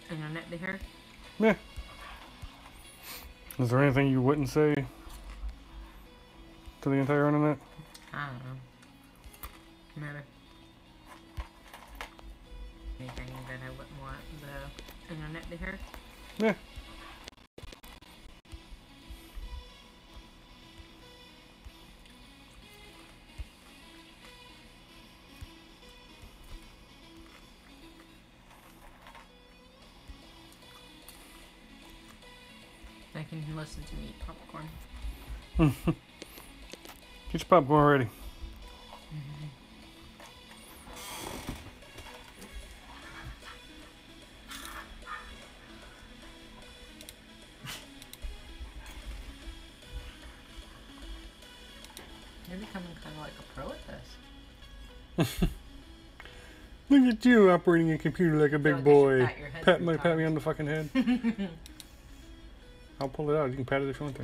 internet to her. Yeah. Is there anything you wouldn't say to the entire internet? I don't know. Maybe. Anything that I wouldn't want the internet to hear? Yeah. They can listen to me eat popcorn. Get your popcorn ready. You're becoming kind of like a pro at this. Look at you operating a computer like a big like boy. I should pat your head Pat me on the fucking head. I'll pull it out. You can pat it if you want to.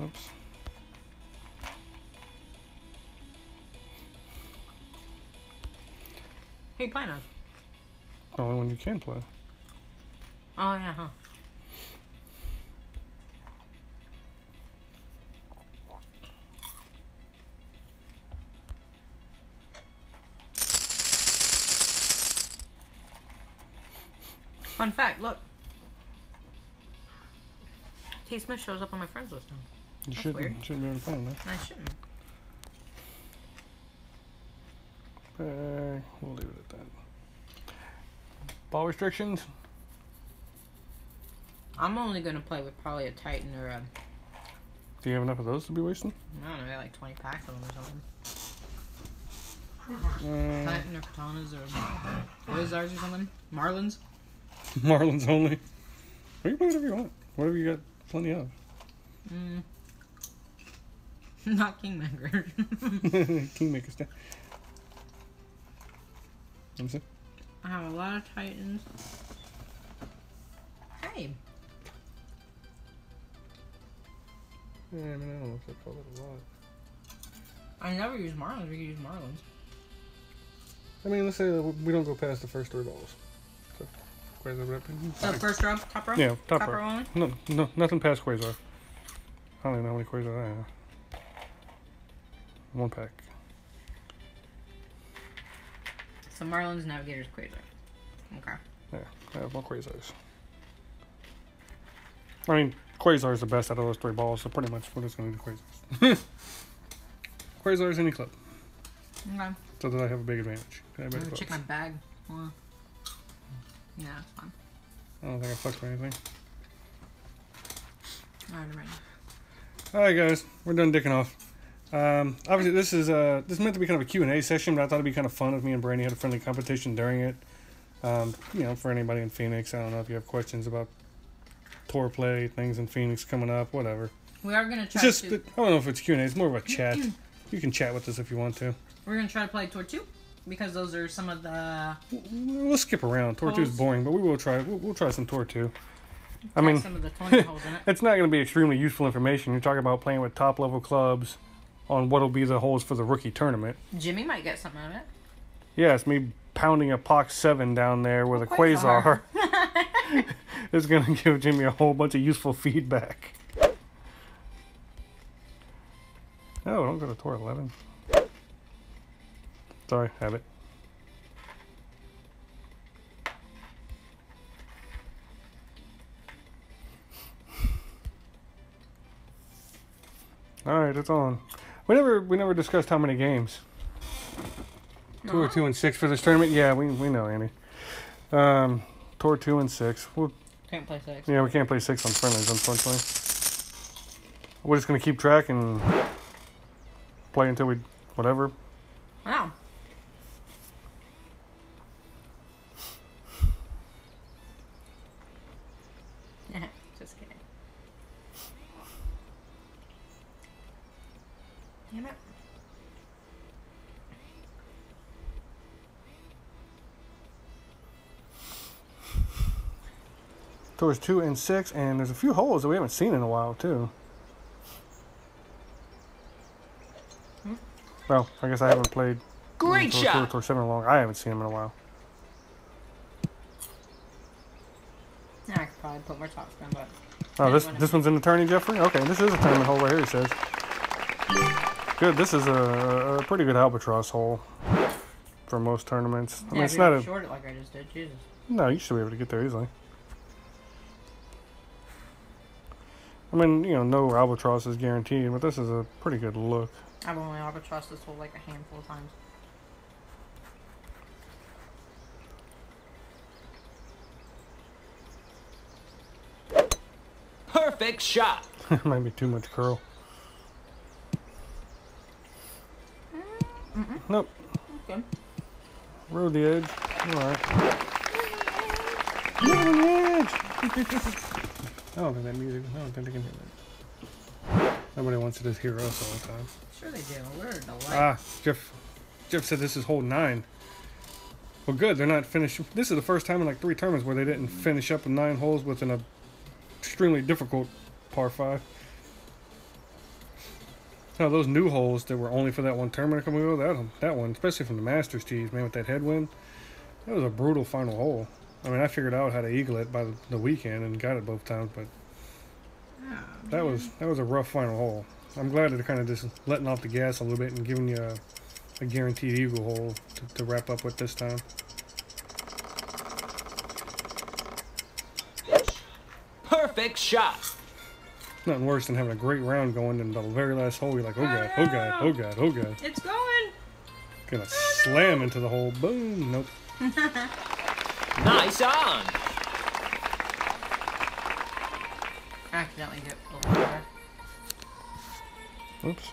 Oops. Who you playing on? The only one you can play. Oh, yeah, huh? Fun fact, look. T. Smith shows up on my friends list now. You That's shouldn't weird. be on the phone, I shouldn't. We'll leave it at that. Ball restrictions? I'm only gonna play with probably a Titan or a... Do you have enough of those to be wasting? I don't know, I got like 20 packs of them or something. Titan or Katanas or Wizards or something. Marlins. Marlins only. You can play whatever you want. Whatever you got plenty of. Not Kingmaker. Kingmaker stuff. Let me see. I have a lot of Titans. Hey. Yeah, I mean, I don't know if I call it a lot. I never use Marlins. We can use Marlins. I mean, let's say that we don't go past the first 3 balls. So, Quasar would So first row, top row? Yeah, top row row. only? No, nothing past Quasar. I don't even know how many Quasar I have. 1 pack. So Marlins, Navigators, Quasar. Okay. Yeah, I have more Quasars. I mean, Quasar is the best out of those 3 balls, so pretty much we're just going to do Quasars. Quasars any club. Okay. So that I have a big advantage. I'm gonna check my bag. Well, yeah, that's fine. I don't think I fucked with anything. Alright, ready. Alright guys, we're done dicking off. Obviously this is meant to be kind of a Q&A session, but I thought it'd be kind of fun if me and Brandi had a friendly competition during it. You know, for anybody in Phoenix, I don't know if you have questions about tour play, things in Phoenix coming up, whatever. We are gonna try It's just, to... I don't know if it's Q&A, it's more of a chat. You can chat with us if you want to. We're gonna try to play Tour 2, because those are some of the... We'll skip around. Tour 2 is boring, but we will try. We'll try some Tour 2. I mean, some of the tournament holes in it. it's not going to be extremely useful information. You're talking about playing with top-level clubs on what will be the holes for the rookie tournament. Jimmy might get something out of it. Yeah, it's me pounding a Pox 7 down there with a Quasar. It's going to give Jimmy a whole bunch of useful feedback. Oh, don't go to Tour 11. Sorry, have it. Alright, it's on. We never discussed how many games. No. Tour 2 and 6 for this tournament? Yeah, we know, Andy. Tour 2 and 6. Can't play 6. Yeah, we can't play 6 on friendlies, unfortunately. We're just going to keep track and play until we... whatever. Wow. Just kidding. Damn it. Tours 2 and 6, and there's a few holes that we haven't seen in a while, too. Well, I guess I haven't played Great shot. Tour 7 in a long. I haven't seen them in a while. Yeah, I could probably put more top spin, but... Oh, this one's in the tourney, Jeffrey? Okay, this is a tournament hole right here, he says. Good, this is a pretty good albatross hole for most tournaments. I mean, it's not a... short it like I just did, Jesus. No, you should be able to get there easily. I mean, you know, no albatross is guaranteed, but this is a pretty good look. I've only albatross this hole like a handful of times. Perfect shot. Might be too much curl. Nope. Okay. Rode the edge. Alright. Rode the edge! I don't think that music, I don't think they can hear that. Nobody wants to just hear us all the time. Sure they do. We're a delight. Ah, Jeff said this is hole 9. Well, good. They're not finished. This is the first time in like 3 tournaments where they didn't finish up 9 holes within a extremely difficult par 5. No, those new holes that were only for that one tournament a couple ago, that one, especially from the Masters tees, man, with that headwind, that was a brutal final hole. I mean, I figured out how to eagle it by the weekend and got it both times, but that was a rough final hole. I'm glad that they're kind of just letting off the gas a little bit and giving you a guaranteed eagle hole to wrap up with this time. Perfect shot. Nothing worse than having a great round going and the very last hole you're like, oh god, oh god, oh god, oh god. It's going. Gonna slam into the hole. Boom. Nope. Nice on. Accidentally get over there. Oops.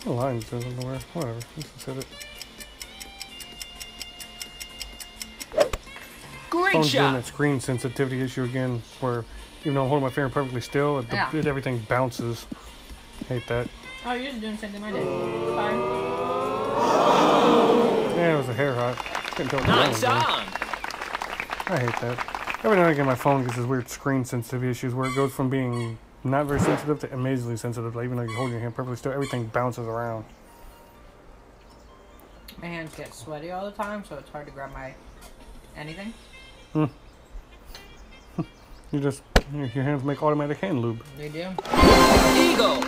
The line says nowhere. Whatever. Let's just hit it. Great Phone's doing shot. that screen sensitivity issue again, where even though I'm holding my finger perfectly still, everything bounces. Hate that. Oh, you're just doing something I did. Fine. Yeah, it was a hair hot. Couldn't tell what the hell Nice was doing. on. I hate that. Every now and again, my phone gets this weird screen sensitivity issues where it goes from being not very sensitive to amazingly sensitive. Like, even though you're holding your hand perfectly still, everything bounces around. My hands get sweaty all the time, so it's hard to grab my anything. Your hands make automatic hand lube. They do. Eagle.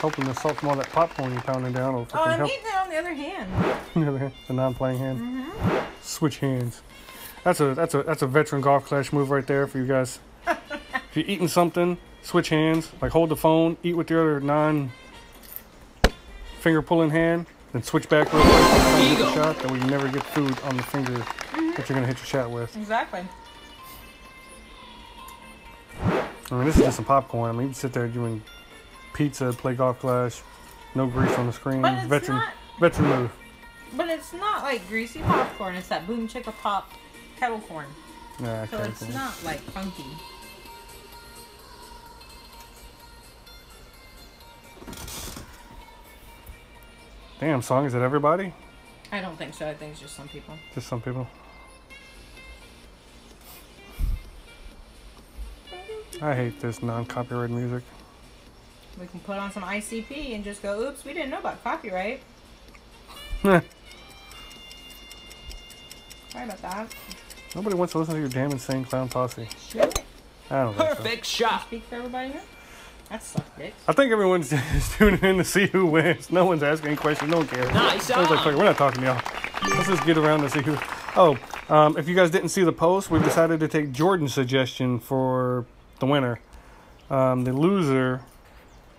Hoping the salt from all that popcorn you're pounding down will Oh, I'm help. eating it on the other hand. The non-playing hand. Switch hands. That's a veteran golf clash move right there for you guys. If you're eating something, switch hands. Like hold the phone, eat with the other non-finger pulling hand, then switch back real quick and hit the shot. That way you never get food on the finger that you're gonna hit your shot with. Exactly. I mean, this is just some popcorn. I mean, you can sit there doing pizza, play golf clash, no grease on the screen. But it's Veteran move. But it's not like greasy popcorn. It's that boom chicka pop kettle corn. Yeah, So it's not like funky. Damn, song, is it everybody? I don't think so. I think it's just some people. Just some people. I hate this non-copyright music. We can put on some ICP and just go, oops, we didn't know about copyright. Heh. Sorry about that. Nobody wants to listen to your damn insane clown posse. Really? I don't think so. Perfect shot. Speak for everybody here? That sucks, dicks. I think everyone's just tuning in to see who wins. No one's asking any questions. No one cares. Nice I was like, on. "Fuck it, we're not talking to y'all. Let's just get around to see who. Oh, if you guys didn't see the post, we've decided to take Jordan's suggestion for the winner. The loser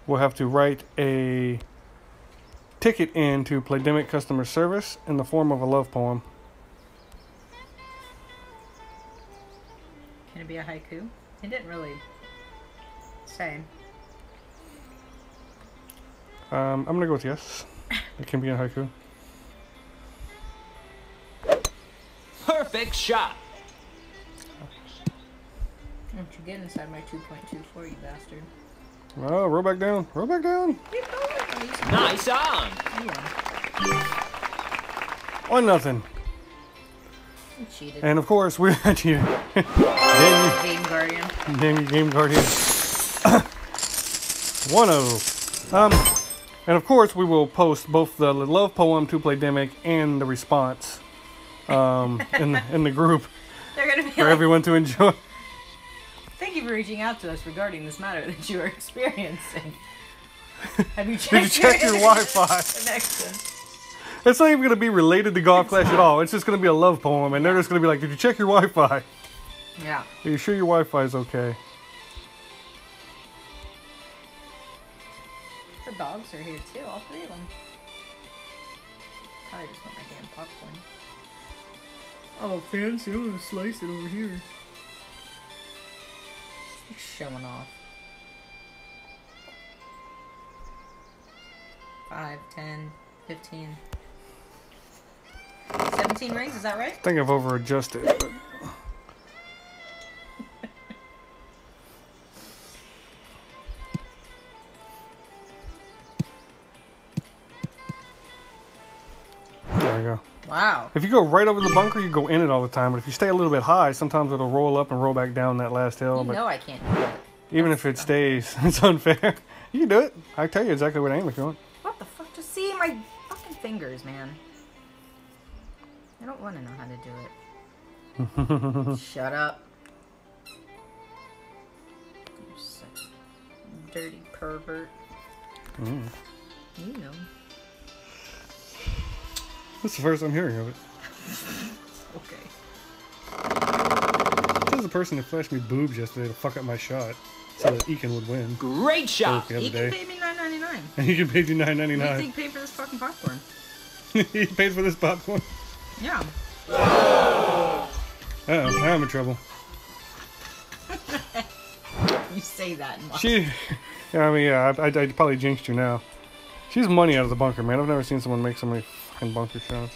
will have to write a ticket in to Playdemic customer service in the form of a love poem. Can it be a haiku? It didn't really say. I'm gonna go with yes. It can be a haiku. Perfect shot. Don't you get inside my 2.24, you bastard. Oh, roll back down. Roll back down. Keep going. Nice on. You won. 1-0. You cheated. And of course, we're at you. Game Guardian. Game Guardian. 1-0. And of course, we will post both the love poem to Playdemic and the response in the group They're gonna be for like, everyone to enjoy. thank you for reaching out to us regarding this matter that you are experiencing. Have you Did you check your Wi-Fi? Connection? It's not even going to be related to Golf Clash at all. It's just going to be a love poem, and they're just going to be like, did you check your Wi-Fi? Yeah. Are you sure your Wi-Fi is okay? The dogs are here too, all three of them. Probably just want my damn popcorn. Oh, fancy, I'm gonna slice it over here. You're showing off. 5, 10, 15. 17 rings, is that right? I think I've over-adjusted. But... There we go. Wow. If you go right over the bunker, you go in it all the time. But if you stay a little bit high, sometimes it'll roll up and roll back down that last hill. You But know I can't do it. even if it stays, it's unfair. You can do it. I can tell you exactly what to aim if you want. What the fuck? Just see my fucking fingers, man. I don't want to know how to do it. Shut up. You such a dirty pervert. Mm. You know. This is the first I'm hearing of it. Okay. This is the person that flashed me boobs yesterday to fuck up my shot so that Ekin would win. Great shot. The other He day. can pay me $9.99. And he can pay you What do you $9.99. think paid for this fucking popcorn? He paid for this popcorn. Yeah. Uh-oh, now I'm in trouble. You say that much. I probably jinxed you now. She's money out of the bunker, man. I've never seen someone make so many fucking bunker shots.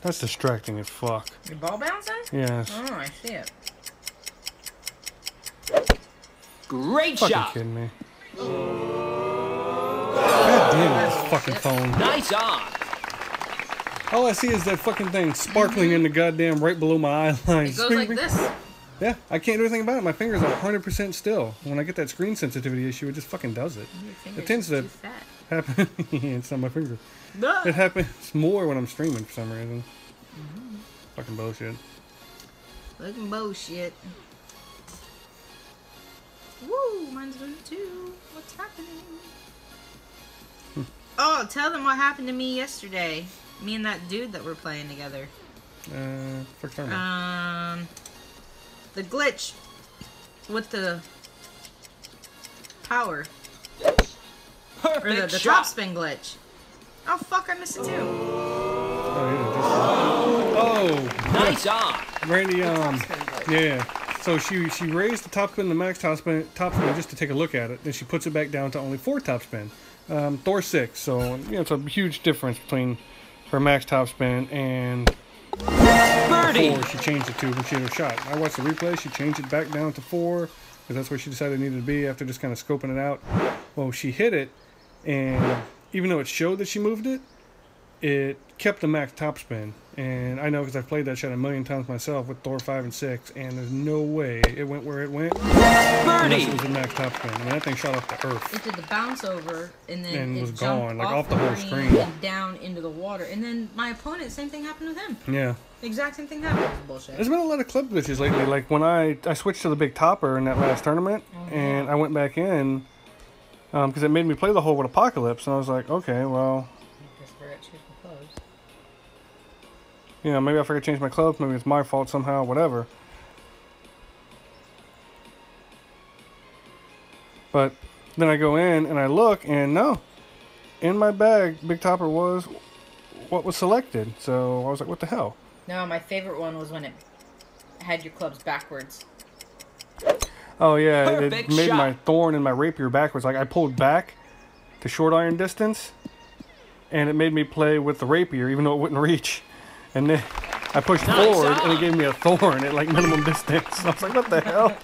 That's distracting as fuck. Your ball bouncing? Yes. Oh, I see it. Great Fucking shot. kidding me. God damn this fucking phone. Nice on. All I see is that fucking thing sparkling in the goddamn right below my eye line. It goes like this. Yeah, I can't do anything about it. My finger's 100% still. When I get that screen sensitivity issue, it just fucking does it. Your finger's It tends to too fat. happen. It's not my finger. Ah. It happens more when I'm streaming for some reason. Fucking bullshit. Fucking bullshit. Woo, mine's doing it too. What's happening? Oh, tell them what happened to me yesterday. Me and that dude that were playing together. Fuck's talking The glitch with the power. Or Perfect the shot. topspin glitch. Oh fuck, I missed it too. Oh, Nice on. Randy, Topspin glitch. yeah. So she raised the topspin to max topspin just to take a look at it. Then she puts it back down to only 4 topspin. Thor 6. So it's a huge difference between her max topspin and Birdie. 4 she changed it to when she hit her shot. I watched the replay. She changed it back down to 4 because that's where she decided it needed to be after just kind of scoping it out. Well, she hit it, and even though it showed that she moved it, it kept the max topspin. And I know because I've played that shot a million times myself with Thor 5 and 6, and there's no way it went where it went unless Birdie. it was a max topspin. I mean, that thing shot off the earth. It did the bounce over and then And it was jumped gone, like, off off the whole green screen. and down into the water. And then my opponent, same thing happened with him. Yeah. Exact same thing happened. It was bullshit. There's been a lot of club glitches lately. Like when I switched to the big topper in that last tournament, and I went back in, because it made me play the hole with Apocalypse, and I was like, okay, well, I just forgot to change my clothes. you know, maybe I forgot to change my clubs, maybe it's my fault somehow, whatever. But then I go in and I look, and no, in my bag, Big Topper was what was selected. So I was like, what the hell? No, my favorite one was when it had your clubs backwards. Oh yeah, it Perfect made shot. my thorn and my rapier backwards. Like I pulled back to short iron distance, and it made me play with the rapier, even though it wouldn't reach. And then I pushed Nice forward, and it on. gave me a thorn at like minimum distance. I was like, what the hell?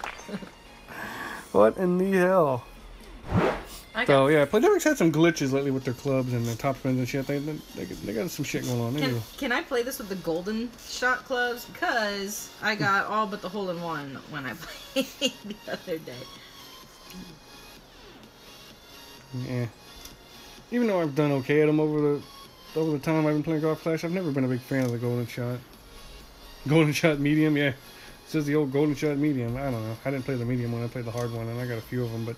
What in the hell? So yeah, Playdemic's had some glitches lately with their clubs and their top spins and shit. They got some shit going on. They do. Can I play this with the golden shot clubs? Because I got all but the hole-in-one when I played the other day. Yeah. Even though I've done okay at them over the time I've been playing Golf Clash, I've never been a big fan of the golden shot. Golden shot medium, yeah. It says the old golden shot medium. I don't know. I didn't play the medium one. I played the hard one, and I got a few of them, but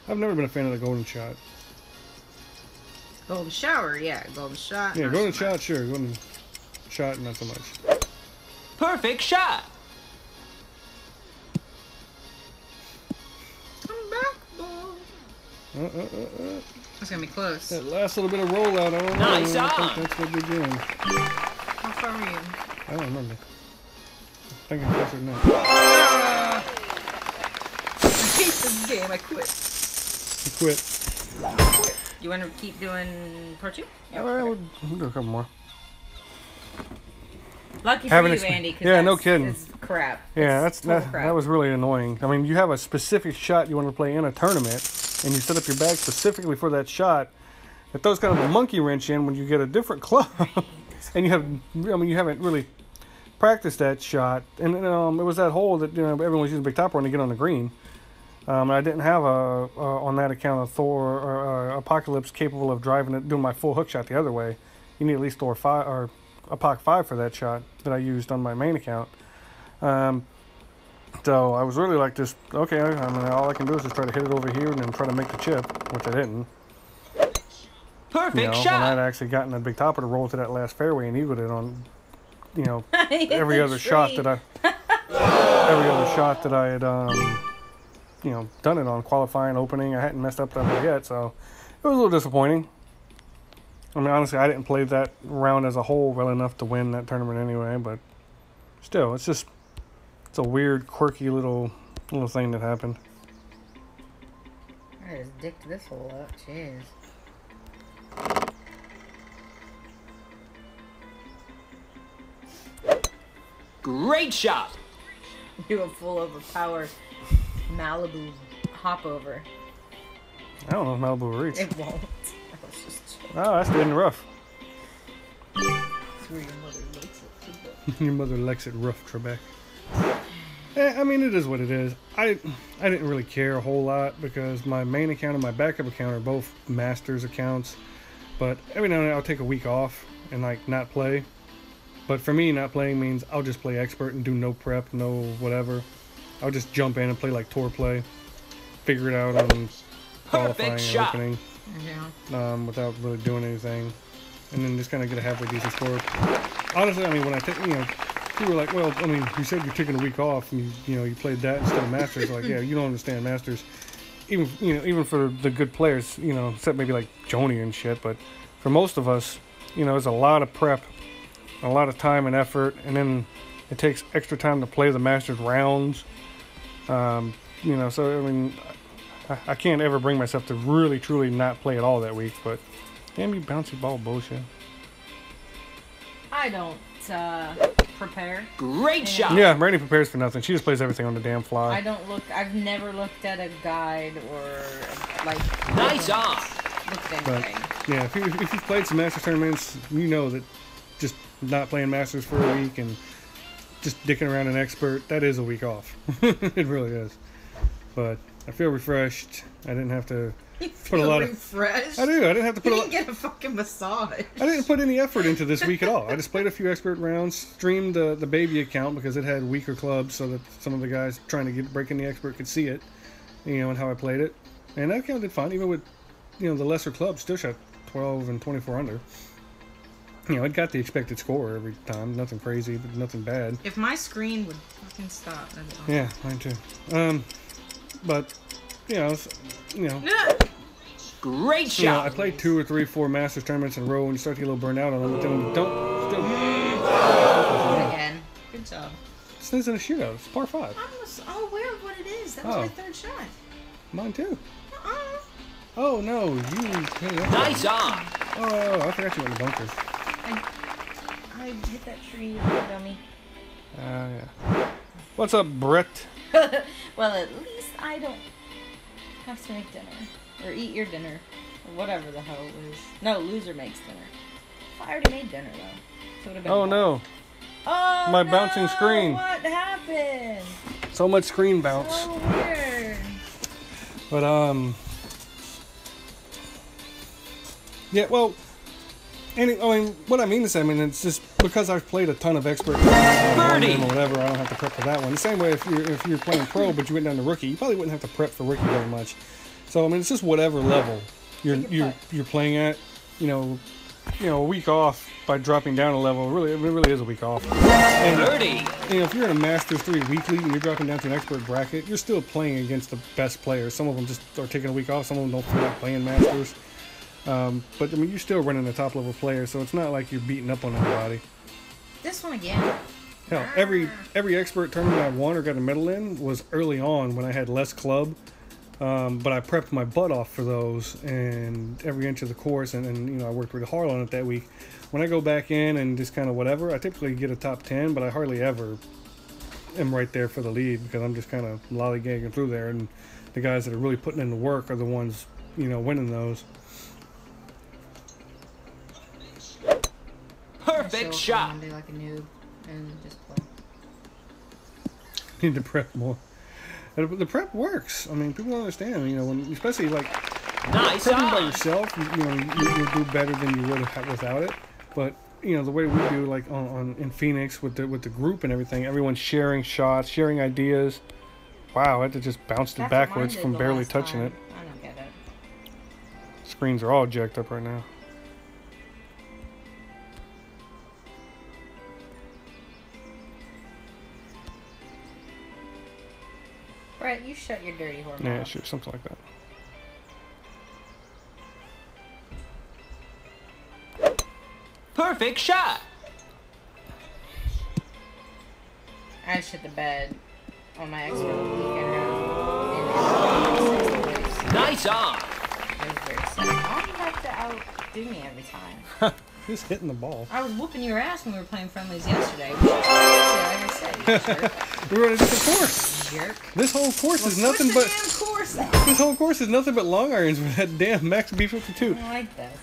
I've never been a fan of the golden shot. Golden shower, yeah. Golden shot. Yeah, not golden so much. shot, sure. Golden shot, not so much. Perfect shot. Come back, boy. That's gonna be close. That last little bit of rollout, I don't know. Nice I on. think that's what they're doing. How far are you? I don't remember. I think I'm closer than that. I hate this game. I quit. You quit. You want to keep doing part two? Yeah. Alright, we'll do a couple more. Lucky for Haven't you, expe- Andy. 'Cause Yeah, no that's- kidding. It's crap. Yeah, It's total crap. that was really annoying. I mean, you have a specific shot you want to play in a tournament, and you set up your bag specifically for that shot. It throws kind of a monkey wrench in when you get a different club, and you haven't really practiced that shot. And it was that hole that everyone was using Big Topper on to get on the green. I didn't have on that account a Thor or Apocalypse capable of doing my full hook shot the other way. You need at least Thor 5 or Apoc 5 for that shot that I used on my main account. So I was really like, just okay. I mean, all I can do is just try to hit it over here and then try to make the chip, which I didn't. Perfect When shot. I'd actually gotten a Big Topper to roll to that last fairway and eagled it on, every other shot that I had done it on, qualifying, opening. I hadn't messed up that way yet, so it was a little disappointing. I mean, honestly, I didn't play that round as a whole well enough to win that tournament anyway, but still, it's a weird, quirky little thing that happened. I just dicked this hole up. Jeez. Great shot. Do a full overpowered Malibu hop over. I don't know if Malibu will reach. It won't. That was just Oh, that's dead in the rough. That's where your mother likes it. Your mother likes it rough, Trebek. I mean, it is what it is. I didn't really care a whole lot because my main account and my backup account are both Masters accounts. But every now and then I'll take a week off and not play. But for me, not playing means I'll just play expert and do no prep, no whatever. I'll just jump in and play like tour play, figure it out on qualifying and shot. opening, Yeah. without really doing anything, and then just kind of get a halfway decent score. Honestly, I mean, when I take, people were like, well, I mean, you said you're taking a week off, and you played that instead of Masters. Like, yeah, you don't understand Masters. Even for the good players, except maybe like Joni and shit. But for most of us, there's a lot of prep, a lot of time and effort, and then it takes extra time to play the Masters rounds. So I mean, I can't ever bring myself to really, truly not play at all that week. But damn you, bouncy ball bullshit. I don't prepare. Great shot. Yeah, Brandi prepares for nothing. She just plays everything on the damn fly. I don't look. I've never looked at a guide or Nice on. looked at But anything. yeah, if you've played some Masters tournaments, you know that just not playing Masters for a week and just dicking around an expert, that is a week off. It really is. But I feel refreshed. I didn't have to You put a feel lot of. refreshed. I do. I didn't have to You put a didn't lot. get a fucking massage. I didn't put any effort into this week at all. I just played a few expert rounds, streamed the baby account because it had weaker clubs, so that some of the guys trying to break in the expert could see it, and how I played it. And that account did fine, even with you know, the lesser clubs still shot 12 and 24 under. You know, it got the expected score every time. Nothing crazy, but nothing bad. If my screen would fucking stop, that'd be awesome. Yeah, mine too. But you know. Great You know, I shot. played 2 or 3, 4 Masters tournaments in a row, and you start to get a little burnt out on them. But then when you don't, still. Again. Good job. This isn't a shootout. It's par 5. I was aware of what it is. That was Oh. my third shot. Mine too. Uh-uh. Oh no, you. Nice on. Oh, I forgot you went in the bunkers. I hit that tree, you little dummy. Yeah. What's up, Brett? Well, at least I don't have to make dinner. Or eat your dinner. Or whatever the hell it was. No, loser makes dinner. I already made dinner, though. So it would've been Oh fun. no, Oh, My no! bouncing screen. What happened? so much screen bounce. So weird. But yeah. Well, I mean, what I mean to say, I mean, it's just because I've played a ton of expert Birdie. or whatever. I don't have to prep for that one. The same way if you're playing pro, but you went down to rookie, you probably wouldn't have to prep for rookie very much. So I mean, it's just whatever level you're playing at. You know, a week off by dropping down a level. Really, it really is a week off. And, Birdie. you know, if you're in a Masters 3 weekly and you're dropping down to an expert bracket, you're still playing against the best players. Some of them just are taking a week off. Some of them don't feel like playing Masters. But I mean, you're still running the top level players, so it's not like you're beating up on anybody. This one again. Hell, every expert tournament I won or got a medal in was early on when I had less club. But I prepped my butt off for those and every inch of the course, and you know, I worked really hard on it that week. When I go back in and just kind of whatever, I typically get a top 10, but I hardly ever am right there for the lead because I'm just kind of lollygagging through there, and the guys that are really putting in the work are the ones, you know, winning those. Perfect shot. Monday like a noob and just play. Need to prep more. The prep works. I mean, people don't understand. You know, when especially like Nice prepping by on. yourself, you know, you'll do better than you would have without it. But you know, the way we do, like in Phoenix with the group and everything, everyone's sharing shots, sharing ideas. Wow, I had to just bounce it That's what backwards mine did from the barely last touching time. it. I don't get it. Screens are all jacked up right now. Brett, you shut your dirty whore Yeah, mouth. sure, something like that. Perfect shot. I shit the bed on my ex for a week and a half. And it was 6 days. Nice on. It was very sad. Why do you have to outdo me every time? Just hitting the ball. I was whooping your ass when we were playing friendlies yesterday. I just said, you jerk. We were on a different course. Jerk. This whole course is Well, nothing switch but the damn course out. this whole course is nothing but long irons with that damn Max B52. I like this.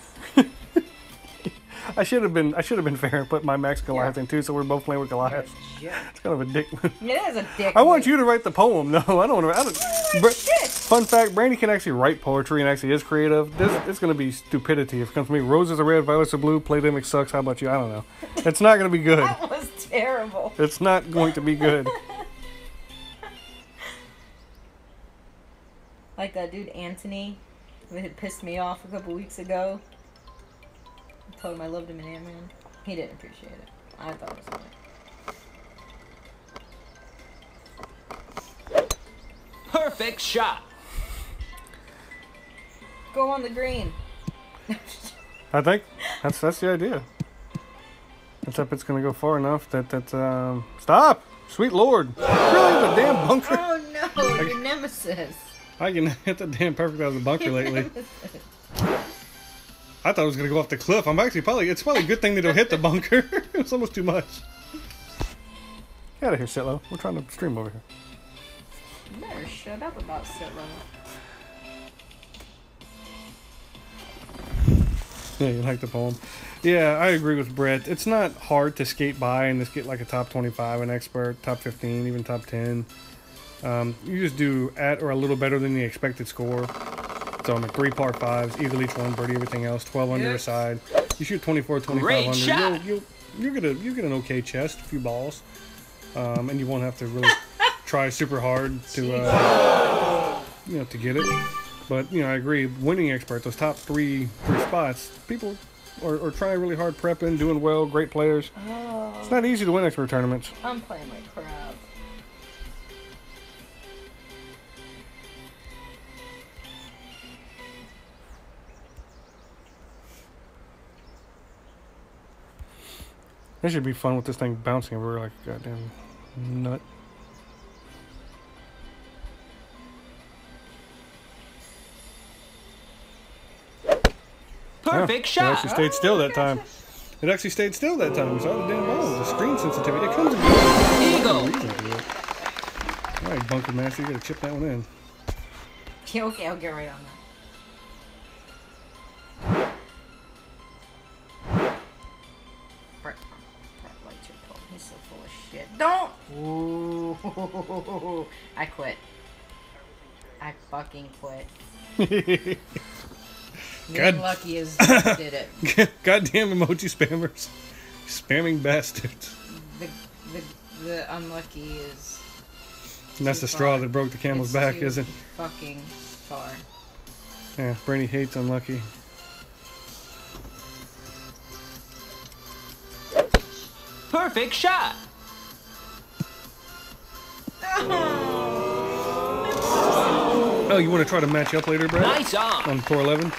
I should have been fair and put my Max Goliath in too, so we're both playing with Goliath. Jerk. It's kind of a dick move. It is a dick. I want move. you to write the poem. No, I don't want to. Shit. Fun fact: Brandi can actually write poetry and actually is creative. It's going to be stupidity if it comes to me. Roses are red, violets are blue. Playdemic sucks. How about you? I don't know. It's not going to be good. That was terrible. It's not going to be good. Like that dude Anthony, who had pissed me off a couple weeks ago. I told him I loved him in Ant-Man. He didn't appreciate it. I thought it was funny. Perfect shot. Go on the green. I think that's the idea. Except it's going to go far enough that stop, sweet lord, really the damn bunker. Oh no, your nemesis. I can hit the damn perfect out of the bunker lately. I thought it was going to go off the cliff. It's probably a good thing they don't hit the bunker. It was almost too much. Get out of here, Sitlo. We're trying to stream over here. You better shut up about Sitlo. Yeah, you like the poem. Yeah, I agree with Brett. It's not hard to skate by and just get like a top 25, an expert, top 15, even top 10. You just do at or a little better than the expected score. So I'm at 3 par 5s, either each one, birdie, everything else, 12 under a side. You shoot 24, 25 Great under. shot. You get an okay chest, a few balls, and you won't have to really try super hard to to get it. But, you know, I agree. Winning expert, those top three spots, people are trying really hard, prepping, doing well, great players. Oh, It's not easy to win expert tournaments. I'm playing like crap. This should be fun with this thing bouncing everywhere like a goddamn nut. Perfect It shot. actually stayed still that time. It actually stayed still that time. So the damn ball, the screen sensitivity, it comes and goes. Eagle. All right, Bunker Master, you gotta chip that one in. Yeah, okay, I'll get right on that. Brett likes your poem. He's so full of shit. Don't! Ooh. I quit. I fucking quit. Getting lucky as did it. Goddamn emoji spammers. Spamming bastards. The unlucky is. And that's the straw that broke the camel's back, too isn't it? Fucking far. Yeah, Brandi hates unlucky. Perfect shot. Oh, you want to try to match up later, Brad? Nice on. On tour 11?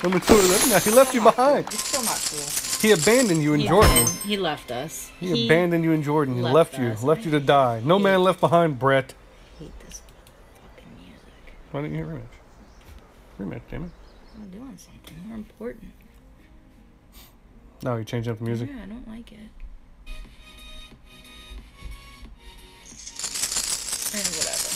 Number 2 11. Now, he left you behind. It's still not cool. He abandoned you in Jordan. He left us. He abandoned you in Jordan. He left left us. you to die. No man left behind, Brett. I hate this fucking music. Why didn't you hit rematch? Rematch, damn it. I'm doing something more important. No, you changed up the music. Yeah, I don't like it. And whatever.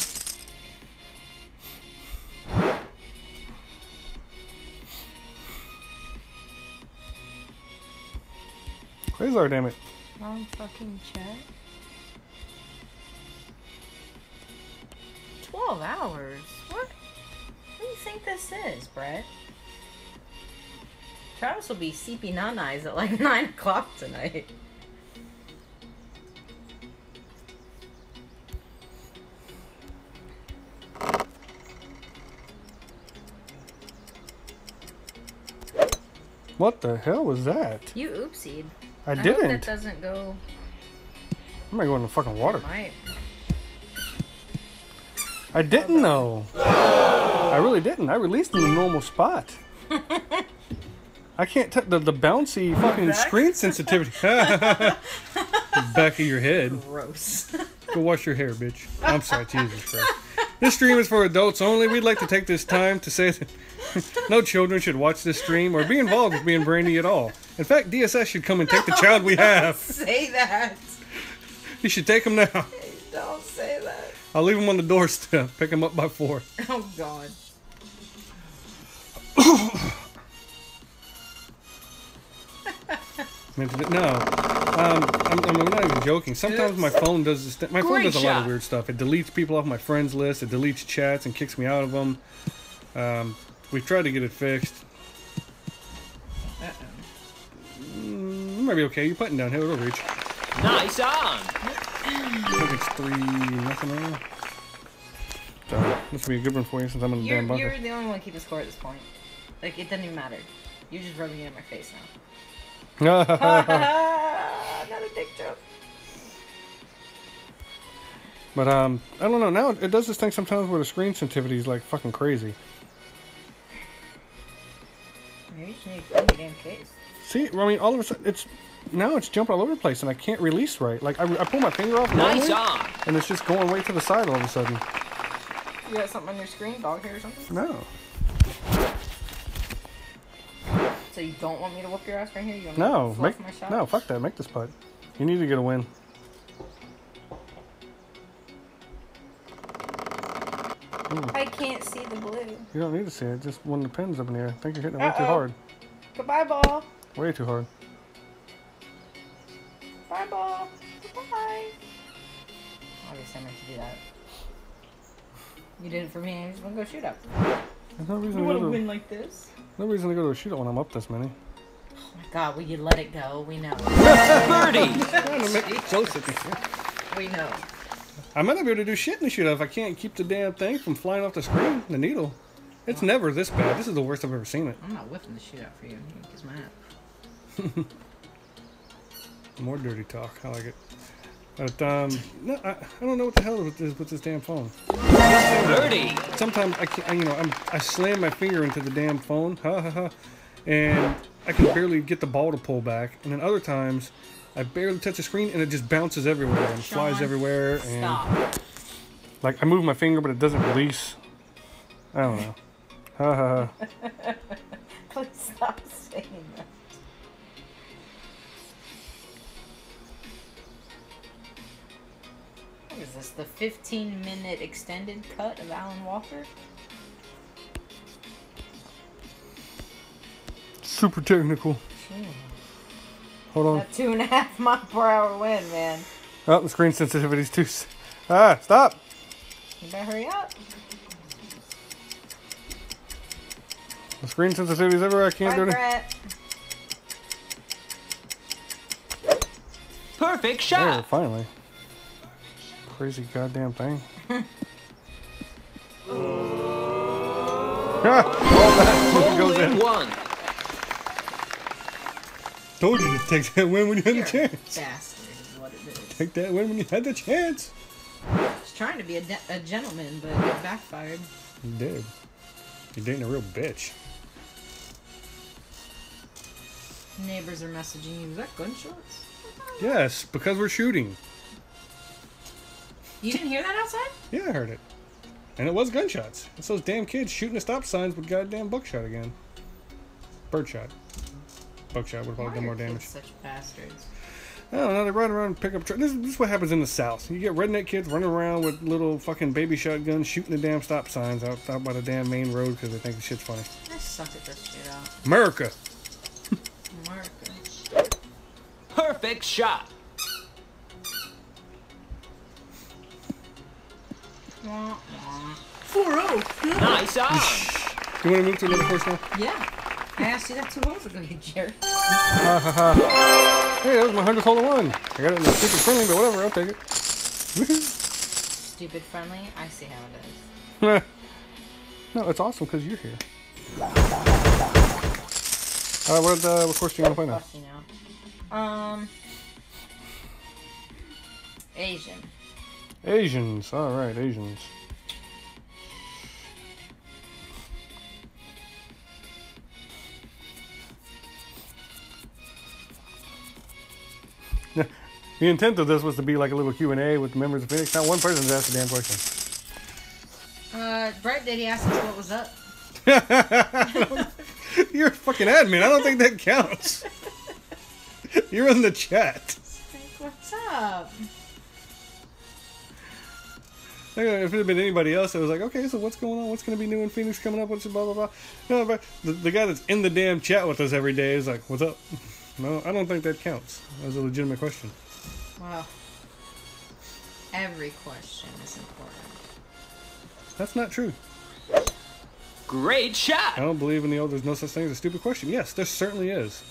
Quasar, damn it. Long fucking chat. 12 hours? What do you think this is, Brett? Travis will be CP9 eyes at like 9 o'clock tonight. What the hell was that? You oopsied. I Hope didn't. that doesn't go. I might go in the fucking water. Might. I didn't know. I really didn't. I released in the normal spot. I can't tell the bouncy fucking screen sensitivity. Back of your head. Gross. Go wash your hair, bitch. I'm sorry, Jesus Christ. This stream is for adults only. We'd like to take this time to say that no children should watch this stream or be involved with me and Brandi at all. In fact, DSS should come and take the child we have. Say that. You should take him now. Don't say that. I'll leave him on the doorstep. Pick him up by 4. Oh, God. No, I'm not even joking. Sometimes my phone does this. My phone does a lot of weird stuff. It deletes people off my friends list. It deletes chats and kicks me out of them. We've tried to get it fixed. It might be okay. You're putting down. Hey, it'll reach. Nice on. I think it's 3-0 now. So this will be a good one for you since I'm in the damn bunker. You're the only one keeping score at this point. Like, it doesn't even matter. You're just rubbing it in my face now. Another dick joke. But I don't know. Now it does this thing sometimes where the screen sensitivity is like fucking crazy. Maybe you should need to clean your damn case. See, I mean, all of a sudden it's jumping all over the place, and I can't release right. Like I pull my finger off, Nice normally, on. and it's just going way to the side all of a sudden. You got something on your screen? Dog hair or something? No. So you don't want me to whoop your ass right here? You want No, me to fluff my shot? no, fuck that. Make this putt. You need to get a win. I can't see the blue. You don't need to see it. Just when the pin's up in the air. I think you're hitting it way too hard. Goodbye, ball. Way too hard. Bye, ball. Goodbye. Obviously, I meant to do that. You did it for me. I just want to go shoot up. There's no reason You to want go to to win like this? no reason to go to a shootout when I'm up this many. Oh my God, will you let it go? We know. Birdie! Trying to make me so sick. We know. I might not be able to do shit in the shootout if I can't keep the damn thing from flying off the screen, the needle. It's never this bad. This is the worst I've ever seen it. I'm not whipping the shit out for you. Kiss my ass. More dirty talk. I like it. But, no, I don't know what the hell with this damn phone. Birdie! Sometimes I can't, I slam my finger into the damn phone, and I can barely get the ball to pull back. And then other times, I barely touch the screen and it just bounces everywhere and flies everywhere. And Stop. like I move my finger, but it doesn't release. I don't know. Please stop saying that. What is this? The 15-minute extended cut of Alan Walker? Super technical. Hold on. That 2.5 mile per hour wind, man. Oh, the screen sensitivity's too. Stop. You better hurry up. The screen sensitivity's everywhere. I can't do it. Brett. Perfect Oh, shot! finally. Crazy goddamn thing. Hole in one! Told you to take that win when you had the chance. Bastard is what it is. Take that win when you had the chance. I was trying to be a gentleman, but it backfired. You did. You're dating a real bitch. Neighbors are messaging you. Is that gunshots? Yes, because we're shooting. You didn't hear that outside? Yeah, I heard it. And it was gunshots. It's those damn kids shooting the stop signs with goddamn buckshot again. Birdshot. Buckshot would have probably done more damage. Such bastards. I don't know, they run around and pick up trucks. This is what happens in the South. You get redneck kids running around with little fucking baby shotguns shooting the damn stop signs out by the damn main road because they think the shit's funny. I suck at this shit out. America! America. Perfect shot! Wah, wah. 4-0! Nice arm! You want to move to another course now? Yeah. I asked you that 2 holes ago, you jerk. Hey, that was my 100th hole in one. I got it in the stupid friendly, but whatever, I'll take it. Stupid friendly? I see how it is. No, it's awesome because you're here. What course do you want to play now? Fussy now. Asian. Asians. Alright, Asians. The intent of this was to be like a little Q&A with the members of Phoenix. Not one person's asked a damn question. Brett did. He asked us what was up. You're a fucking admin. I don't think that counts. You're in the chat. What's up? If it had been anybody else, it was like, okay, so what's going on? What's going to be new in Phoenix coming up? What's blah, blah, blah. No, but the guy that's in the damn chat with us every day is like, what's up? No, I don't think that counts. That was a legitimate question. Well, every question is important. That's not true. Great I shot! don't believe in the old, there's no such thing as a stupid question. Yes, there certainly is.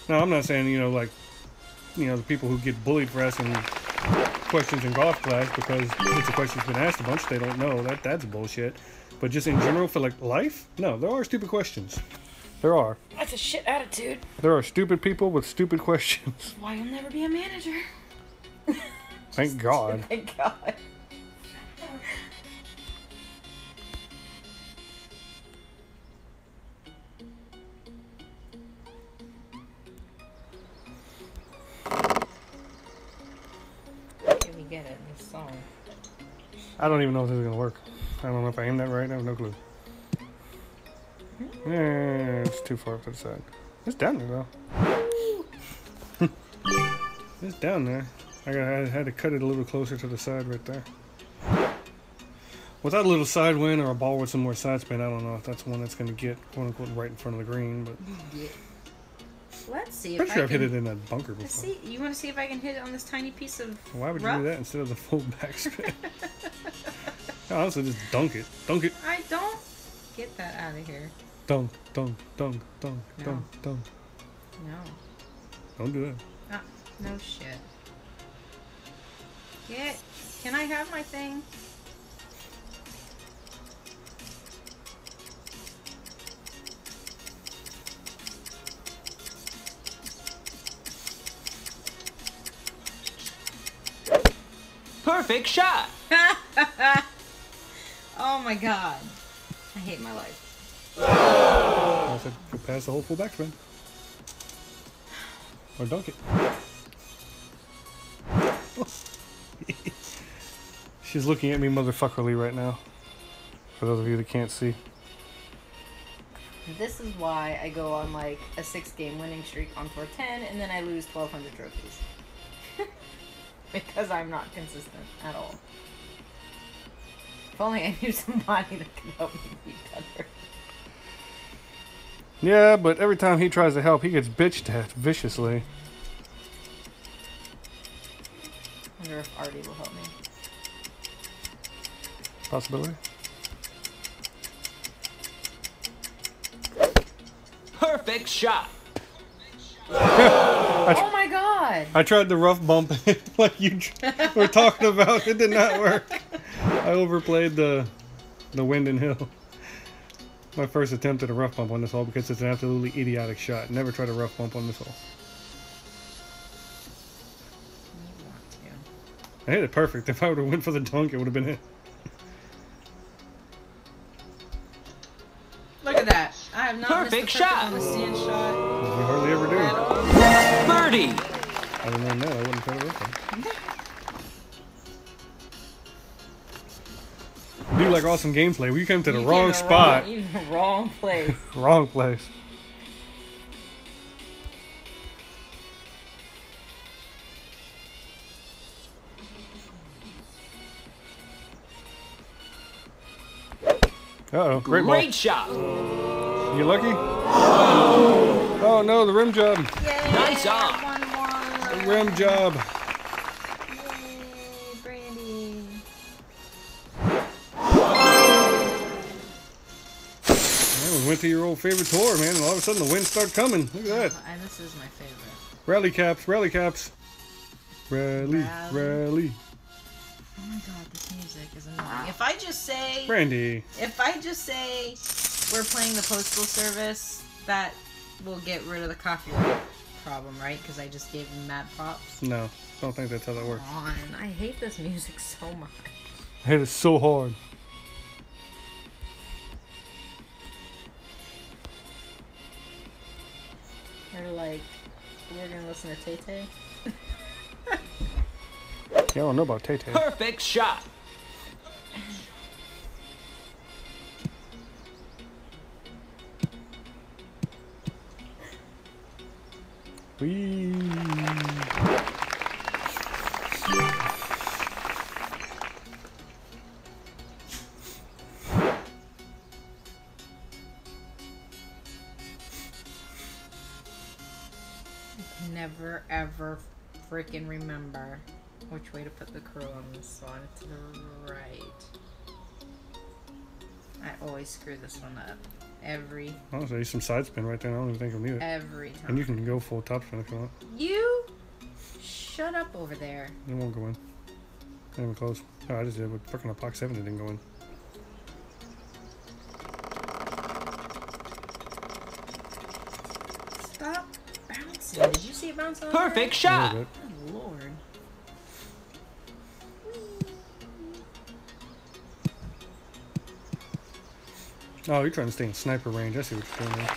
Now, I'm not saying, the people who get bullied for asking questions in golf class because it's a question that's been asked a bunch, they don't know. That's bullshit. But just in general for, life? No, there are stupid questions. There are. That's a shit attitude. There are stupid people with stupid questions. That's why you'll never be a manager. Thank God. Thank God. Can we get it in this song? I don't even know if this is going to work. I don't know if I aimed that right. I have no clue. Yeah, it's too far up to the side. It's down there, though. It's down there. I had to cut it a little closer to the side right there. Without a little side wind or a ball with some more side spin, I don't know if that's one that's going to get, quote-unquote, right in front of the green. But Let's see if pretty I sure I've can... hit it in that bunker Let's before. see. You want to see if I can hit it on this tiny piece of Why would you rough? do that instead of the full backspin? Honestly, just dunk it. Dunk it. I don't get that out of here. Dunk, dunk, dunk, dunk, No. dunk, dunk. No. Don't do that. Ah, no shit. Can I have my thing? Perfect shot. Oh my god. I hate my life. I said, go pass the whole full backspin. Or dunk it. She's looking at me motherfuckerly right now. For those of you that can't see. This is why I go on like a 6-game winning streak on 410 and then I lose 1,200 trophies. Because I'm not consistent at all. If only I knew somebody that could help me be better. Yeah, but every time he tries to help, he gets bitched at viciously. I wonder if Artie will help me. Possibility. Perfect shot. Oh my god! I tried the rough bump like you were talking about. It did not work. I overplayed the wind and hill. My first attempt at a rough bump on this hole because it's an absolutely idiotic shot. Never tried a rough bump on this hole. You want to. I hit it perfect. If I would have went for the dunk, it would have been it. Look at that. I have not Perfect missed the perfect shot. on the sand shot. You hardly ever do. At all. Birdie. I didn't know. I wouldn't try to rough bump. You do like awesome gameplay. We came to the You wrong came to spot. You the wrong place. Wrong place. Uh-oh. Great ball. Great shot. You lucky? Oh no, the rim job. Yay! Nice on. 1-1. The rim job. Yay, Brandi. Man, we went to your old favorite tour, man, and all of a sudden the wind started coming. Look at that. And this is my favorite. Rally caps, rally caps. Rally, rally. Oh my god, this music is annoying. If I just say Brandi. we're playing the postal service, that will get rid of the copyright problem, right? Because I just gave them mad props. No, don't think that's how that works. Come on, I hate this music so much. I hit it so hard. Or like, we're gonna listen to Tay Tay. Yeah, I don't know about Tay Tay. Perfect shot. Whee. Never ever freaking remember which way to put the curl on this one. To the right. I always screw this one up. Every Honestly, some side spin right there. I don't even think I'll need it. time. And you can go full top spin if you want. You shut up over there. It won't go in. Not even close. Oh, I just did it with freaking a Pock 7. It didn't go in. Stop bouncing. Did you see it bounce on Perfect A little shot. bit. Oh, Lord. Oh, you're trying to stay in sniper range. I see what you're doing there.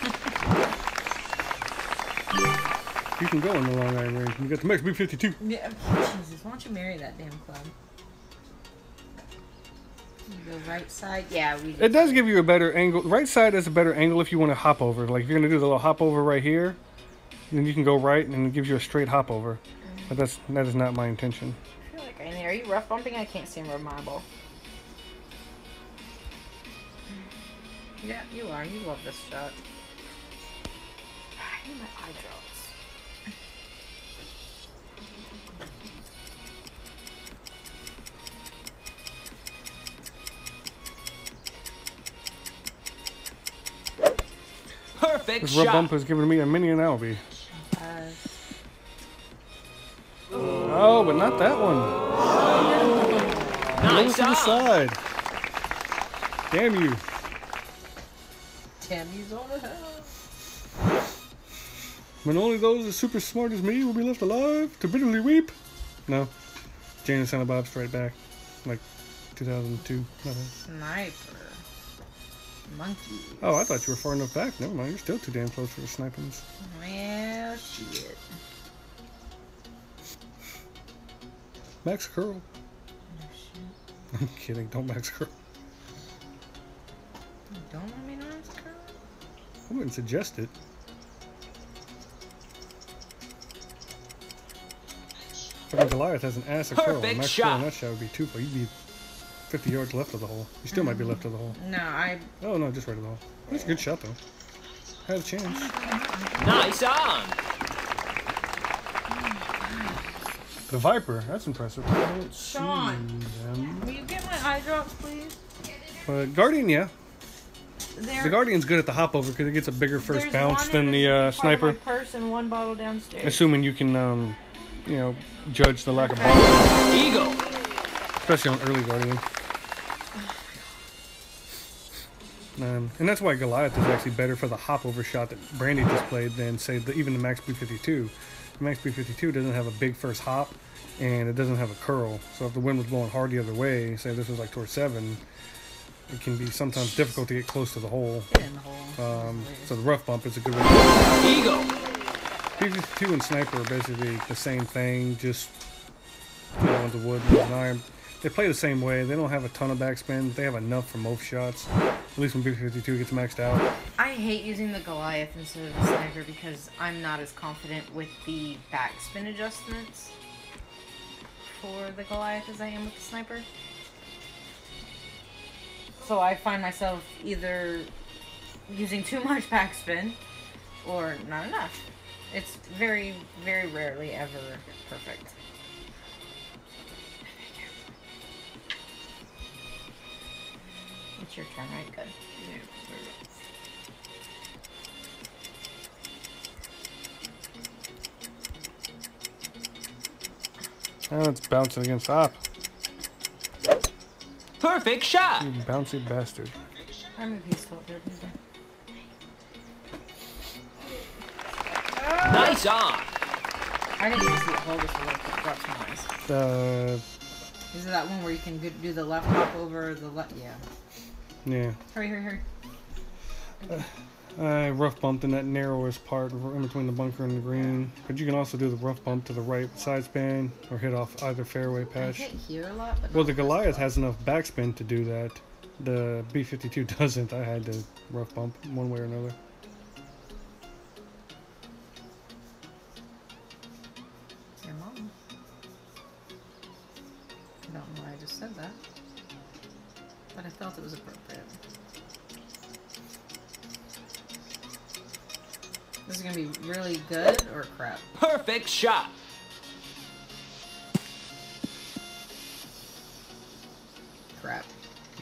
You can go in the long iron range. You got the max B52. Yeah, Jesus, why don't you marry that damn club? You go right side. Yeah, we. It does give you a better angle. Right side is a better angle if you want to hop over. Like if you're going to do the little hop over right here, then you can go right and it gives you a straight hop over. But that is not my intention. I feel like are you rough bumping? I can't see him rub my ball. Yeah, you are. You love this shot. I need my eye drops. Perfect This rub shot. bump has given me a mini and Albie. Oh, but not that one. Over Nice to the on. side. Damn you. Tammy's on the hell. When only those as super smart as me will be left alive to bitterly weep. No. Jane and Silent Bob Straight Back. Like 2002. Sniper. Monkey. Oh, I thought you were far enough back. Never mind. You're still too damn close for the snipings. Well, shit. Max Curl. Oh, shit. I'm kidding. Don't Max Curl. Don't let me know it's curl. I wouldn't suggest it. Fucking Goliath has an ass of curl. Perfect Max shot. Curl on that shot would be too far. You'd be 50 yards left of the hole. You still might be left of the hole. No, I. Oh, no, just right of the hole. That's a good shot, though. Had a chance. Nice on. The Viper. That's impressive. I don't see Sean. them. Will you get my eye drops, please? But Guardian, yeah. There. The Guardian's good at the hop over because it gets a bigger first There's bounce one than in the part of Sniper. my purse and one bottle downstairs. Assuming you can, you know, judge the lack of bounce. Eagle. Especially on early Guardian. And that's why Goliath is actually better for the hop over shot that Brandi just played than, say, even the Max B52. The Max B52 doesn't have a big first hop, and it doesn't have a curl. So if the wind was blowing hard the other way, say this was like towards 7, it can be sometimes difficult to get close to the hole. Get in the hole. So the rough bump is a good way. Eagle. B52 and Sniper are basically the same thing, just one's a wood, one's an iron. They play the same way. They don't have a ton of backspin. They have enough for most shots. At least when B52 gets maxed out. I hate using the Goliath instead of the Sniper because I'm not as confident with the backspin adjustments for the Goliath as I am with the Sniper. So I find myself either using too much backspin or not enough. It's very, very rarely ever perfect. It's your turn, right? Good. Oh, it's bouncing against op. Perfect shot. You bouncy bastard. I'm a piece of it. Nice on. I didn't even see it hold this a little quick. Drop some eyes. Is it that one where you can do the left hop over the left? Yeah. Yeah. Hurry. I rough bumped in that narrowest part in between the bunker and the green. But you can also do the rough bump to the right side span or hit off either fairway I patch. hit here a lot, but Well, not the this Goliath far. has enough backspin to do that. The B52 doesn't. I had to rough bump one way or another. Your mom. I don't know why I just said that, but I felt it was appropriate. This is gonna be really good or crap. Perfect shot. Crap.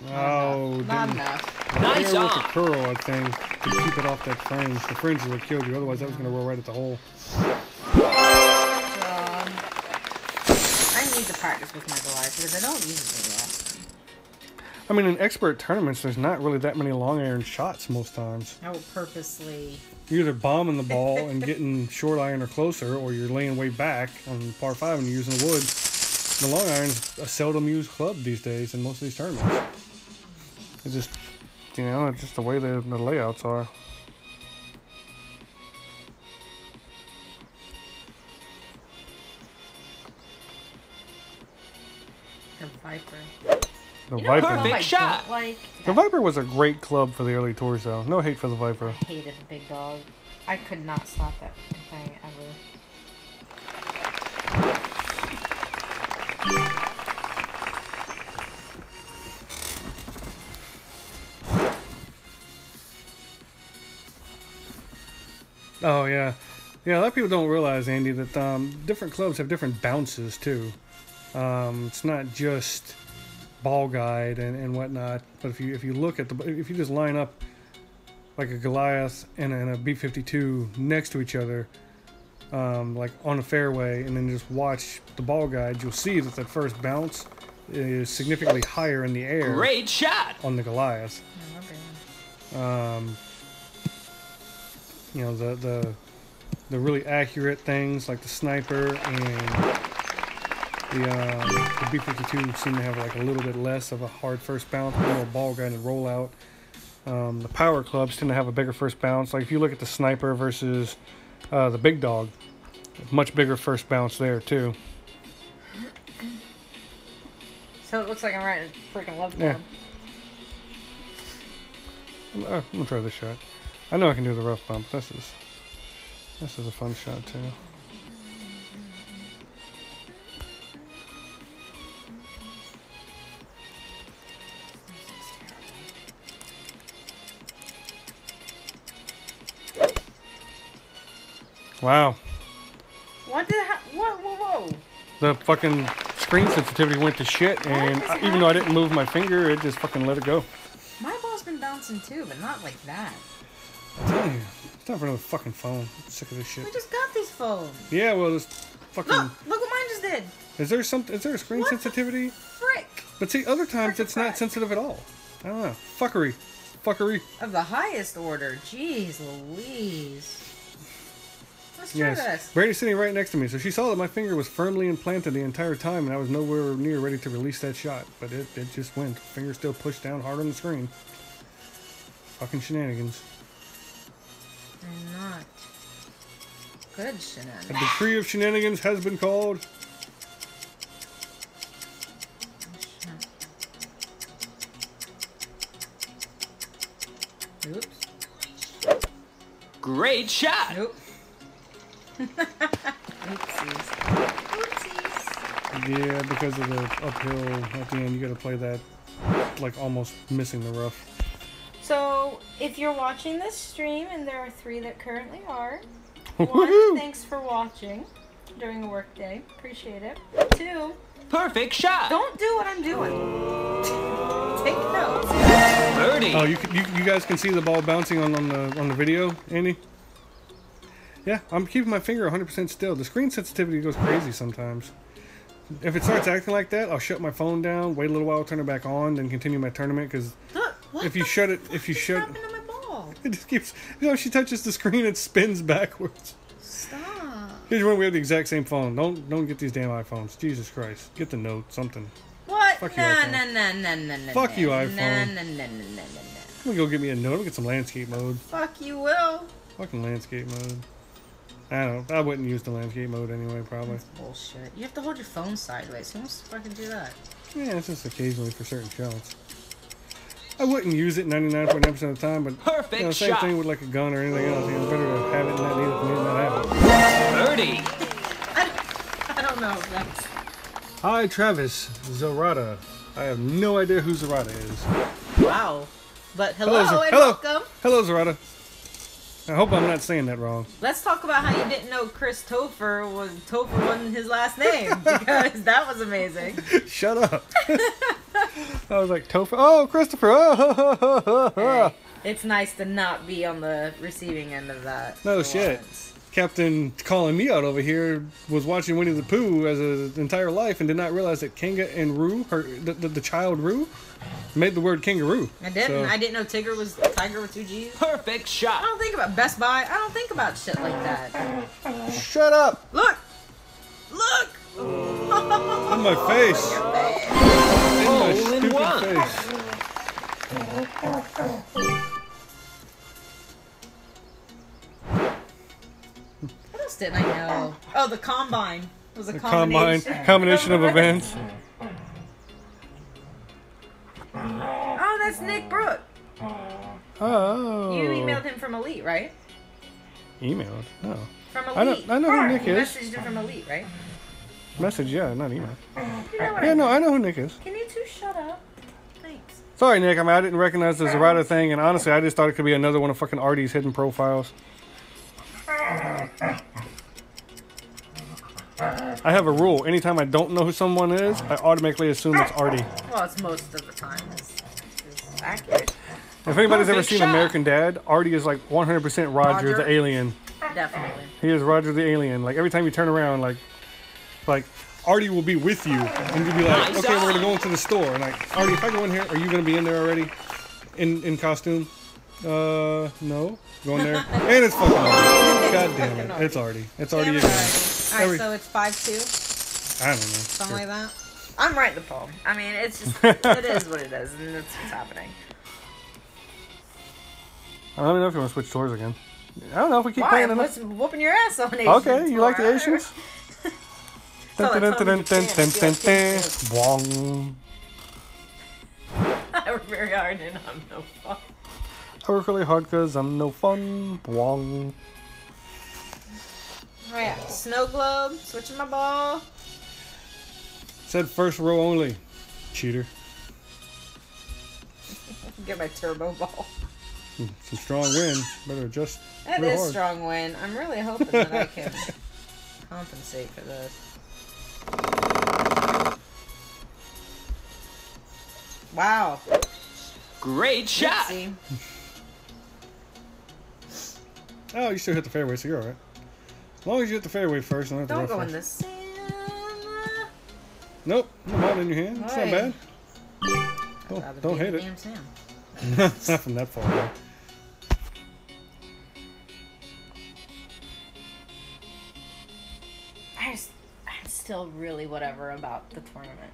Oh, Not didn't enough. Nice pair with the on. curl, I think, to keep it off that fringe. The fringe is what killed you. Otherwise, that was going to roll right at the hole. I need to practice with my Goliath because I don't use it very often. I mean, in expert tournaments, there's not really that many long iron shots most times. I will purposely. You're either bombing the ball and getting short iron or closer, or you're laying way back on par 5 and you're using the wood. The long iron's a seldom used club these days in most of these tournaments. It's just, you know, it's just the way the layouts are. The Viper. The You know what Viper. club I Perfect shot. don't like? The Viper was a great club for the early tours, though. No hate for the Viper. I hated the big dog. I could not stop that thing ever. Oh, yeah. Yeah, a lot of people don't realize, Andy, that different clubs have different bounces, too. It's not just ball guide and whatnot, but if you look at if you just line up like a Goliath and a B-52 next to each other, like on a fairway, and then just watch the ball guide, you'll see that first bounce is significantly higher in the air. Great shot. On the Goliath. You know, the really accurate things like the sniper and the B-52 seem to have like a little bit less of a hard first bounce, more ball guide and roll out. The power clubs tend to have a bigger first bounce. Like if you look at the sniper versus the big dog, much bigger first bounce there too. So it looks like I'm right in freaking love Yeah. club. I'm gonna try this shot. I know I can do the rough bump. This is a fun shot too. Wow. What the hell? Whoa. The fucking screen sensitivity went to shit, and even though I didn't move my finger, it just fucking let it go. My ball's been bouncing too, but not like that. I'm telling you, it's time for another fucking phone. I'm sick of this shit. We just got these phones. Yeah, well, this fucking. Look what mine just did. Is there a screen What the sensitivity? Frick. But see, other times Frick. it's not sensitive at all. I don't know. Fuckery. Of the highest order. Jeez Louise. Let's try this. Brandi's sitting right next to me, so she saw that my finger was firmly implanted the entire time, and I was nowhere near ready to release that shot. But it just went. Finger still pushed down hard on the screen. Fucking shenanigans. They're not good shenanigans. A decree of shenanigans has been called. Oops. Great shot. Nope. Oopsies. Yeah, because of the uphill at the end, you gotta play that like almost missing the rough. So, if you're watching this stream, and there are 3 that currently are, Woohoo! 1, thanks for watching during a work day. Appreciate it. 2, Perfect shot. don't do what I'm doing. Take notes. Birdie. Oh, you guys can see the ball bouncing on the video, Andy? Yeah, I'm keeping my finger 100% still. The screen sensitivity goes crazy sometimes. If it starts acting like that, I'll shut my phone down, wait a little while, turn it back on, then continue my tournament. Because if you shut it, What happened to my ball? it just keeps. You know, she touches the screen, it spins backwards. Stop. Here's when we have the exact same phone. Don't get these damn iPhones. Jesus Christ, get the Note, something. What? Fuck you, Nah. Fuck you, iPhone. Nah. Let me go get me a Note. I'll get some landscape mode. Fuck you, Will. Fucking landscape mode. I don't know. I wouldn't use the landscape mode anyway, probably. That's bullshit. You have to hold your phone sideways. Who wants to fucking do that? Yeah, it's just occasionally for certain shots. I wouldn't use it 99.9% of the time, but Perfect you know, same shot. thing with like a gun or anything else. You know, it's better to have it and not need it than need it not have it. Birdie. I don't know if that's... Hi, Travis. Zarada. I have no idea who Zarada is. Wow. But hello, Hello, and hello. welcome. Hello, Zarada. I hope I'm not saying that wrong. Let's talk about how you didn't know Chris Topher wasn't his last name, because that was amazing. Shut up. I was like, Topher. Oh, Christopher. Oh, Hey, it's nice to not be on the receiving end of that. No for shit. once. Captain calling me out over here was watching Winnie the Pooh as an entire life and did not realize that Kanga and Roo, the child Roo, made the word kangaroo. I didn't. So- I didn't know Tiger was Tiger with 2 G's. Perfect I shot. don't think about Best Buy. I don't think about shit like that. Shut up! Look! Look! In my face! In my Hole in stupid one. face! What else didn't I know? Oh, the Combine. It was a The combination of events. Oh, that's Nick Brook. Oh. You emailed him from Elite, right? Emailed? Oh. From I Elite. know who Nick You is. messaged him from Elite, right? Message, yeah, not email. You know what Yeah, I no, mean. I know who Nick is. Can you two shut up? Thanks. Sorry, Nick. I mean, I didn't recognize the Zarada thing, and honestly, I just thought it could be another one of fucking Artie's hidden profiles. I have a rule. Anytime I don't know who someone is, I automatically assume it's Artie. Well, it's most of the time. It's accurate. If anybody's ever Perfect seen shot. American Dad, Artie is like 100% Roger the alien. Definitely. He is Roger the alien. Like every time you turn around, like Artie will be with you, and you'll be like, Nice okay, we're gonna on. go into the store. And like, Artie, if I go in here, are you gonna be in there already? In costume? No. Go in there, and it's fucking Artie. God damn it, it's Artie. It's Artie again. Alright, Every- so it's 5-2, I don't know. something Sure. like that. I'm writing the poem. I mean, it's just, it is what it is, and that's what's happening. I don't even know if you want to switch tours again. I don't know if we keep Why? playing I'm enough. whooping your ass on Asian Okay, you like the tour. Asians? So Dun, it's dun, dun, Home dun, Japan, dun, I feel dun, like dun. Bwong. I work very hard and I'm no fun. I work really hard because I'm no fun. Bwong. Alright, snow globe, switching my ball. Said first row only. Cheater. Get my turbo ball. It's a strong win. Better adjust That real is hard. strong win. I'm really hoping that I can compensate for this. Wow. Great shot. Oopsie. Oh, you still hit the fairway, so you're alright. As long as you hit the fairway first, and not the Don't rough go in first. the sand. Nope, no ball in your hand. It's not Oi. bad. I'd rather Don't be in hit the it. damn sand. Not from that far away. I'm still really whatever about the tournament.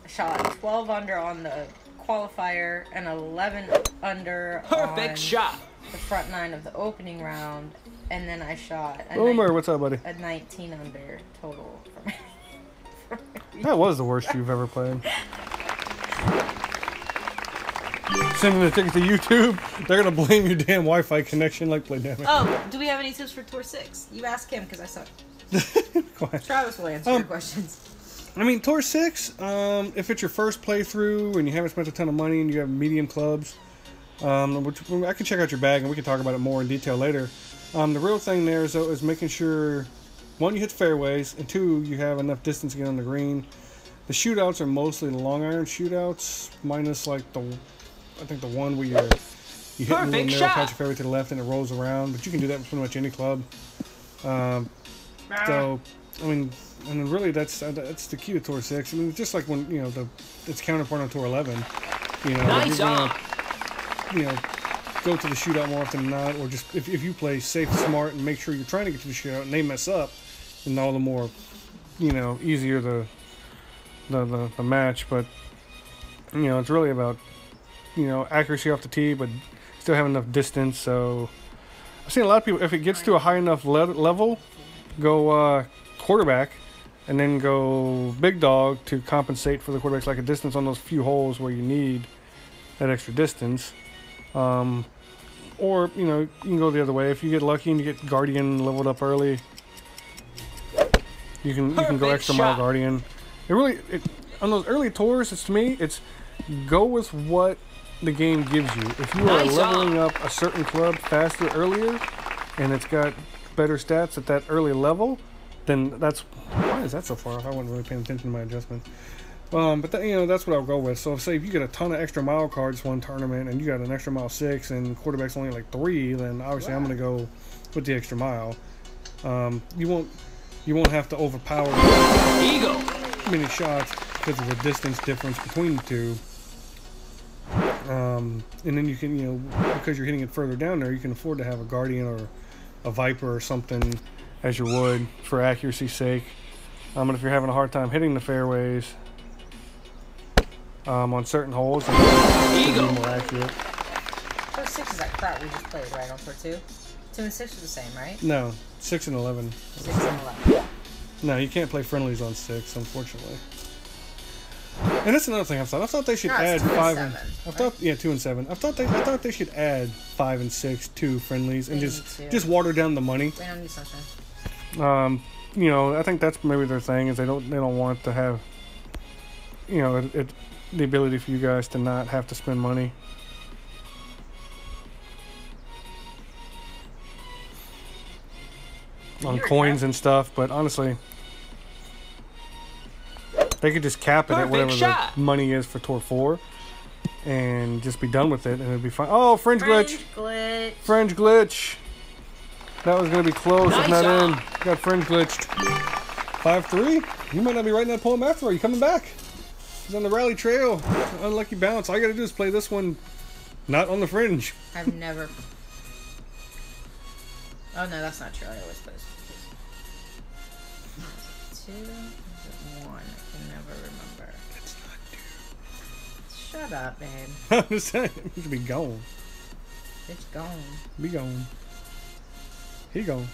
I shot 12 under on the qualifier and 11 under on Perfect shot. the front nine of the opening round, and then I shot a, Boomer, what's up, buddy? a 19 under total for me. That was the worst you've ever played. Sending the ticket to YouTube, they're gonna blame your damn Wi-Fi connection like play damn it. Oh, do we have any tips for Tour 6? You ask him because I suck. Quiet. Travis will answer your questions. I mean, Tour 6, if it's your first playthrough and you haven't spent a ton of money and you have medium clubs, which I can check out your bag and we can talk about it more in detail later. The real thing there is, though, is making sure, one, you hit the fairways, and two, you have enough distance to get on the green. The shootouts are mostly the long iron shootouts, minus like I think the one where you hit the little Perfect narrow shot. patch of fairway to the left and it rolls around, but you can do that with pretty much any club. So, I mean, and then really that's the key to Tour 6. I mean, it's just like when, you know, its counterpart on Tour 11. You know, Nice you're gonna, on. you know, go to the shootout more often than not, or just if you play safe, smart, and make sure you're trying to get to the shootout and they mess up, then all the more, you know, easier the match. But, you know, it's really about, you know, accuracy off the tee, but still have enough distance. So I've seen a lot of people, if it gets to a high enough level, go quarterback and then go big dog to compensate for the quarterback's lack of distance on those few holes where you need that extra distance. Or, you know, you can go the other way. If you get lucky and you get Guardian leveled up early, you can go Perfect extra mile shot. Guardian. On those early tours, to me, it's go with what the game gives you. If you are Nice leveling up a certain club faster earlier, and it's got better stats at that early level, then that's why is that so far off? I wasn't really paying attention to my adjustment. But you know, that's what I'll go with. So say if you get a ton of extra mile cards one tournament and you got an extra mile 6 and quarterback's only like 3, then obviously I'm gonna go with the extra mile. You won't have to overpower Eagle. many shots because of the distance difference between the two. And then you can, you know, because you're hitting it further down there, you can afford to have a Guardian or a Viper or something as you would for accuracy's sake. And if you're having a hard time hitting the fairways on certain holes, then it's Eagle. more accurate. Tour 6 is that crap we just played, right, on Tour 2? 2 and 6 are the same, right? No, 6 and 11. 6 and 11. No, you can't play friendlies on 6, unfortunately. And that's another thing I've thought. I thought they should No, it's add 2 and 5 7, I thought 2 and 7. I thought they should add 5 and 6 to friendlies and They just need to. just water down the money. We don't need something. You know, I think that's maybe their thing is they don't want to have, you know, the ability for you guys to not have to spend money. On You're coins right. and stuff, but honestly, they could just cap it at Perfect whatever shot. the money is for Tour 4. and just be done with it, and it'd be fine. Oh, fringe glitch. Glitch. Fringe glitch. That was going to be close, if Nice not in. on. Got fringe glitched. 5-3. You might not be writing that poem after. Are you coming back? He's on the rally trail. Unlucky bounce. All you got to do is play this one not on the fringe. I've never. Oh no, that's not true. I always play this. 2, 1. I can never remember. It's not Shut up, babe. due. I'm just saying. He should be gone. It's gone. Be gone. He gone.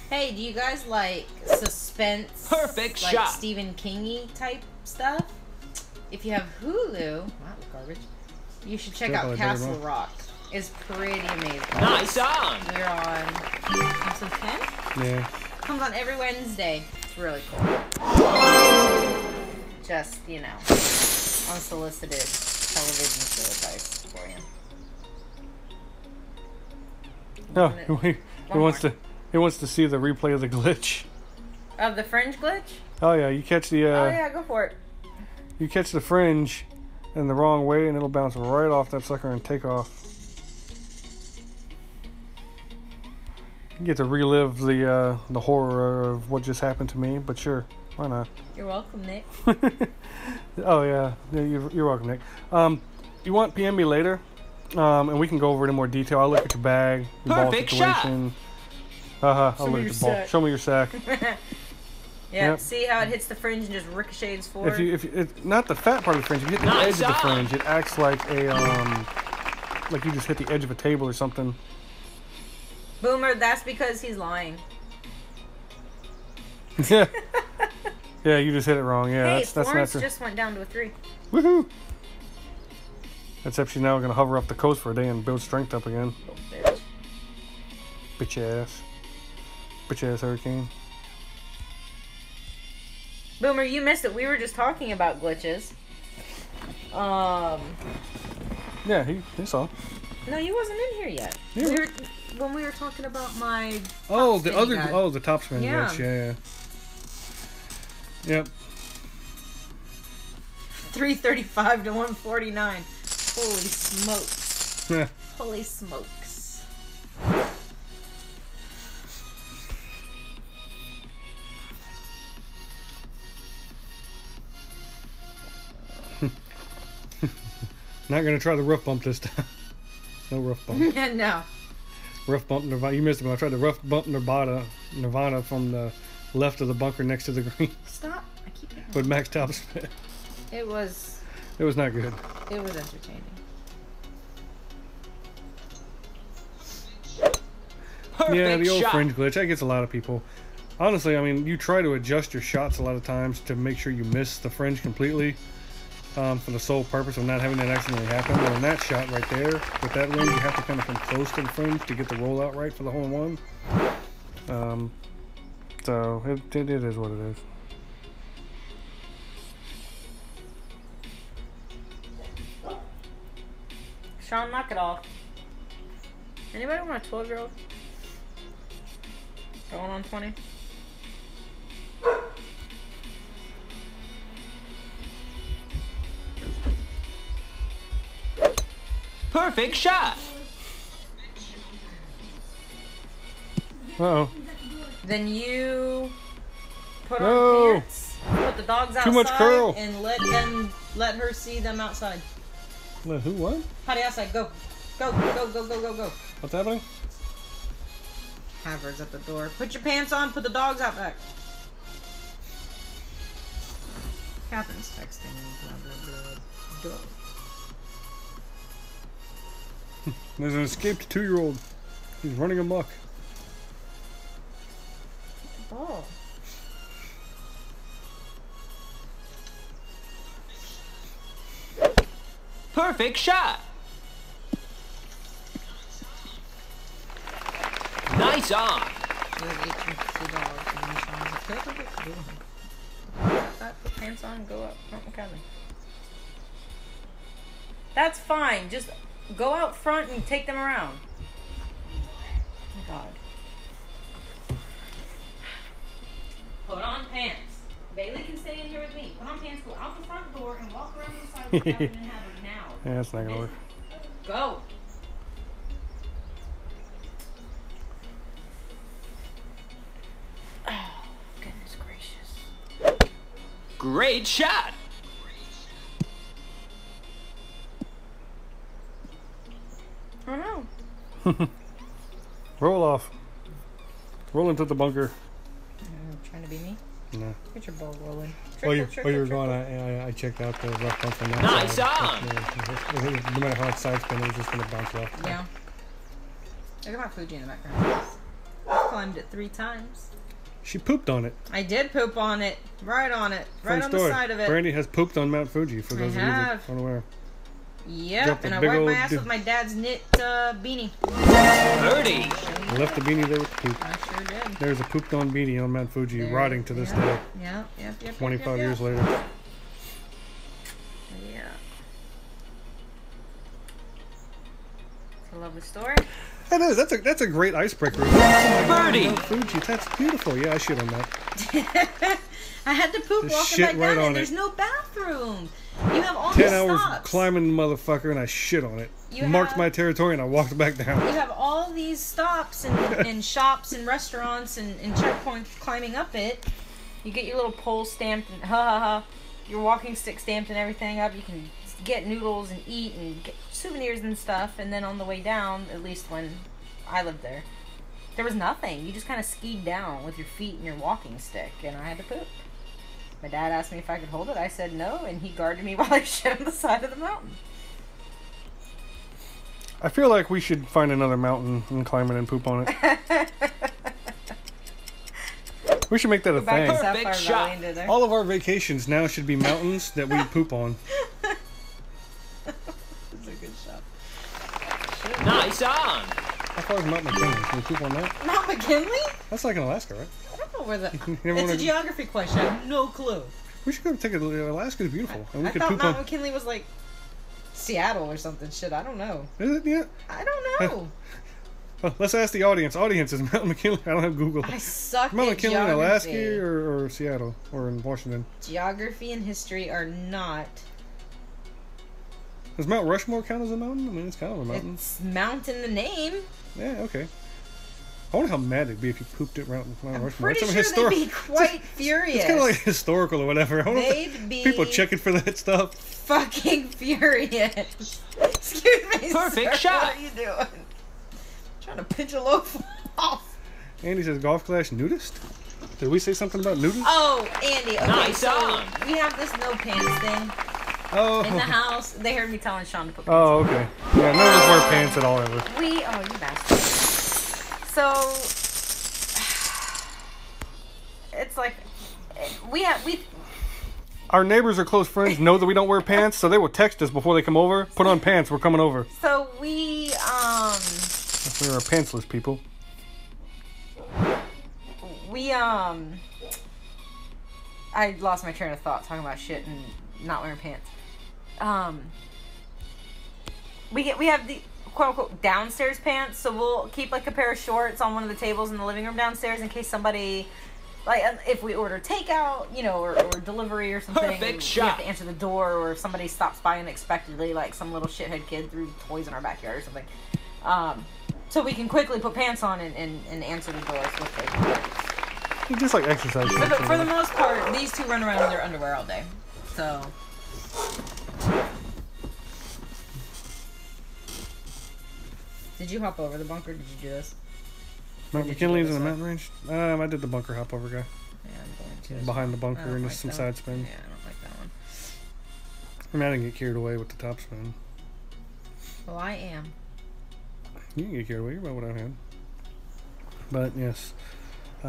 Hey, do you guys like suspense? Perfect like shot. Stephen King-y type stuff? If you have Hulu, wow, garbage. You should check Still out probably better Castle than Rock. It's pretty amazing. Nice on. We're on episode 10. Yeah. Comes on every Wednesday. It's really cool. Just, you know, unsolicited television show advice for you. Oh, he wants to see the replay of the glitch. Of the fringe glitch? Oh yeah, you catch the Oh yeah, go for it. you catch the fringe in the wrong way, and it'll bounce right off that sucker and take off. You get to relive the horror of what just happened to me, but sure, why not? You're welcome, Nick. Oh yeah, you're welcome, Nick. You want PM me later, and we can go over it in more detail. I'll look at your bag, your ball Perfect shot. situation. I'll look at the ball. sack. Show me your sack. Yeah, Yep. see how it hits the fringe and just ricochets forward? If not the fat part of the fringe, if you hit the Nice edge of the on. fringe, it acts like a like you just hit the edge of a table or something. Boomer, that's because he's lying. Yeah. Yeah, you just hit it wrong. Yeah, Hey, that's not Florence true. just went down to a 3. Woohoo! Except she's now going to hover up the coast for a day and build strength up again. Little bitch. Bitch ass. Bitch ass hurricane. Boomer, you missed it. We were just talking about glitches. Yeah, he saw. No, you wasn't in here yet. Yeah. When we were talking about my. Oh, top the other. spinny guy. Oh, the top spin Yeah. glitch. Yeah. Yep. 335 to 149. Holy smokes. Yeah. Holy smokes. Not gonna try the rough bump this time. No rough bump. No. Rough bump Nirvana. You missed it, but I tried to rough bump Nirvana from the left of the bunker next to the green Stop. I keep hitting with max top spin. It was Not good. entertaining. Perfect Yeah, the old shot. fringe glitch. That gets a lot of people. Honestly, I mean, you try to adjust your shots a lot of times to make sure you miss the fringe completely, for the sole purpose of not having that accidentally happen. But in that shot right there, with that ring, you have to kind of come close to the fringe to get the rollout right for the hole in one. So it is what it is. Sean, knock it off. Anybody want a 12-year-old? Going on 20? Perfect shot. Uh-oh. Then you put No. on pants, put the dogs outside, Too much curl. and let her see them outside. Who, what? Potty outside, go. Go, go, go, go, go, go. What's happening? Haver's at the door. Put your pants on, put the dogs out back. Catherine's texting me, blah, blah, blah. Go. There's an escaped 2-year-old. He's running amok. Oh. Perfect shot. Nice on. There's HMC dogs, and then Sean's like, "Hey, what are you doing?" Put pants on and go up. Front McCavan. That's fine. Just go out front and take them around. Oh my God. Put on pants. Bailey can stay in here with me. Put on pants, go out the front door, and walk around the side of the cabin and have her now. Yeah, that's not gonna work. Go. Oh, goodness gracious. Great shot. I don't know. Roll off. Roll into the bunker. Trying to be me? No. Get your ball rolling. While you were gone, I checked out the rough bunker. On that Nice side. on. No matter how much side spin, it was just going to bounce off. Yeah. Look at my Fuji in the background. I climbed it 3 times. She pooped on it. I did poop on it. Right on it. Right on the side of it. Brandi has pooped on Mount Fuji, for those of you that aren't aware. Yep, Dropped a and I big wiped my old ass with my dad's knit beanie. Birdie. Left the beanie there with the poop. I sure did. There's a pooped on beanie on Mount Fuji, There, rotting to this day. Yep. 25 years later. Yeah. It's a lovely story. That is. That's a great icebreaker. Birdie. Mount Fuji. That's beautiful. Yeah, I shit on that. I had to poop Just walking shit back right down, on and there's it. no bathroom. You have all 10 these hours stops. climbing the motherfucker, and I shit on it. You Marked have- my territory, and I walked back down. You have all these stops and shops and restaurants and checkpoints climbing up it. You get your little pole stamped and your walking stick stamped and everything up. You can get noodles and eat and get souvenirs and stuff. And then on the way down, at least when I lived there, there was nothing. You just kind of skied down with your feet and your walking stick, and I had to poop. My dad asked me if I could hold it. I said no, and he guarded me while I shit on the side of the mountain. I feel like we should find another mountain and climb it and poop on it. We should make that a Back to thing. Perfect Sapphire shot. Valley into there. All of our vacations now should be mountains that we poop on. That's a good shot. Nice on. How far is Mount McKinley? Can we poop on that? Mount McKinley? That's like in Alaska, right? I don't know where the. You never It's a wanna- geography question. I have no clue. We should go take a Alaska's beautiful. And we I could thought poop Mount on. McKinley was like Seattle or something. Shit, I don't know. Is it? Yeah. I don't know. Well, let's ask the audience. Audience, is Mount McKinley? I don't have Google. I suck Mount at McKinley in geography. Alaska or Seattle or in Washington? Geography and history are not. Does Mount Rushmore count as a mountain? I mean, it's kind of a mountain. It's Mount in the name. Yeah, okay. I wonder how mad it'd be if you pooped it around Mount I'm Rushmore. pretty It's sure they'd be quite furious. It's kind of like historical or whatever. I wonder if They'd be people checking for that stuff. fucking furious. Excuse me, Perfect sir. shot. What are you doing? Trying to pinch a loaf off. Andy says golf clash nudist. Did we say something about nudist? Oh, Andy. Okay, Nice so on. we have this no pants thing Oh. in the house. They heard me telling Sean to put pants Oh, okay. Yeah, none of us wear pants at all ever. on. Oh, you bastard. So, it's like, we Our neighbors or close friends know that we don't wear pants, so they will text us before they come over. Put on pants, we're coming over. so We are pantsless people. I lost my train of thought talking about shit and not wearing pants. We have the quote unquote downstairs pants, so we'll keep like a pair of shorts on one of the tables in the living room downstairs in case somebody, like if we order takeout, or delivery or something, Perfect we have shot. to answer the door, or if somebody stops by unexpectedly, like some little shithead kid threw toys in our backyard or something. So we can quickly put pants on and answer the doors with it. It's just like exercise. But pants, for the most part, these two run around in their underwear all day. So. Did you hop over the bunker? Did you do this? Mount Did you McKinley's go in the this mountain range. I did the bunker hop over guy. Yeah, I'm going to. as Behind the well. bunker I don't and just some that. side spin. Yeah, I don't like that one. I mean, I didn't get carried away with the top spin. Well, I am. You can get carried away. You're about what I had. But yes. I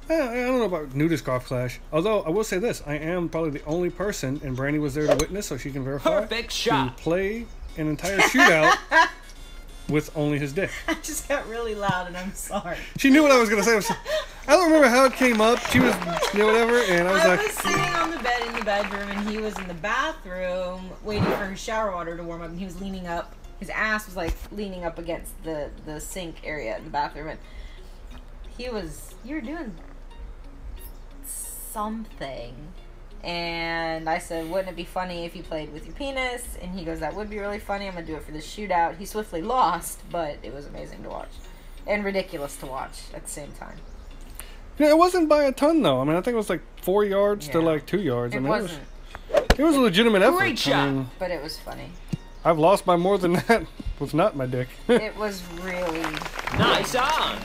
don't know about nudist golf clash. Although, I will say this. I am probably the only person, and Brandi was there to witness, so she can verify, Perfect to shot. play an entire shootout with only his dick. I just got really loud, and I'm sorry. She knew what I was going to say. I don't remember how it came up. She was, whatever, and I was I like... was sitting on the bed in the bedroom, and he was in the bathroom waiting for his shower water to warm up, and he was leaning up. His ass was like leaning up against the sink area in the bathroom, and you were doing something. And I said, wouldn't it be funny if you played with your penis? And he goes, that would be really funny. I'm going to do it for this shootout. He swiftly lost, but it was amazing to watch. And ridiculous to watch at the same time. Yeah, it wasn't by a ton, though. I mean, I think it was like 4 yards to like 2 yards. It wasn't. It was a legitimate effort. Great shot. I mean, But it was funny. I've lost by more than that with not my dick. It was really... Nice on.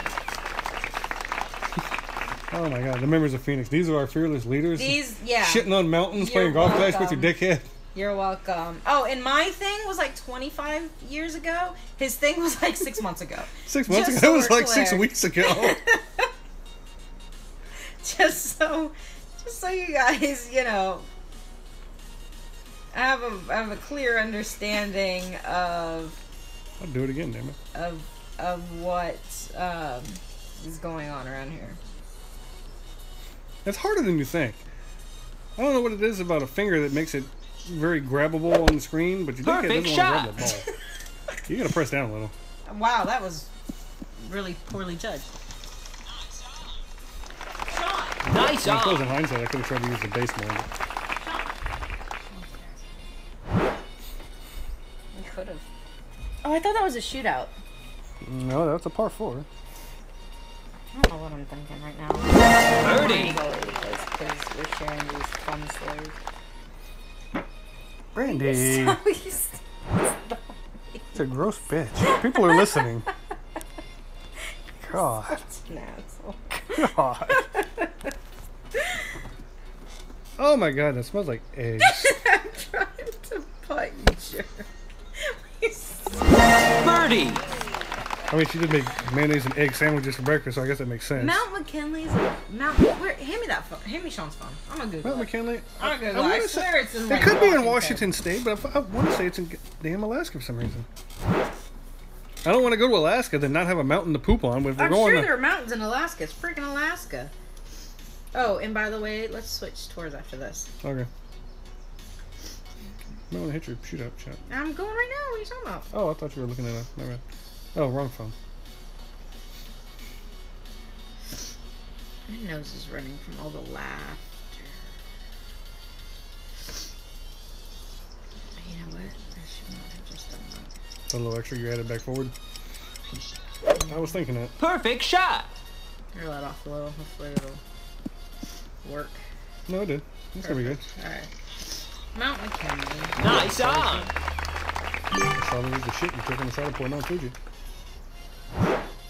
Oh my god, the members of Phoenix. These are our fearless leaders. These, yeah. Shitting on mountains, You're playing golf dice with your welcome. dickhead. You're welcome. Oh, and my thing was like 25 years ago. His thing was like 6 months ago. 6 months Just ago? so That was we're like 6 clear. weeks ago. just so you guys, you know, have a clear understanding of I'll do it again, damn it. of what is going on around here. It's harder than you think. I don't know what it is about a finger that makes it very grabbable on the screen, but your dickhead Perfect doesn't want to grab that ball. You gotta press down a little. Wow, that was really poorly judged. Nice I suppose in on. hindsight, I could have tried to use the base more. We could have. Oh, I thought that was a shootout. No, that's a par 4. I don't know what I'm thinking right now. Birdie. Because we're sharing these fun stories. Brandi, So he's it's a gross bitch. People are listening. God. such an asshole. God. Oh my god, that smells like eggs. I'm trying to bite you. Birdie. I mean, she did make mayonnaise and egg sandwiches for breakfast, so I guess that makes sense. Mount McKinley's Mount. Where? Hand me that phone. Hand me Sean's phone. I'm gonna Google Mount it. McKinley? I'm gonna Google it. I swear it's in. It like, could be in Washington State, but I want to say it's in damn Alaska for some reason. I don't want to go to Alaska then not have a mountain to poop on. But if we're I'm going sure to... there are mountains in Alaska. It's freaking Alaska. Oh, and by the way, let's switch tours after this. Okay. I want to hit your shootout shot. I'm going right now. What are you talking about? Oh, I thought you were looking at a... Never mind. Oh, wrong phone. My nose is running from all the laughter. You know what? I should not have just done that. A little extra you added back forward. I was thinking that. Perfect shot. Or let off a little. Hopefully it'll work. No, it did. It's going to be good. Alright. Mount McKinley. Nice on. Solid as the shit you took on the side of Point Mount Fuji.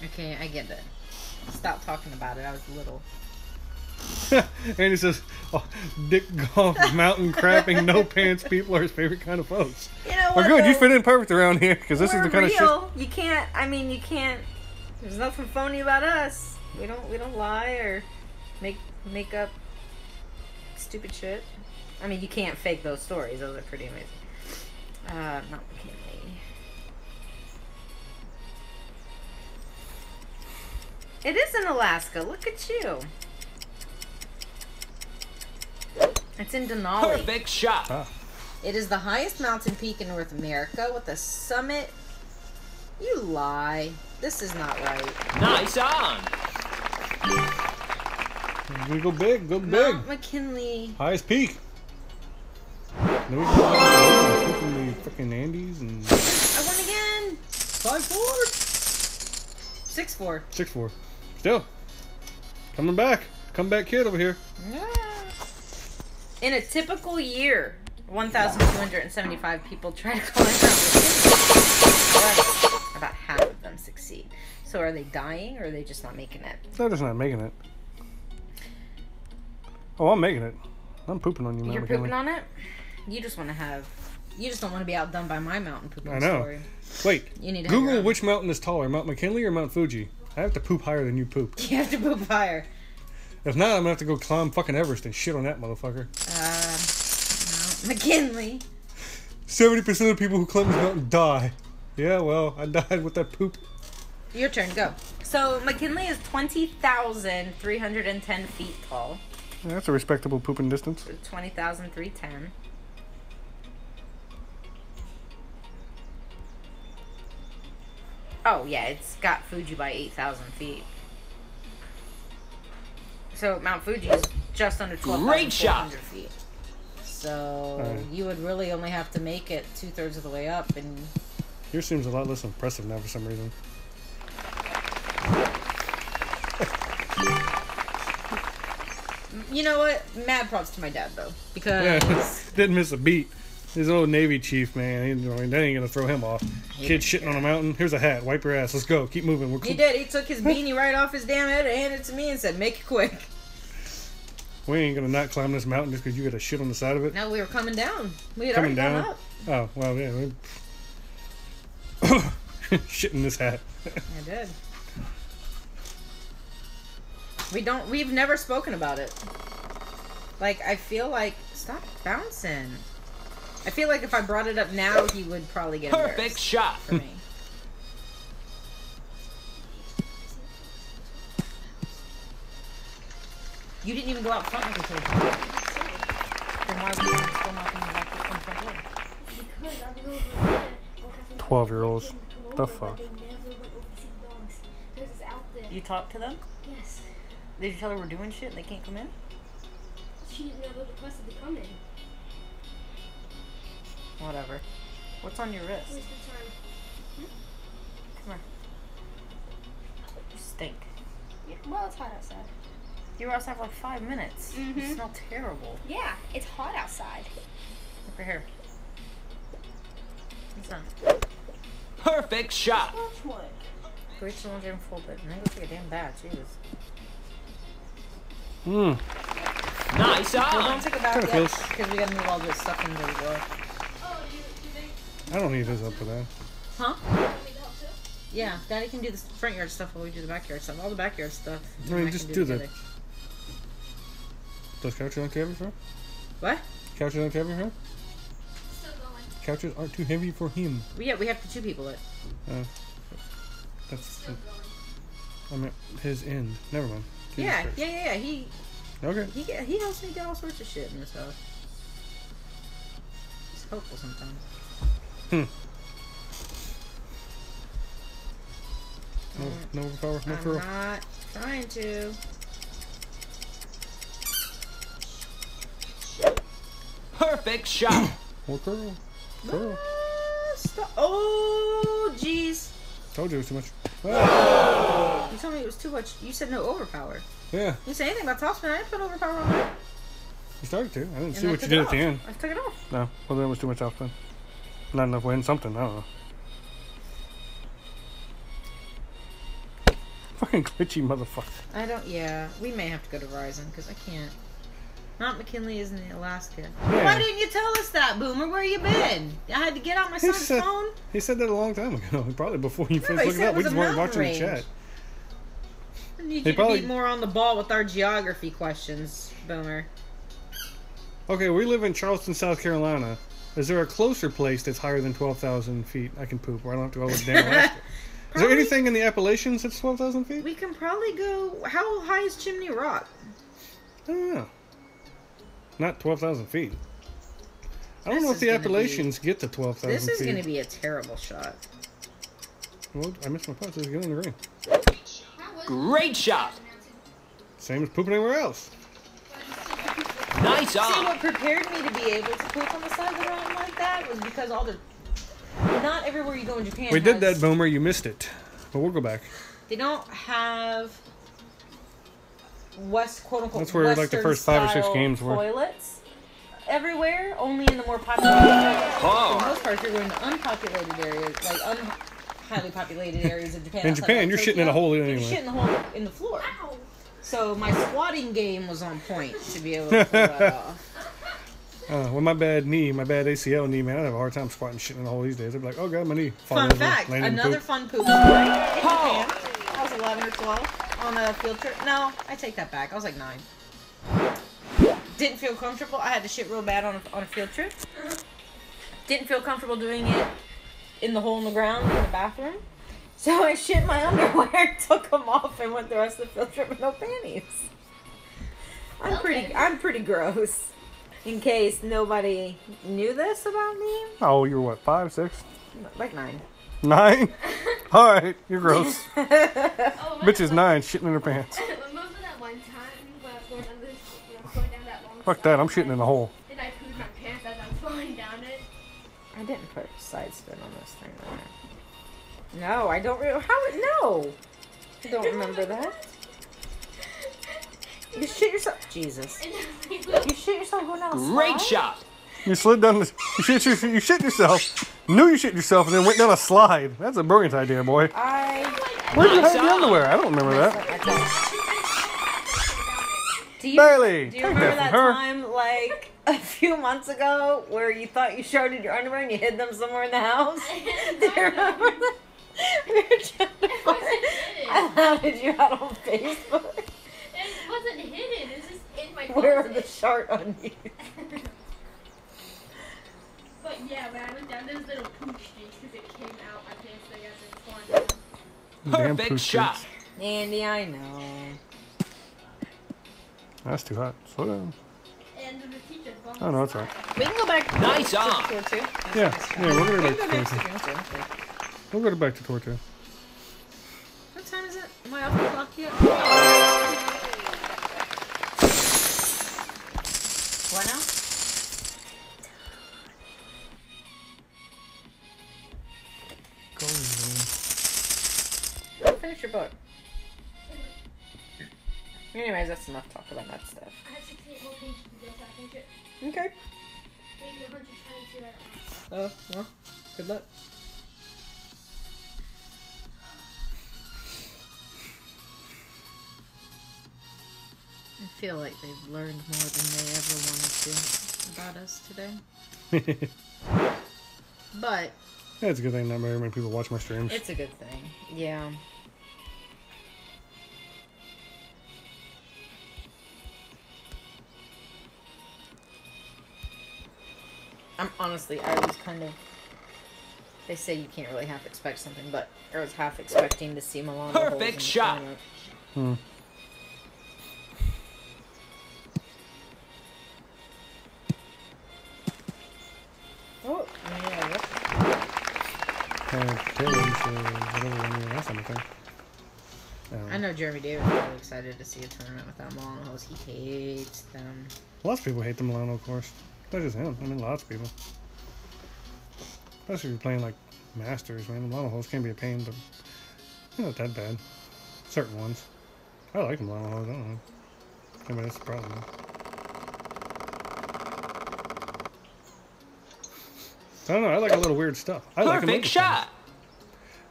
Okay, I get it. Stop talking about it. I was little. And he says, oh, dick golf, mountain crapping, no pants people are his favorite kind of folks. You know Oh, what? good. You though? fit in perfect around here because this is We're the kind of shit. real. You can't. I mean, you can't. There's nothing phony about us. We don't lie or make up stupid shit. I mean, you can't fake those stories. Those are pretty amazing. Not McKinley. It is in Alaska. Look at you. It's in Denali. Perfect shot. Ah, It is the highest mountain peak in North America with a summit. You lie. This is not right. Nice on. we go big, go big. Mount McKinley. Highest peak. Then we go up in the freaking Andes and I won again. 5'4", 6'4". 6'4". Still coming back. Comeback kid over here. Yeah. In a typical year, 1,275 people try to climb Mount McKinley. But about half of them succeed. So are they dying or are they just not making it? They're just not making it. Oh, I'm making it. I'm pooping on you, Mount You're McKinley. pooping on it? You just want to have... You just don't want to be outdone by my mountain pooping I know. story. Wait, You need to have your Google own. which mountain is taller, Mount McKinley or Mount Fuji? I have to poop higher than you poop. You have to poop higher. If not, I'm gonna have to go climb fucking Everest and shit on that motherfucker. Mount McKinley. 70% of people who climb this mountain die. Yeah, well, I died with that poop. Your turn, go. So McKinley is 20,310 feet tall. That's a respectable pooping distance. 20,310. Oh yeah, it's got Fuji by 8,000 feet. So Mount Fuji is just under 12,400 feet. So you would really only have to make it 2/3 of the way up, and Yours seems a lot less impressive now for some reason. you know what? Mad props to my dad though, because didn't miss a beat. His old Navy chief, man, that ain't gonna throw him off. Kid shitting on a mountain. Here's a hat. Wipe your ass. Let's go. Keep moving. He did. He took his beanie right off his damn head and handed it to me and said, "Make it quick." We ain't gonna not climb this mountain just because you got a shit on the side of it. No, we were coming down. We had Coming already down. gone up. Oh well, yeah. Shit in this hat. I did. We've never spoken about it. Like, I feel like, stop bouncing. I feel like if I brought it up now, he would probably get embarrassed. Perfect shot. For me. You didn't even go out front like I told you. Then why were you still knocking back the front door? 12-year-olds. The fuck? You talked to them? Yes. Did you tell her we're doing shit and they can't come in? She never requested to come in. Whatever. What's on your wrist? Waste of time. Come here. You stink. Yeah, well, it's hot outside. You were outside for like 5 minutes. You smell terrible. Yeah, it's hot outside. Look right here. What's that? Perfect shot. Watch what? Go reach the laundry and fold it. And then go take a damn bath. Jesus. Nice Well, don't on. take a bath Kinda yet. close. Because we gotta move all this stuff into the door. Oh, do they I don't need his up for that. Huh? want me to help too? Yeah. Daddy can do the front yard stuff while we do the backyard stuff. All the backyard stuff. I mean, I just can do that. together. Those couches aren't too heavy for him? What? Couches aren't too heavy for him? Still going. Couches aren't too heavy for him. Well, yeah, we have to 2 people it. That's, Still going. I mean, his end. Never mind. Jesus Yeah, Christ. yeah. He Okay. he helps me get all sorts of shit in this house. He's helpful sometimes. No overpower. No I'm throw. not trying to. Perfect shot. More curl. Curl. Stop. Oh, jeez. Told you it was too much. Ah. You told me it was too much. You said no overpower. Yeah. You didn't say anything about topspin. I didn't put overpower on there. You started to. I didn't And see I what you took did it at the off. end. I took it off. No. Well, there was too much outspin. Not enough wind. Something. I don't know. Fucking glitchy motherfucker. I don't. Yeah, we may have to go to Verizon because I can't. Mount McKinley is in Alaska. Yeah. Why didn't you tell us that, Boomer? Where you been? I had to get out my He son's said- phone. He said that a long time ago. Probably before you but finished he looking said it up. it We was just a weren't mountain watching the range. chat. I need They you probably- to be more on the ball with our geography questions, Boomer. Okay, we live in Charleston, South Carolina. Is there a closer place that's higher than 12,000 feet I can poop where I don't have to go to damn Alaska? Is there Probably- anything in the Appalachians that's 12,000 feet? We can probably go. How high is Chimney Rock? I don't know. Not 12,000 feet. I don't This know if is the gonna Appalachians get to 12,000 This is feet. going to be a terrible shot. Well, I missed my putt, so it's getting in the green. Great shot. Same as pooping anywhere else. Nice See, on. what prepared me to be able to poop on the side of the mountain like that was because all the. Not everywhere you go in Japan. We did has- that, Boomer. You missed it. But we'll go back. They don't have quote unquote. That's where, like, the first 5 or 6 Western games were. Toilets everywhere, only in the more populated areas. For the Hard. most part, you're going to unpopulated areas, like highly populated areas of Japan. In outside Japan, of you're shitting Tokyo. in a hole You're anyway. shitting in the hole in the floor. Ow! So my squatting game was on point to be able to pull that off. With my bad knee, my bad ACL knee, man, I'd have a hard time squatting shit in the hole these days. I'd be like, oh god, my knee. Fall Fun over, fact, land in another poop. fun poop story in Japan. I was 11 or 12 on a field trip. No, I take that back. I was like 9. Didn't feel comfortable. I had to shit real bad on a field trip. Didn't feel comfortable doing it in the hole in the ground in the bathroom. So I shit my underwear, took them off, and went the rest of the field trip with no panties. I'm pretty gross. In case nobody knew this about me, Oh, you were what, 5, 6, like 9. 9? Alright, you're gross. Oh, Bitch is 9, shitting in her pants. Remember that one time when I was going under the Fuck that, I'm shitting in the hole. And I pooed my pants as I was falling down it. I didn't put side spin on this thing. No, I don't. No, I don't remember that. You shit yourself. Jesus. You shit yourself going down a slide? Great shot. You slid down the. You shit yourself. Knew you shit yourself and then went down a slide. That's a brilliant idea, boy. Where did you hide the underwear? I don't remember that. Bailey, Do you take remember that that from her. time, like, a few months ago, where you thought you showed your underwear and you hid them somewhere in the house? Do you remember that? We were trying to find hidden. I outed you out on Facebook. It wasn't hidden. It was just in my Where are the closet. shirt on you? But yeah, when I went down those little pooch streaks because it came out my pants like as it was falling down. Damn Perfect pooch shot. streaks. Andy, I know. That's too hot. Slow down. And the teacher bumped Oh, no, it's all right. We can go back Nice to on. tour 2. Yeah, we'll go We back can to go tour back to 2. tour 2. We'll go back to tour 2. What time is it? Am I off the clock yet? What now? Finish your book. Anyways, that's enough talk about that stuff. I have 68 more pages to go, so I think it. Okay. Maybe 122 right now. Oh, well, good luck. I feel like they've learned more than they ever wanted to about us today. But Yeah, it's a good thing not very many people watch my streams. it's a good thing. Yeah. I'm honestly, I was kind of. They say you can't really half expect something, but I was half expecting to see Milano holes in Perfect the shot. tournament. Hmm. Oh, yeah, what? Taylor, whatever one you last time, I think. I know Jeremy Davis is really excited to see a tournament without Milano holes. He hates them. Lots of people hate the Milano course. Not just him. I mean, lots of people. Especially if you're playing like Masters, man. The Milano holes can be a pain, but they're not that bad. Certain ones. I like the Milano holes. I don't know. I mean, that's the problem. I don't know. I like a little weird stuff. I like Perfect emoji shot. spammers.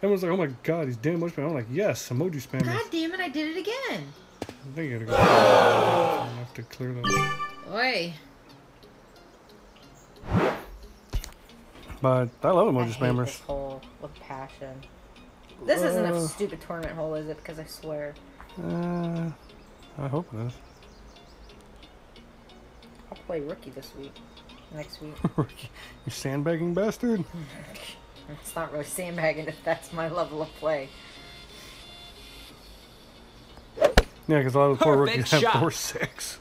Everyone's like, "Oh my god, he's damn emoji spam." I'm like, "Yes, emoji spammers." God damn it, I did it again. I think you gotta go. I have to clear those. Oi. But I love I emoji hate spammers. this hole with passion. This isn't a stupid tournament hole, is it? Because I swear. I hope it is. I'll play rookie this week. Next week. You sandbagging bastard. It's not really sandbagging if that's my level of play. Yeah, because a lot of the poor Perfect rookies have shot. 4-6.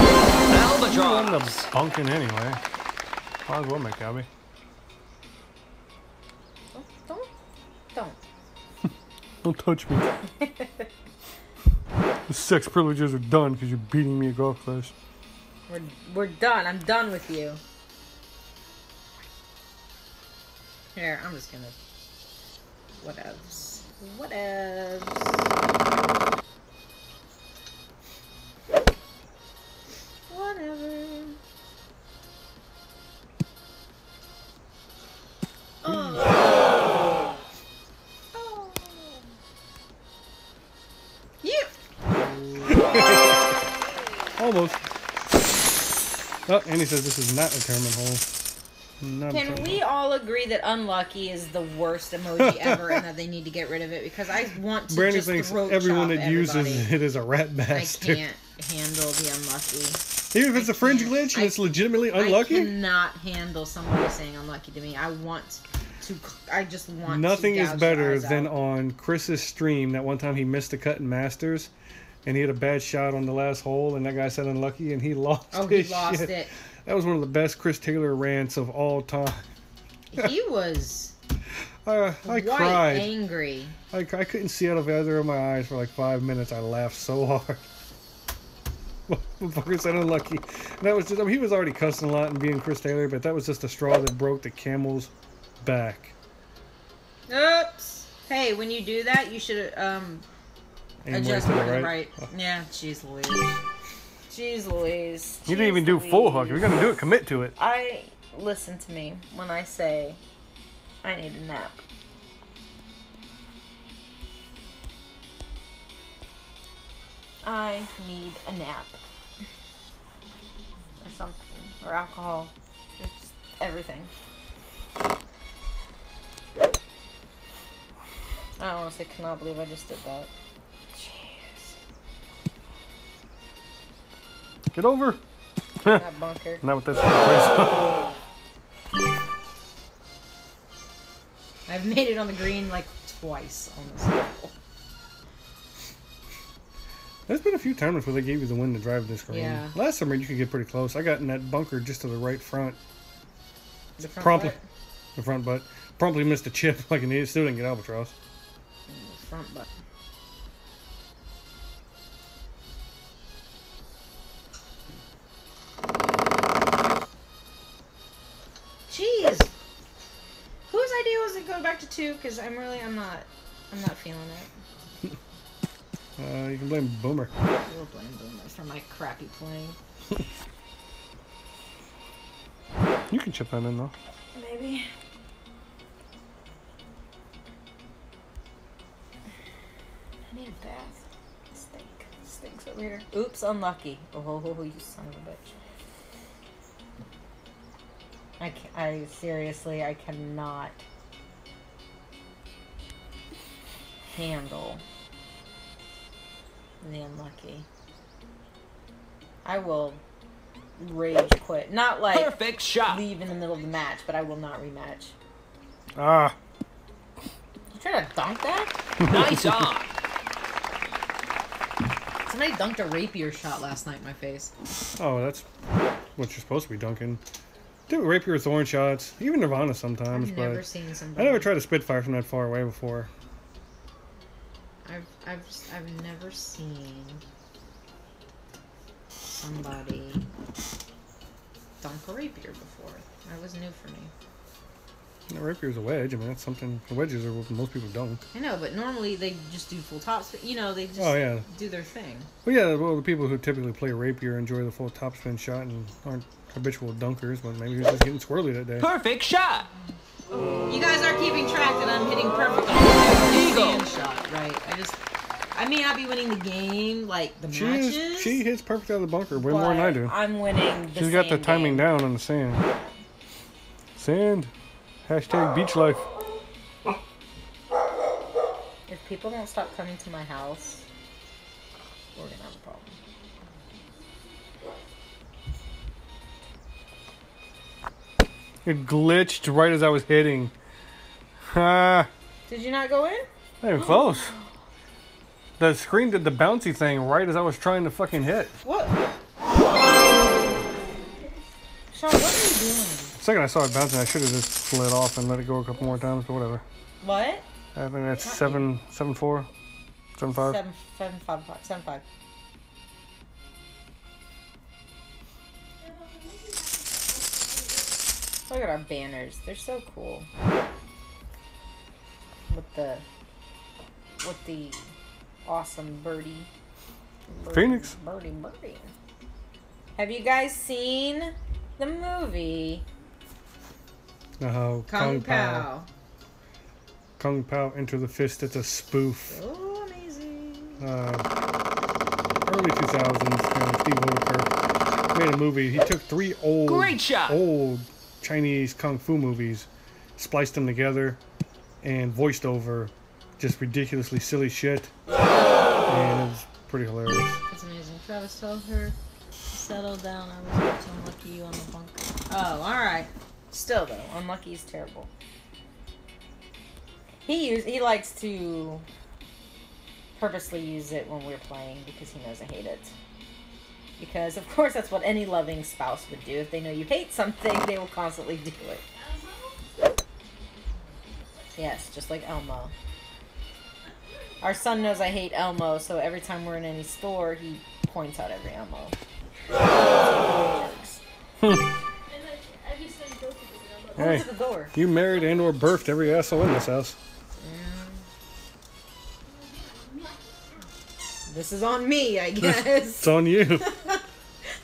I'm Albatross. the bunking anyway. Might as well make Abby. Don't. Don't touch me. The sex privileges are done because you're beating me at golf class. We're done. I'm done with you. Here, I'm just gonna. Whatevs. Whatevs. Whatever. Oh. Oh. You. Almost. Oh, Andy says this is not a tournament hole. Not a Can tournament we hole. all agree that unlucky is the worst emoji ever and that they need to get rid of it? Because I want to Brandi just thinks throat everyone chop that uses everybody. it is a rat I bastard. can't handle the unlucky. Even if it's I a fringe can't. glitch and it's legitimately unlucky, I cannot handle somebody saying unlucky to me. I just want nothing to is gouge better their eyes than out. on Chris's stream that one time he missed a cut in Masters and he had a bad shot on the last hole and that guy said unlucky and he lost Oh, he his lost shit. it. That was one of the best Chris Taylor rants of all time. He was. I White, cried. angry. I couldn't see out of either of my eyes for like 5 minutes. I laughed so hard. Motherfucker said unlucky. And that was just, I mean, he was already cussing a lot and being Chris Taylor, but that was just the straw that broke the camel's back. Oops. Hey, when you do that, you should Aim adjust way more to to the the right. right. Yeah, jeez Louise. Jeez Louise. You didn't even do full hug. If you're gonna do it, commit to it. Listen to me when I say I need a nap. I need a nap. Or something. Or alcohol. It's everything. I honestly cannot believe I just did that. Jeez. Get over. That bunker. Not with that place. I've made it on the green like twice on this level. There's been a few times where they gave you the win to drive this green. Yeah. Last summer you could get pretty close. I got in that bunker just to the right front. The front Promptly. butt. The front butt. Promptly missed a chip like an idiot. Still didn't get albatross. The front butt. Jeez. Whose idea was it go back to 2? Because I'm not feeling it. You can blame Boomer. We'll blame Boomer for my crappy playing. You can chip that in though. Maybe. I need a bath. Stinks over here. Oops, unlucky. Oh, you son of a bitch. I seriously, I cannot handle the unlucky. I will rage quit. Not like Perfect shot. leave in the middle of the match, but I will not rematch. Ah. You trying to dunk that? Nice on. Somebody dunked a rapier shot last night in my face. Oh, that's what you're supposed to be dunking. Do rapier thorn shots. Even Nirvana sometimes, I've but never seen somebody. I never tried to spitfire from that far away before. I've never seen somebody dunk a rapier before. That was new for me. The rapier's a wedge. I mean, that's something. The wedges are what most people dunk. I know, but normally they just do full tops. You know, they just do their thing. Well, yeah. Well, the people who typically play rapier enjoy the full topspin shot and aren't habitual dunkers, but maybe he was just getting swirly that day. Perfect shot. You guys are keeping track that I'm hitting perfect on the Eagle. stand shot, right? I may not be winning the game, like the matches. She hits perfect out of the bunker way more than I do. I'm winning the She's got the sand timing game. down on the sand. Sand. Hashtag beach life. If people don't stop coming to my house, we're gonna have a problem. It glitched right as I was hitting. Ha! Did you not go in? Not even close. The screen did the bouncy thing right as I was trying to fucking hit. What? Sean, what are you doing? The second I saw it bouncing, I should have just slid off and let it go a couple more times, but whatever. What? I think that's 7-4, 7-5. 7-5. Look at our banners. They're so cool. With the awesome birdie. Phoenix. Birdie. Have you guys seen the movie No, Kung Pao? Kung Pao Enter the Fist. It's a spoof. Oh, amazing. Early 2000s, Steve Whitaker made a movie. He took 3 Great shot. old Chinese kung fu movies, spliced them together, and voiced over just ridiculously silly shit. And it was pretty hilarious. That's amazing. Travis, tell her to settle down. I was watching Lucky You on the bunker. Oh, alright. Still, though, Unlucky is terrible. He likes to purposely use it when we're playing because he knows I hate it. Because, of course, that's what any loving spouse would do. If they know you hate something, they will constantly do it. Yes, just like Elmo. Our son knows I hate Elmo, so every time we're in any store, he points out every Elmo. And like, every time you go to this number, Hey, Close the door. you married and or birthed every asshole in this house. This is on me, I guess. It's on you.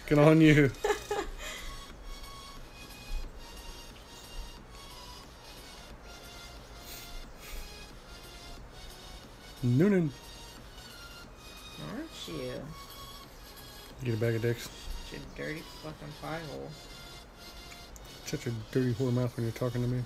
Get on you. Noonan. Aren't you? Get a bag of dicks. You dirty fucking pie hole. Shut your dirty whore mouth when you're talking to me.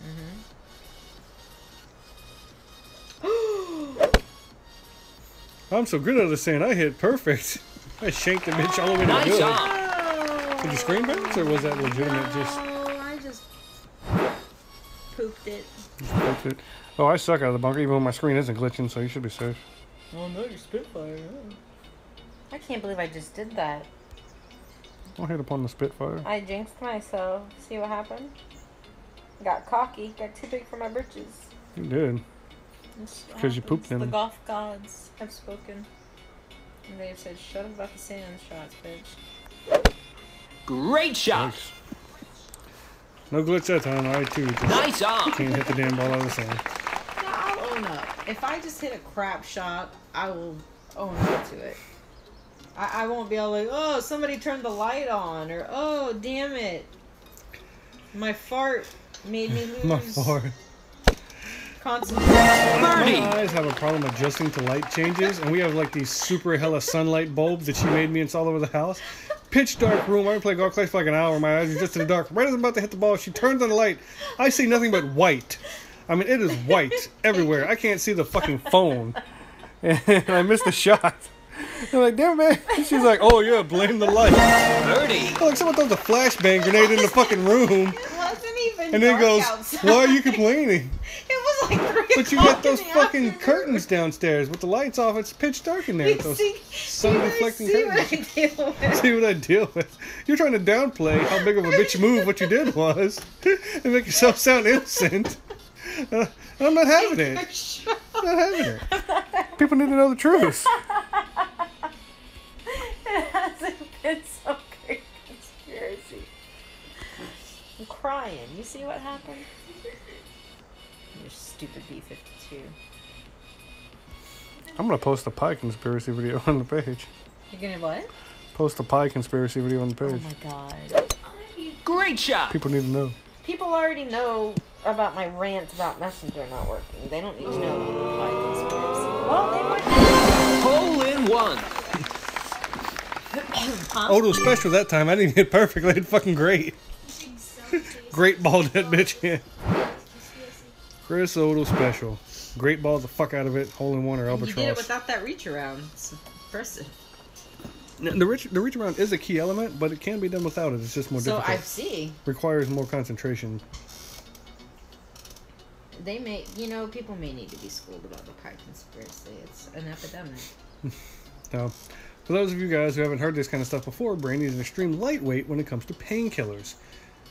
I'm so good at this saying I hit perfect. I shanked the bitch all the way to Nice good. job. Did you screen bounce or was that legitimate just I just pooped it. pooped it? Oh, I suck out of the bunker even when my screen isn't glitching, so you should be safe. Oh no, you're Spitfire. I can't believe I just did that. Don't hit upon the Spitfire. I jinxed myself. See what happened? Got cocky. Got too big for my britches. You did. Because you pooped The them. golf gods have spoken. And they've said, shut up about the sand shots, bitch. Great shot. Nice. No glitch that time. I too just Nice arm. can't hit the damn ball out of the sand. No, I'll own up. If I just hit a crap shot, I will own up to it. I won't be all like, oh, somebody turned the light on, or oh, damn it, my fart made me lose My fart. concentration. My Birdie. eyes have a problem adjusting to light changes, and we have like these super hella sunlight bulbs that she made me install over the house. Pitch dark room. I play golf class for like an hour. My eyes are just in the dark. Right as I'm about to hit the ball, she turns on the light. I see nothing but white. I mean, it is white everywhere. I can't see the fucking phone, and I missed the shot. I'm like, damn man. She's like, oh yeah, blame the light. Birdie. Like someone throws a flashbang grenade in the fucking room, It wasn't even and then dark goes, outside. why are you complaining? It was like 3 But you o'clock got those in the fucking afternoon. curtains downstairs with the lights off. It's pitch dark in there. You With those see, sun you guys deflecting see what curtains. I deal with. See what I deal with. You're trying to downplay how big of a bitch move what you did was, and make yourself sound innocent. I'm not having it. I'm not having it. People need to know the truth. It hasn't been so great conspiracy. I'm crying. You see what happened? Your stupid B-52. I'm gonna post a pie conspiracy video on the page. You're gonna what? Post a pie conspiracy video on the Oh page. my god. Great shot. People need to know. People already know about my rant about Messenger not working. They don't need to know about my conspiracy. Well, they might Hole in one. Odo special that time. I didn't hit perfectly. I hit fucking great. Great ball that bitch in. Chris Odo special. Great ball the fuck out of it. Hole in one or You albatross. did it without that reach around. It's impressive. The reach around is a key element, but it can be done without it. It's just more So difficult. I see. Requires more concentration. They may, people may need to be schooled about the pie conspiracy. It's an epidemic. Now, for those of you guys who haven't heard this kind of stuff before, Brandi is an extreme lightweight when it comes to painkillers.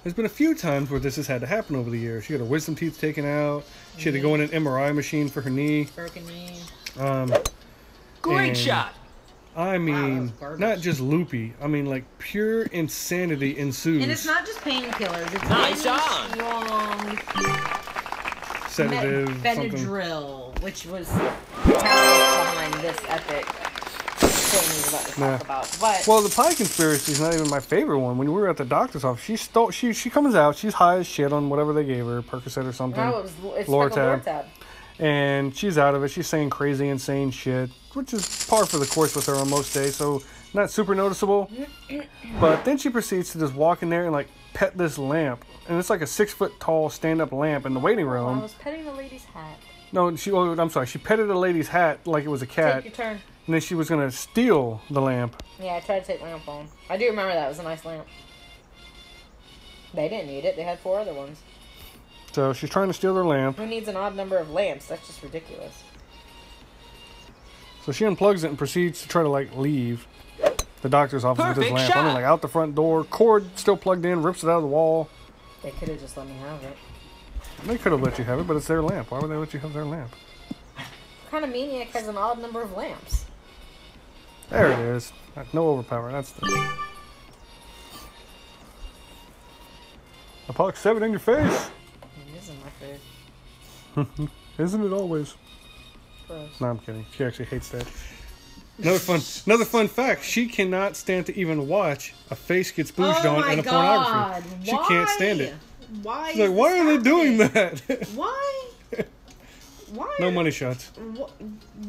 There's been a few times where this has had to happen over the years. She had her wisdom teeth taken out. She had to go in an MRI machine for her knee. Broken knee. Great And- shot. I mean, was garbage. not just loopy. I mean, like, pure insanity ensues. And it's not just painkillers. It's Nice any on. strong sedative, something. Benadryl, which was behind this epic thing we're about to talk Yeah. about. But Well, the pie conspiracy is not even my favorite one. When we were at the doctor's office, she comes out, she's high as shit on whatever they gave her, Percocet or something. no, it's Lortab. Lortab. And she's out of it. She's saying crazy, insane shit, which is par for the course with her on most days, so not super noticeable. But then she proceeds to just walk in there and, like, pet this lamp. And it's like a 6-foot tall stand-up lamp in the waiting I room. was petting the lady's hat. No, I'm sorry. She petted a lady's hat like it was a cat. Take your turn. And then she was going to steal the lamp. Yeah, I tried to take my own phone. I do remember that. It was a nice lamp. They didn't need it. They had 4 other ones. So she's trying to steal their lamp. Who needs an odd number of lamps? That's just ridiculous. So she unplugs it and proceeds to try to, like, leave the doctor's office with this Perfect lamp. I mean, shot. like, out the front door. Cord still plugged in, rips it out of the wall. They could have just let me have it. They could have let you have it, but it's their lamp. Why would they let you have their lamp? What kind of maniac has an odd number of lamps? There it is. No overpower. That's the... Apoc 7 in your face! It is in my face. Isn't it always? Gross. No, I'm kidding. She actually hates that. Another fun fact. She cannot stand to even watch a face get spooged on in a pornography. She can't stand it. Why? She's like, why are they doing that? Why? Why? No money shots.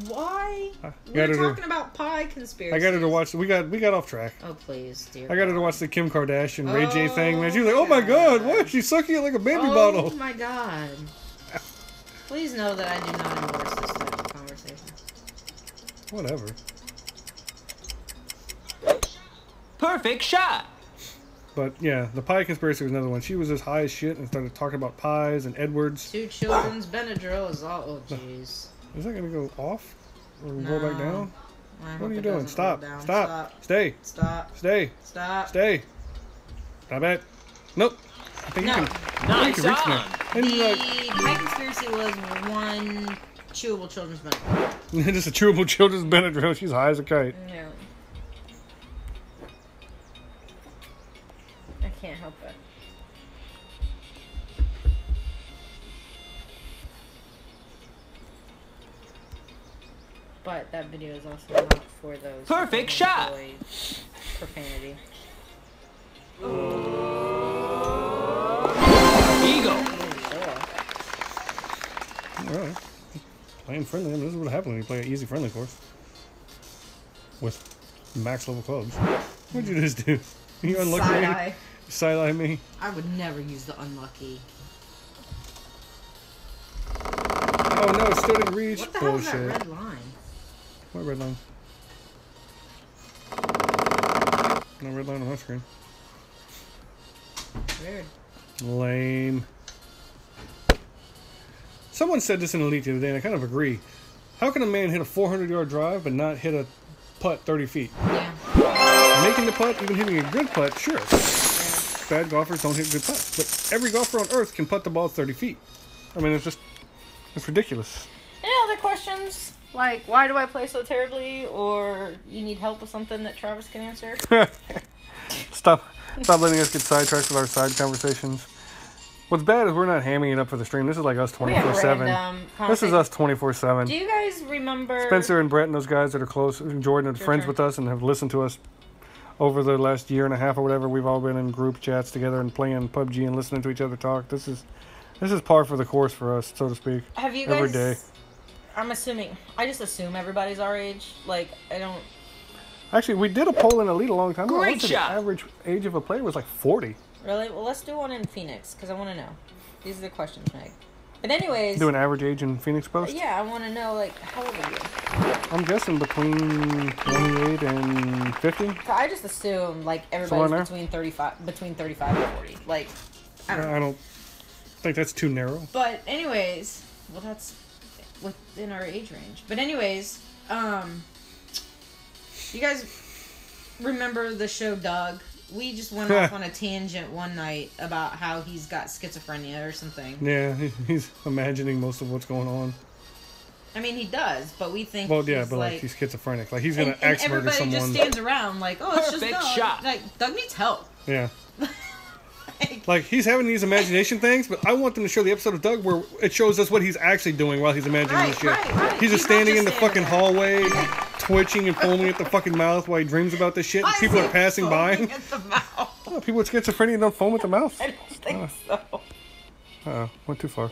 Why? Got We're her talking about pie conspiracy. I got her to watch. We got off track. Oh please, dear. I got her to watch the Kim Kardashian Ray J thing, man. She was like, Oh "Oh my my god, God. why is she sucking it like a baby Oh bottle?" my god. Please know that I do not endorse this type of conversation. Whatever. Perfect shot. But yeah, the pie conspiracy was another one. She was just high as shit and started talking about pies and Edwards. 2 children's Benadryl is all. Oh jeez. Is that gonna go off or go back down? I What hope are you it doing? doesn't Stop. go down. Stop. Stay. Stop. Stay. Stop. Stay. Stop it. Nope. I think No. you can. I think Nice you can reach me. on. And The like, pie conspiracy was 1 chewable children's Benadryl. just a chewable children's Benadryl. She's high as a kite. No. I can't help it. But that video is also not for those. who Perfect don't shot. enjoy profanity. Eagle. Alright. Playing friendly. I mean, this is what happens when you play an easy friendly course. With max level clubs. What'd you just do? You unlucky me? Side-eye. Side-eye me? I would never use the unlucky. Oh no, it still didn't reach. What the hell is Bullshit. that red line? What red line? No red line on my screen. Weird. Lame. Someone said this in Elite the other day, and I kind of agree. How can a man hit a 400-yard drive but not hit a putt 30 feet? Yeah. Making the putt, even hitting a good putt, sure. Bad golfers don't hit good putts, but every golfer on earth can putt the ball 30 feet. I mean, it's ridiculous. Any other questions? Like, why do I play so terribly? Or you need help with something that Travis can answer? Stop letting us get sidetracked with our side conversations. What's bad is we're not hamming it up for the stream. This is like us 24/7. This is us 24/7. Do you guys remember Spencer and Brett and those guys that are close, Jordan, are friends with us and have listened to us over the last year and a half or whatever. We've all been in group chats together and playing PUBG and listening to each other talk. This is par for the course for us, so to speak. Have you guys? Every day. I'm assuming. I just assume everybody's our age. Like, I don't. Actually, we did a poll in Elite a long time ago. I Great would say shot. The average age of a player was like 40. Really? Well, let's do one in Phoenix because I want to know. These are the questions, Meg. But anyways. Do an average age in Phoenix post? Yeah, I want to know, like, how old are you? I'm guessing between 28 and 50. So I just assume like Somewhere everybody's in between 35 and 40. Like, I don't know. I don't think that's too narrow. But anyways, well, that's within our age range. But anyways, you guys remember the show Doug? We just went off on a tangent one night about how he's got schizophrenia or something. Yeah, he's imagining most of what's going on. I mean, he does, but we think. Well, yeah, he's but like he's schizophrenic. Like he's gonna axe murder everybody someone. just stands around like, oh, it's just Perfect Doug. shot. Like Doug needs help. Yeah. Like he's having these imagination things, but I want them to show the episode of Doug where it shows us what he's actually doing while he's imagining this shit. Right. He's just not standing in the fucking there. hallway, twitching and foaming at the fucking mouth while he dreams about this shit, and Why people is are he passing by. foaming at the mouth? Oh, people with schizophrenia don't foam at the mouth. I don't think so. Went too far.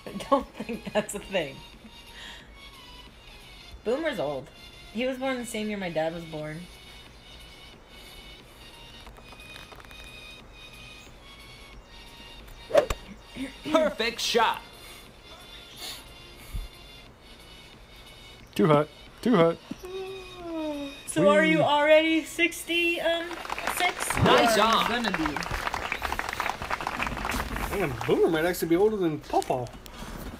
I don't think that's a thing. Boomer's old. He was born the same year my dad was born. Perfect shot. Too hot. Too hot. So are you already 66? Nice Or on. gonna be? Man, Boomer might actually be older than Pawpaw.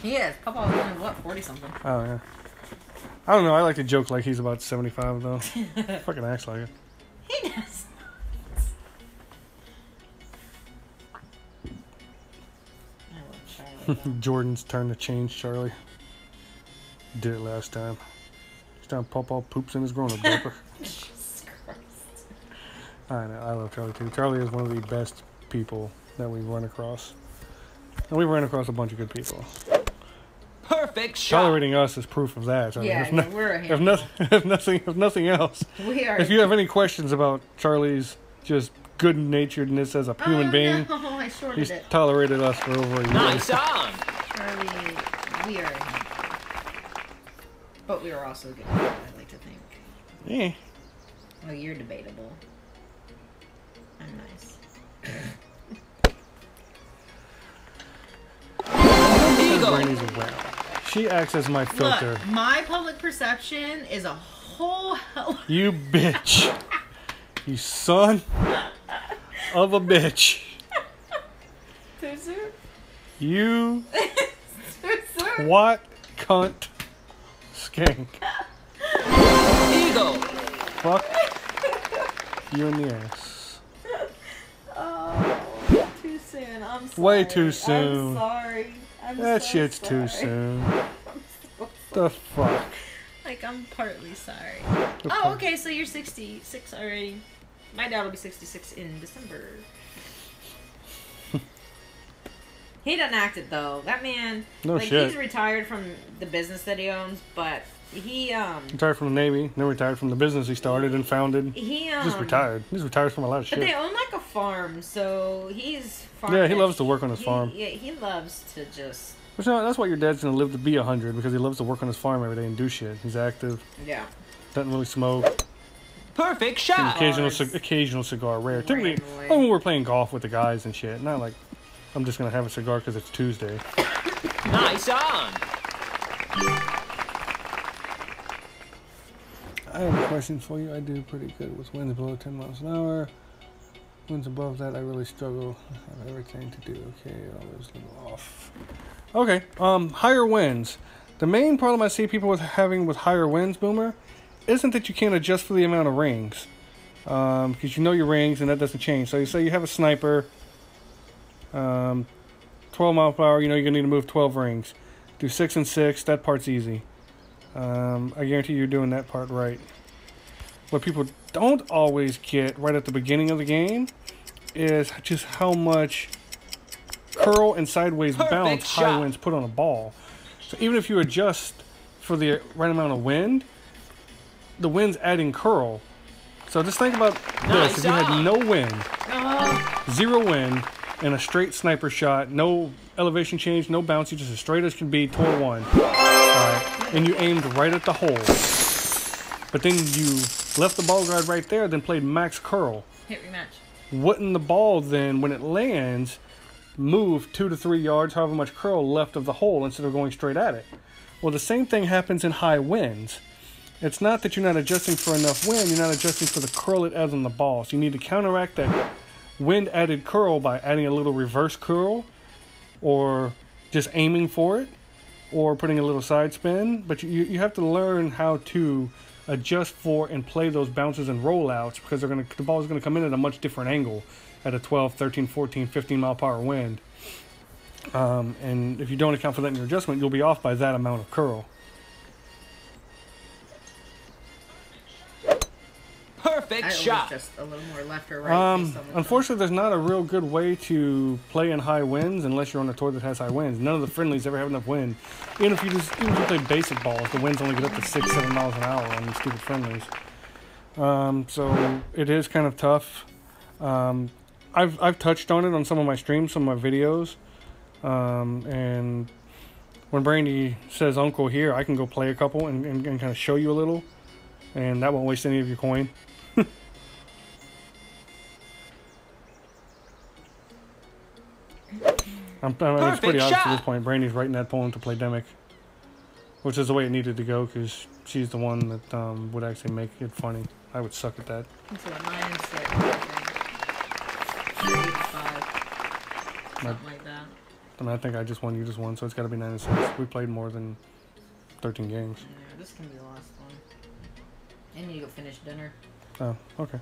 He is. Papa was only, what, 40 something? Oh, yeah. I don't know. I like to joke like he's about 75, though. Fucking acts like it. He does. Jordan's turn to change Charlie. Did it last time. This time Pawpaw poops in his grown-up diaper. Jesus Christ. I know, I love Charlie too. Charlie is one of the best people that we've run across. And we've run across a bunch of good people. Perfect shot. Tolerating us is proof of that. So Yeah, we're a if, if nothing else, We are. if you have any questions about Charlie's just good-naturedness as a human being, No, I shorted he's it. tolerated us for over a year. Nice on. Charlie, we are a handful. But we are also good, I like to think. Yeah. Well, you're debatable. I'm nice. Eagle. Brandy's around. She acts as my filter. Look, my public perception is a whole hell. You bitch. You son of a bitch. Too soon? You Too soon? what cunt skank. Eagle. Fuck you in the ass. Oh, too soon. I'm sorry. Way too soon. I'm sorry. I'm That so shit's sorry. too soon. The fuck? Like, I'm partly sorry. The Oh, fuck? okay, so you're 66 already. My dad will be 66 in December. He doesn't act it, though. That man, No like, shit. he's retired from the business that he owns, but he, Retired from the Navy, then retired from the business he started and founded. Just retired. He's retired from a lot of But they shit. own, like, a farm, so he's farm. Yeah, he loves to work on his farm. Yeah, he loves to just, Which, no, that's why your dad's gonna live to be 100, because he loves to work on his farm every day and do shit. He's active, yeah. doesn't really smoke. Perfect An shot. occasional cigar, rare. Typically, Randomly. when we're playing golf with the guys and shit, not like I'm just gonna have a cigar because it's Tuesday. Nice on. I have a question for you. I do pretty good with winds below 10 miles an hour. Winds above that, I really struggle. I have everything to do. Okay, always a little off. Okay, higher winds. The main problem I see people having with higher winds, Boomer, isn't that you can't adjust for the amount of rings. Because you know your rings and that doesn't change. So you say you have a sniper, 12 mile per hour, you know you're going to need to move 12 rings. Do 6 and 6, that part's easy. I guarantee you're doing that part right. What people don't always get right at the beginning of the game is just how much curl and sideways Perfect bounce high shot. winds put on a ball. So even if you adjust for the right amount of wind, the wind's adding curl. So just think about this. Nice If you had on. no wind, Oh, 0 wind, and a straight sniper shot, no elevation change, no bouncy, just as straight as can be, toward one. Alright, and you aimed right at the hole. But then you left the ball guard right there, then played max curl. hit rematch. Wouldn't the ball then, when it lands, move 2 to 3 yards, however much curl left of the hole instead of going straight at it? Well, the same thing happens in high winds. It's not that you're not adjusting for enough wind, you're not adjusting for the curl it adds on the ball. So you need to counteract that wind added curl by adding a little reverse curl, or just aiming for it, or putting a little side spin. But you have to learn how to adjust for and play those bounces and rollouts, because the ball is going to come in at a much different angle at a 12, 13, 14, 15 mile per hour wind. And if you don't account for that in your adjustment, you'll be off by that amount of curl. Perfect I shot. was just a little more left or right. based on the Unfortunately, there's not a real good way to play in high winds unless you're on a tour that has high winds. None of the friendlies ever have enough wind. Even if you play basic balls, the winds only get up to 6, 7 miles an hour on these stupid friendlies. So it is kind of tough. I've touched on it on some of my streams, some of my videos. And when Brandi says uncle here, I can go play a couple and kind of show you a little. And that won't waste any of your coin. It's pretty Perfect obvious at shot. this point. Brandy's writing that poem to play Demic, which is the way it needed to go, because she's the one that would actually make it funny. I would suck at that. It's a 9 and 6, I think. 8 and 5. Something like that. I mean, I think I just won, you just won, so it's got to be 9 and 6. We played more than 13 games. Yeah, this can be the last one. And you go finish dinner. Oh, okay.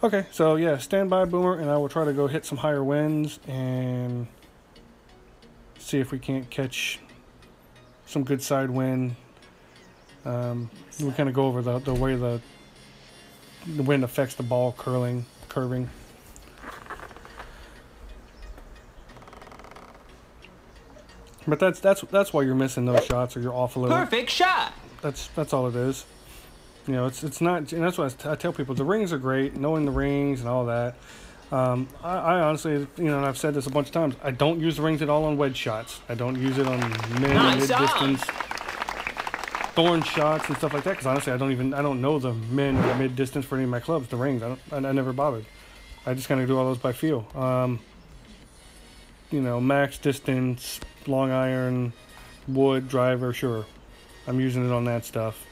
Okay, so yeah, stand by, Boomer, and I will try to go hit some higher winds and see if we can't catch some good side wind. We kind of go over the way the wind affects the ball curving. But that's why you're missing those shots, or you're off a little. Perfect shot. That's all it is. You know, it's not, and that's what I tell people. The rings are great, knowing the rings and all that. I honestly, you know, and I've said this a bunch of times, I don't use the rings at all on wedge shots. I don't use it on mid distance thorn shots and stuff like that, because honestly, I don't know the min or the mid distance for any of my clubs. The rings, I never bothered. I just kind of do all those by feel. You know, max distance, long iron, wood, driver, sure. I'm using it on that stuff.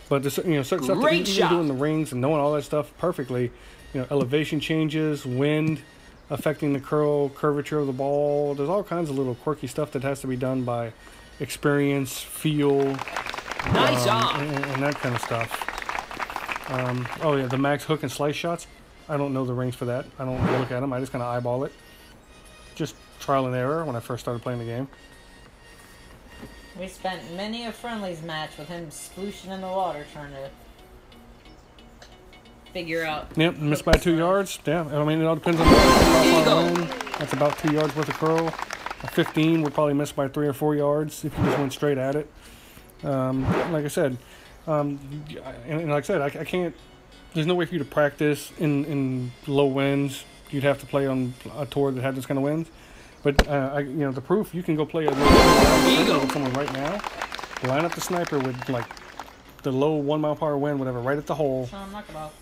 But this, you know, certain stuff that even doing the rings and knowing all that stuff perfectly, you know, elevation changes, wind affecting the curvature of the ball. There's all kinds of little quirky stuff that has to be done by experience, feel, and that kind of stuff. Oh yeah, the max hook and slice shots. I don't know the rings for that. I don't look at them. I just kind of eyeball it. Just trial and error when I first started playing the game. We spent many a friendlies match with him splooshing in the water trying to figure out. Yep, missed by 2 yards. Yeah, I mean, it all depends on the wind. That's about 2 yards worth of curl. A 15 would probably miss by 3 or 4 yards if you just went straight at it. Like I said, and like I said, I can't. There's no way for you to practice in low winds. You'd have to play on a tour that had this kind of winds. But you know, the proof, you can go play with someone right now. Line up the sniper with like the low 1 mile per hour wind, whatever, right at the hole.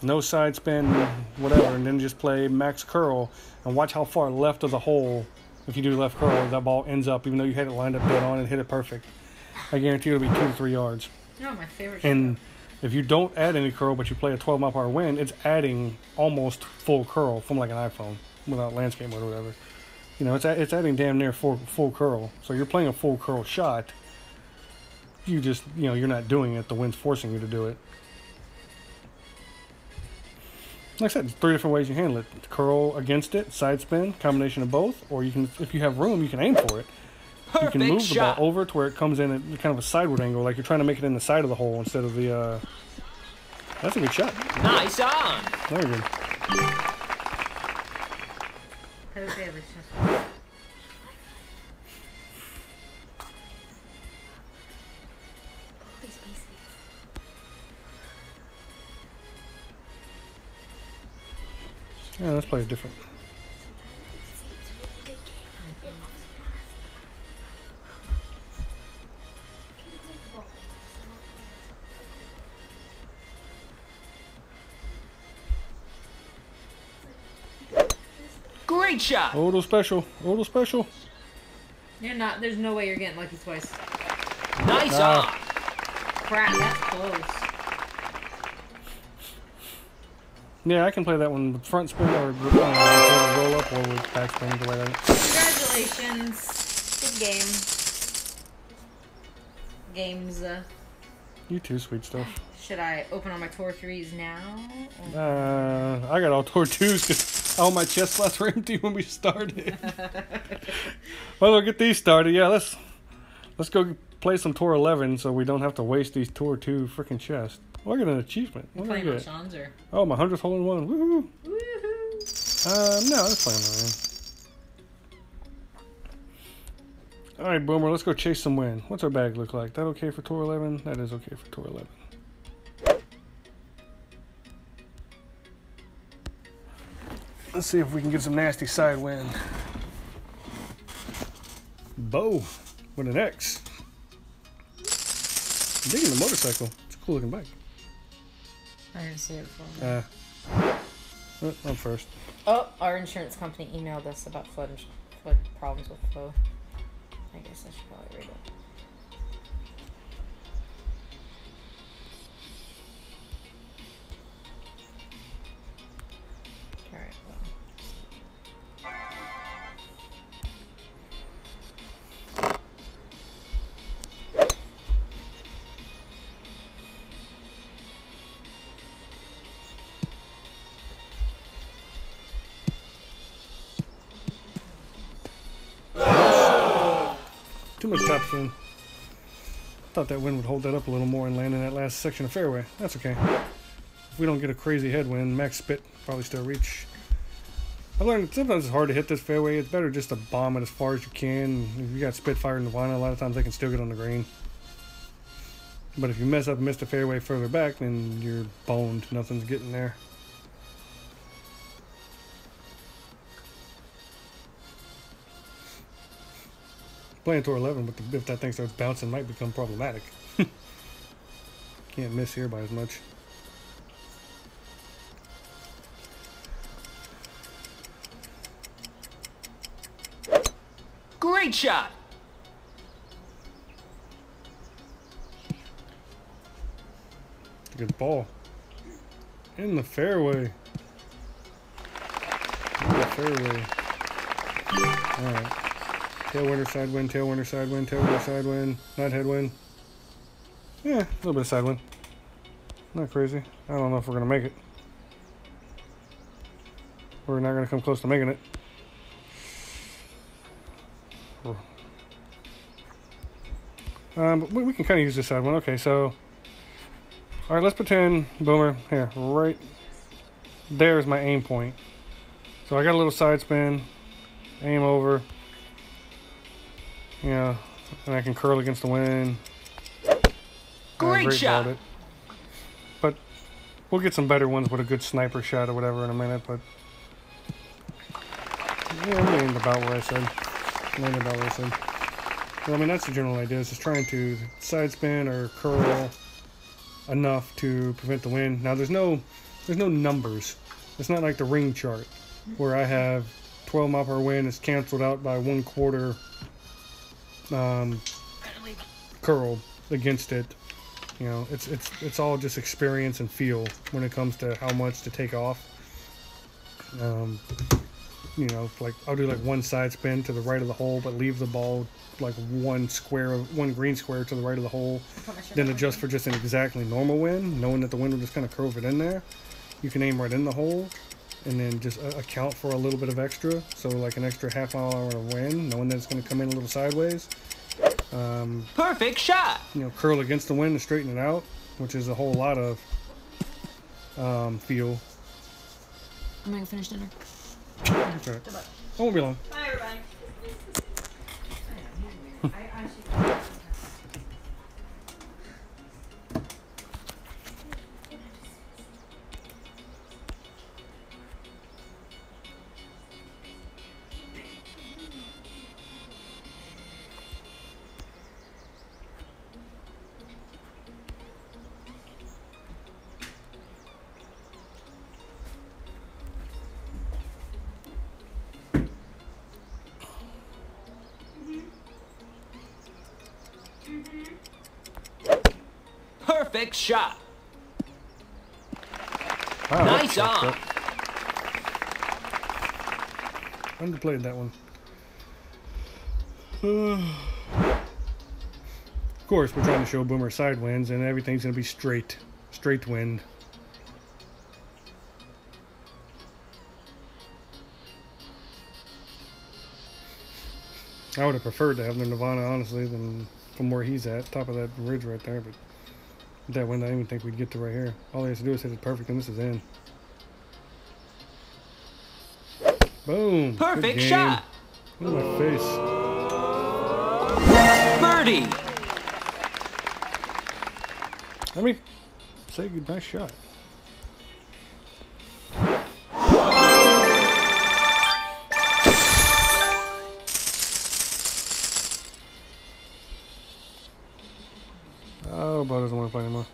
No side spin, whatever, and then just play max curl and watch how far left of the hole. If you do left curl, that ball ends up, even though you had it lined up dead on and hit it perfect. I guarantee it'll be 2 to 3 yards. No, my favorite. And if you don't add any curl, but you play a 12 mile per hour wind, it's adding almost full curl from like an iPhone without landscape mode or whatever. You know, it's adding damn near full curl. So you're playing a full curl shot. You just, you know, you're not doing it. The wind's forcing you to do it. Like I said, there's 3 different ways you handle it. Curl against it, side spin, combination of both. Or you can, if you have room, you can aim for it. You can move the ball over to where it comes in at kind of a sideward angle, like you're trying to make it in the side of the hole instead of the, that's a good shot. Nice on. Very good. Yeah, let's play different. Great shot. Auto special. Auto special. You're not. There's no way you're getting lucky twice. Nice on. Crap, that's close. Yeah, I can play that one with front spin or roll up or with back spin or whatever. Congratulations. Good game. Games. You too, sweet stuff. Should I open all my Tour 3s now? I got all Tour 2s because all my chest slots were empty when we started. Well, we'll get these started. Yeah, let's go play some Tour 11 so we don't have to waste these Tour 2 freaking chests. Oh, I got an achievement. What playing on Sean's or? Oh, my 100th hole in one. Woohoo! Woohoo! No, let's play mine. Alright, Boomer, let's go chase some wind. What's our bag look like? That okay for Tour 11? That is okay for Tour 11. Let's see if we can get some nasty side wind. Bo with an X. I'm digging the motorcycle. It's a cool looking bike. I didn't see it before. I'm first. Oh, our insurance company emailed us about flood problems with flow. I guess I should probably read it. Alright, well. much topspin. Thought that wind would hold that up a little more and land in that last section of fairway. That's okay. If we don't get a crazy headwind, max spit probably still reach. I learned that sometimes it's hard to hit this fairway. It's better just to bomb it as far as you can. If you got Spitfire and Nirvana, a lot of times they can still get on the green. But if you mess up and miss the fairway further back, then you're boned. Nothing's getting there. Playing tour 11, but if that thing starts bouncing, might become problematic. Can't miss here by as much. Great shot. Good ball. In the fairway. In the fairway. Alright. Tailwind or side wind, tailwind or side wind, tailwind or side wind. Not headwind. Yeah, a little bit of side wind. Not crazy. I don't know if we're going to make it. We're not going to come close to making it. But we can kind of use this side one. Okay, so... Alright, let's pretend, Boomer, here, right there's my aim point. So I got a little side spin, aim over, yeah, and I can curl against the wind. Great shot. It. But we'll get some better ones with a good sniper shot or whatever in a minute, but yeah, I'm aimed about where I said. Landed about where I said. Well, I mean, that's the general idea, is just trying to side spin or curl enough to prevent the wind. Now there's no numbers. It's not like the ring chart where I have 12 mile per wind is canceled out by 1/4 curl against it. You know, it's all just experience and feel when it comes to how much to take off. You know, like I'll do like one side spin to the right of the hole, but leave the ball like one green square to the right of the hole, then adjust for just an exactly normal wind, knowing that the wind will just kind of curve it in there. You can aim right in the hole and then just account for a little bit of extra, so like an extra half mile an hour wind, knowing that it's going to come in a little sideways. Perfect shot. You know, curl against the wind and straighten it out, which is a whole lot of feel. I'm gonna finish dinner. Okay. I won't be long. Bye, everybody. Perfect shot. Wow, Nice on. Underplayed that one. Of course, we're trying to show Boomer side winds, and everything's going to be straight wind. I would have preferred to have the Nirvana, honestly, than from where he's at, top of that ridge right there, but that wind I didn't even think we'd get to right here. All he has to do is hit it perfect, and this is in. Boom! Perfect shot. In my face. Birdie. Let me say good, nice shot. Oh, Bo doesn't want to play anymore.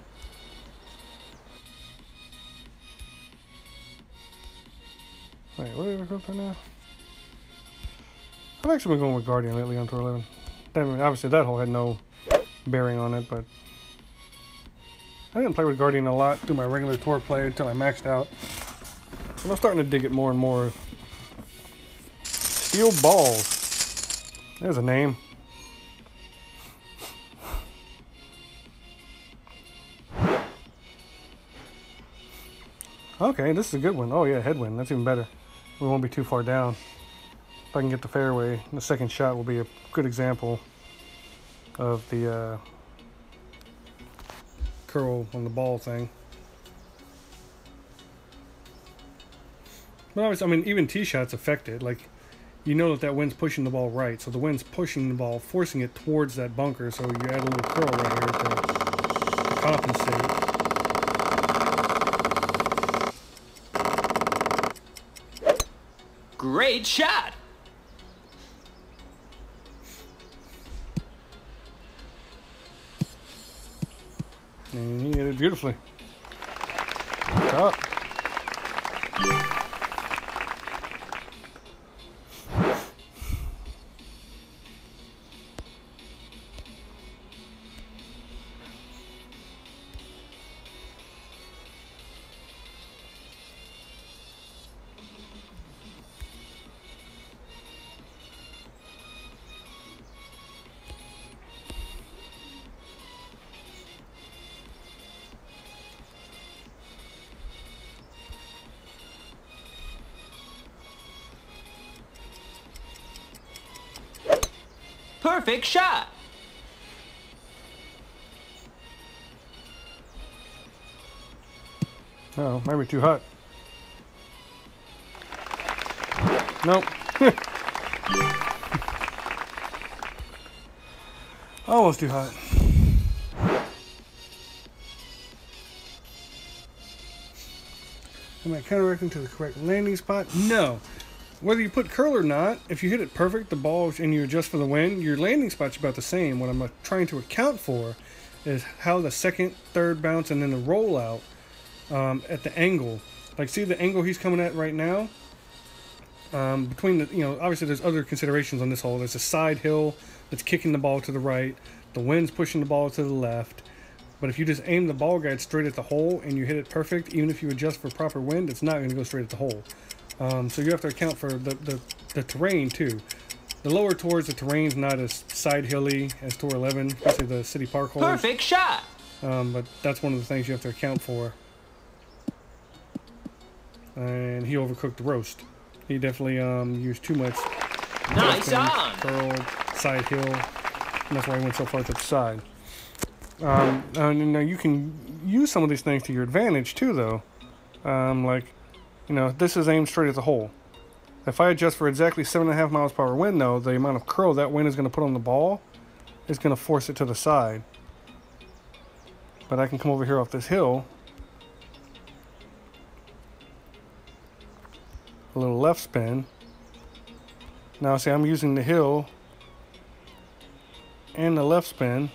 Wait, what are we going for now? I've actually been going with Guardian lately on Tour 11. I mean, obviously that hole had no bearing on it, but I didn't play with Guardian a lot through my regular tour play until I maxed out. And I'm starting to dig it more and more. Steel Balls. There's a name. Okay, this is a good one. Oh yeah, headwind. That's even better. We won't be too far down. If I can get the fairway, the second shot will be a good example. of the curl on the ball thing. But obviously, I mean, even tee shots affect it. Like, you know that wind's pushing the ball right, so the wind's pushing the ball, forcing it towards that bunker. So you add a little curl right here to compensate. Great shot. And he hit it beautifully. Up. Perfect shot. Oh, maybe too hot. Nope. Almost too hot. Am I counteracting to the correct landing spot? No. Whether you put curl or not, if you hit it perfect, the ball, and you adjust for the wind, your landing spot's about the same. What I'm trying to account for is how the second, third bounce, and then the rollout at the angle. Like, see the angle he's coming at right now? Between the, you know, obviously there's other considerations on this hole. There's a side hill that's kicking the ball to the right. The wind's pushing the ball to the left. But if you just aim the ball guide straight at the hole and you hit it perfect, even if you adjust for proper wind, it's not going to go straight at the hole. So you have to account for the terrain too. The lower tours, the terrain's not as side hilly as Tour 11, especially the City Park holes. Perfect shot. But that's one of the things you have to account for. And he overcooked the roast. He definitely used too much. Nice on. Curl, side hill, and that's why he went so far to the side. And now you can use some of these things to your advantage too, though. Like, you know, this is aimed straight at the hole. If I adjust for exactly 7.5 miles per hour wind, though, the amount of curl that wind is going to put on the ball is going to force it to the side. But I can come over here off this hill. A little left spin. Now, see, I'm using the hill and the left spin,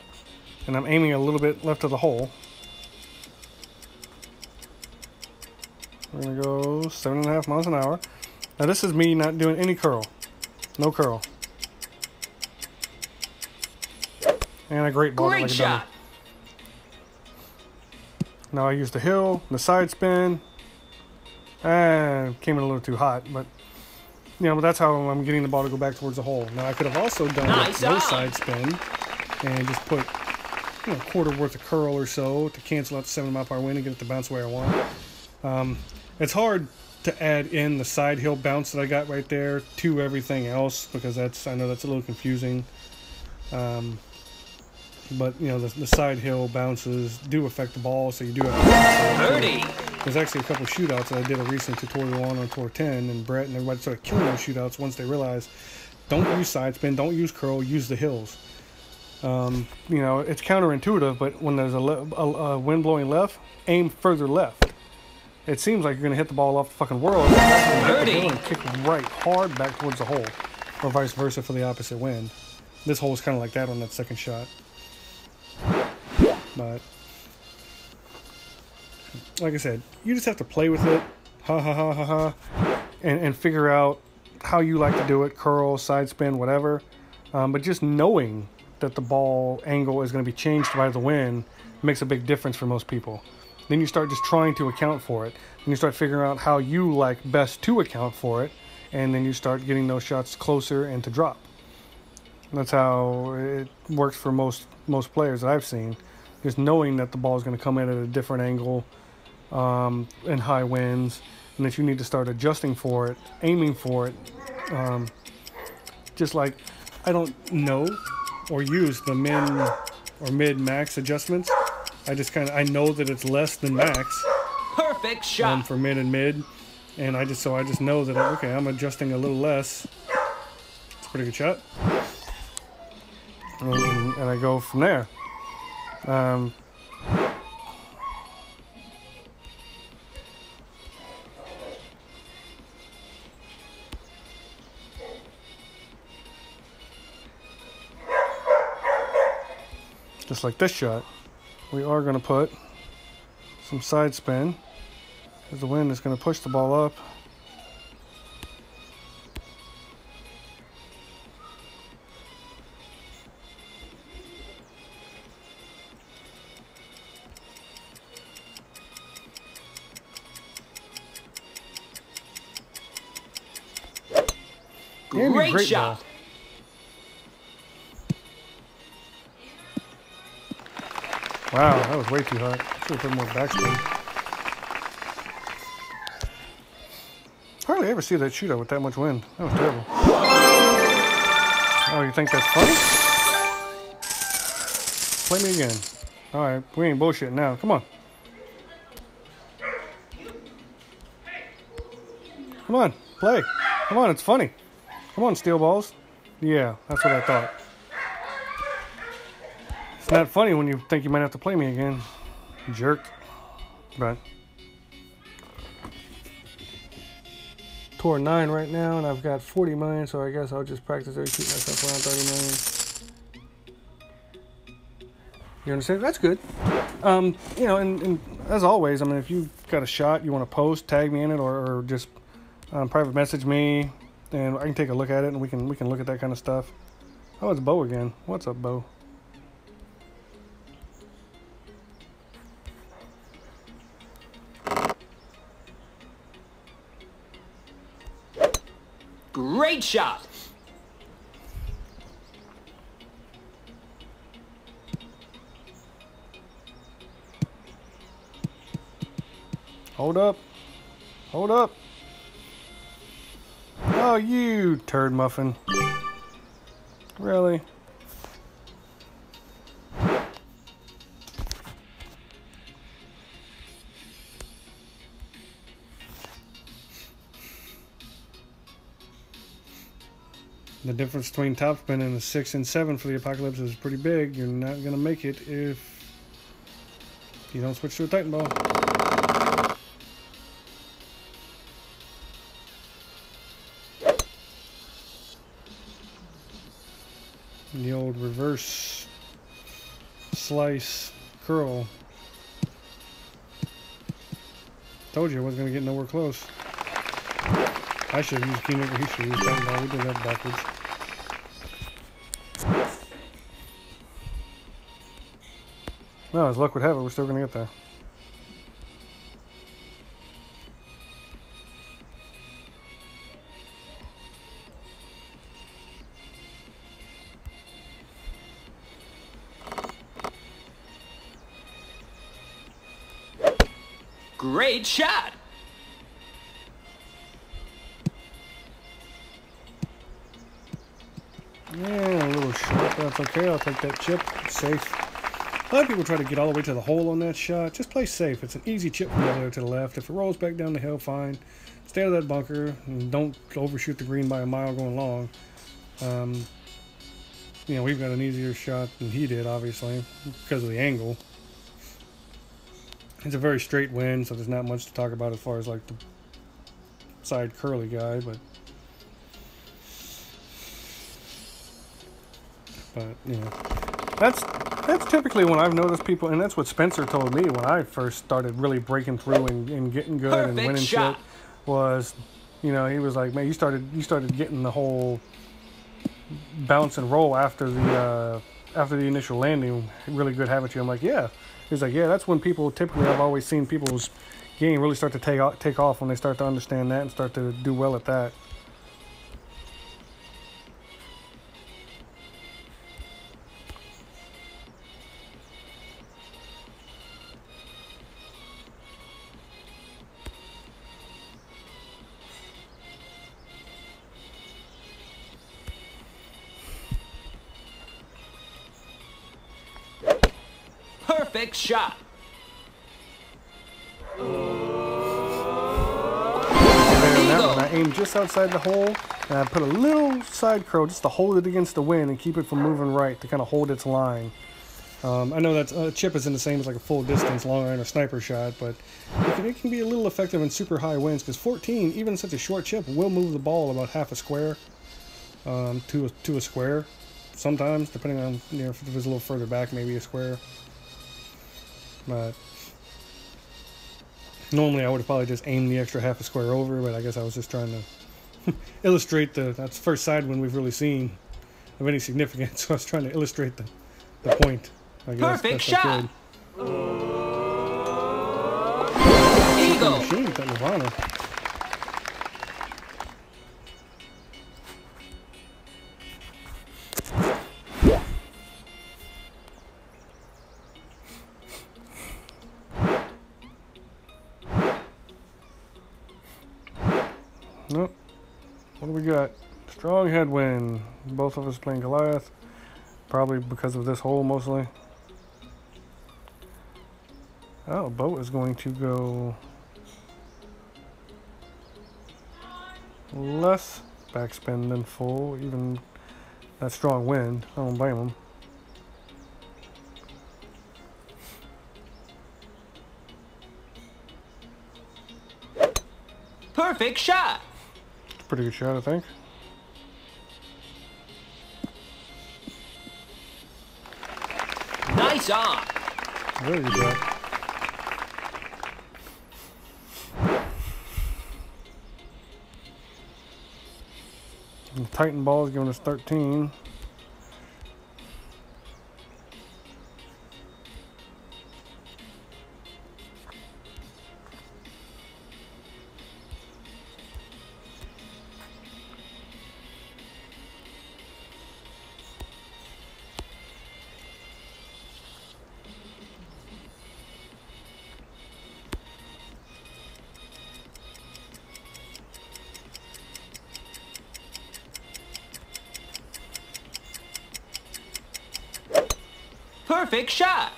and I'm aiming a little bit left of the hole. We're going to go 7.5 miles an hour. Now, this is me not doing any curl. No curl. And a great ball. Great shot. Now, I used the hill, the side spin, and came in a little too hot, but you know, but that's how I'm getting the ball to go back towards the hole. Now, I could have also done no side spin and just put, you know, a quarter worth of curl or so to cancel out the 7 mile per hour wind and get it to bounce the way I want. It's hard to add in the side hill bounce that I got right there to everything else because I know that's a little confusing. But you know, the side hill bounces do affect the ball, so you do have to birdie. There's actually a couple of shootouts that I did a recent tutorial on Tour 10, and Brett and everybody started killing those shootouts once they realized don't use side spin, don't use curl, use the hills. You know, it's counterintuitive, but when there's a wind blowing left, aim further left. It seems like you're going to hit the ball off the fucking world and kick right hard back towards the hole, or vice versa for the opposite wind. This hole is kind of like that on that second shot. But like I said, you just have to play with it, and figure out how you like to do it, curl, side spin, whatever. But just knowing that the ball angle is going to be changed by the wind makes a big difference for most people. Then you start just trying to account for it. And you start figuring out how you like best to account for it. And then you start getting those shots closer and to drop. That's how it works for most players that I've seen. Just knowing that the ball is going to come in at a different angle in high winds. And that you need to start adjusting for it, aiming for it. Just like, I don't know or use the min or mid max adjustments. I know that it's less than max. Perfect shot. For min and mid, and I just know that okay, I'm adjusting a little less. It's a pretty good shot, and I go from there. Just like this shot, we are going to put some side spin because the wind is going to push the ball up. Great shot. Ball. Wow, that was way too hot. Should have put more backspin. Hardly ever see that shootout with that much wind. That was terrible. Oh, you think that's funny? Play me again. Alright, we ain't bullshitting now. Come on. Come on, play. Come on, it's funny. Come on, steel balls. Yeah, that's what I thought. It's not funny when you think you might have to play me again, jerk. But tour 9 right now, and I've got 40 million, so I guess I'll just practice there, keep myself around 30 million. You understand? That's good. You know, and as always, I mean, if you got a shot you want to post, tag me in it, or just private message me, and I can take a look at it, and we can look at that kind of stuff. Oh, it's Bo again. What's up, Bo? Great shot. Hold up. Hold up. Oh, you turd muffin. Really? The difference between topspin and a 6 and 7 for the Apocalypse is pretty big. You're not going to make it if you don't switch to a Titan ball. The old reverse slice curl. Told you I wasn't going to get nowhere close. I should have used Keymaker, he should have used Titan ball. We did that backwards. No, as luck would have it, we're still going to get there. Great shot. Yeah, a little short, but that's okay. I'll take that chip. It's safe. A lot of people try to get all the way to the hole on that shot. Just play safe. It's an easy chip from over there to the left. If it rolls back down the hill, fine. Stay out of that bunker and don't overshoot the green by a mile going long. You know, we've got an easier shot than he did, obviously, because of the angle. It's a very straight wind, so there's not much to talk about as far as like the side curly guy, but you know, that's typically when I've noticed people, and that's what Spencer told me when I first started really breaking through and getting good and winning shit, was, you know, he was like, man, you started getting the whole bounce and roll after the initial landing, really good having you. I'm like, yeah. He's like, yeah, that's when people typically, I've always seen people's game really start to take off when they start to understand that and start to do well at that. Perfect shot. I aimed just outside the hole, and I put a little side curl just to hold it against the wind and keep it from moving right to kind of hold its line. I know that chip isn't the same as like a full distance long range or sniper shot, but it can be a little effective in super high winds because 14, even such a short chip, will move the ball about half a square to a square. Sometimes, depending on if it was a little further back, maybe a square. But normally I would have probably just aimed the extra half a square over, but I guess I was just trying to illustrate that's the first side wind we've really seen of any significance. So I was trying to illustrate the point. I guess. Perfect shot. Eagle. Machine with that Nirvana. Nope. What do we got? Strong headwind. Both of us playing Goliath. Probably because of this hole mostly. Oh, boat is going to go less backspin than full, even that strong wind. I don't blame him. Perfect shot. It's a pretty good shot, I think. Nice on. Very good shot. And Titan ball is giving us 13. Perfect shot.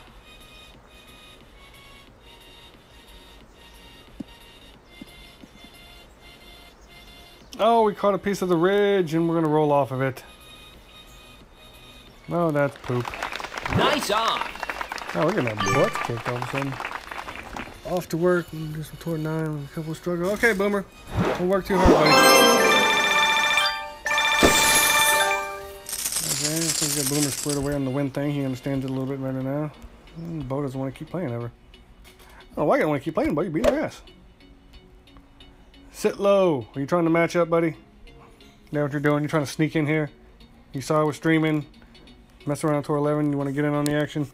Oh, we caught a piece of the ridge and we're going to roll off of it. Oh, that's poop. Nice on. Oh, we're getting that butt kicked all of a sudden. Off to work, just toward 9 with a couple of struggles. Okay, Boomer. Don't work too hard, buddy. Okay, I think we got Boomer squared away on the wind thing. He understands it a little bit better now. Bo doesn't want to keep playing ever. Oh, why I don't want to keep playing, Bo? You're beating your ass. Sit low. Are you trying to match up, buddy? Is that what you're doing? You're trying to sneak in here? You saw I was streaming. Mess around until 11. You want to get in on the action?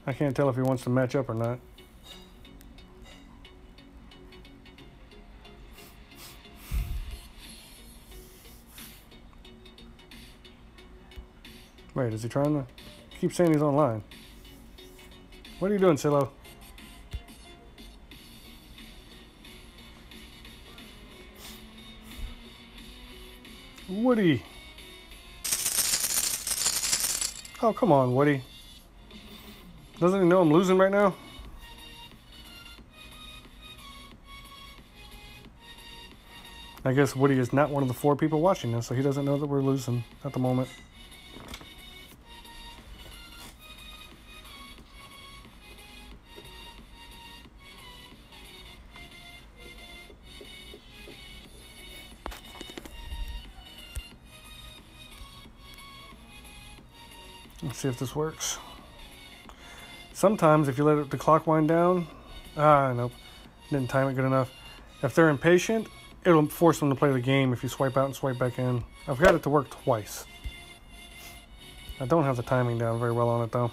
I can't tell if he wants to match up or not. Wait, is he trying to... He keeps saying he's online. What are you doing, Silo? Woody. Oh, come on, Woody. Doesn't he know I'm losing right now? I guess Woody is not one of the 4 people watching this, so he doesn't know that we're losing at the moment. Let's see if this works. Sometimes if you let the clock wind down, nope, didn't time it good enough. If they're impatient, it'll force them to play the game if you swipe out and swipe back in. I've got it to work twice. I don't have the timing down very well on it though.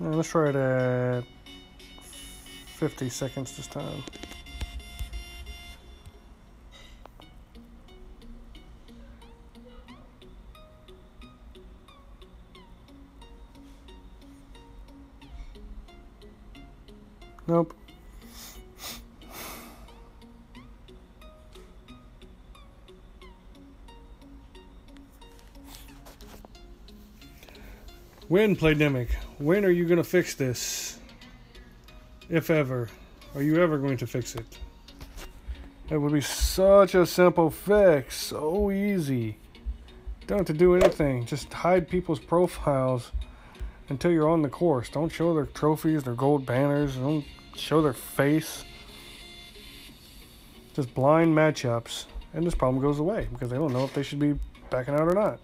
Let's try it at 50 seconds this time. Nope. When, Playdemic? When are you going to fix this? If ever. Are you ever going to fix it? It would be such a simple fix. So easy. Don't have to do anything. Just hide people's profiles until you're on the course. Don't show their trophies, their gold banners. Don't show their face. Just blind matchups. And this problem goes away because they don't know if they should be backing out or not.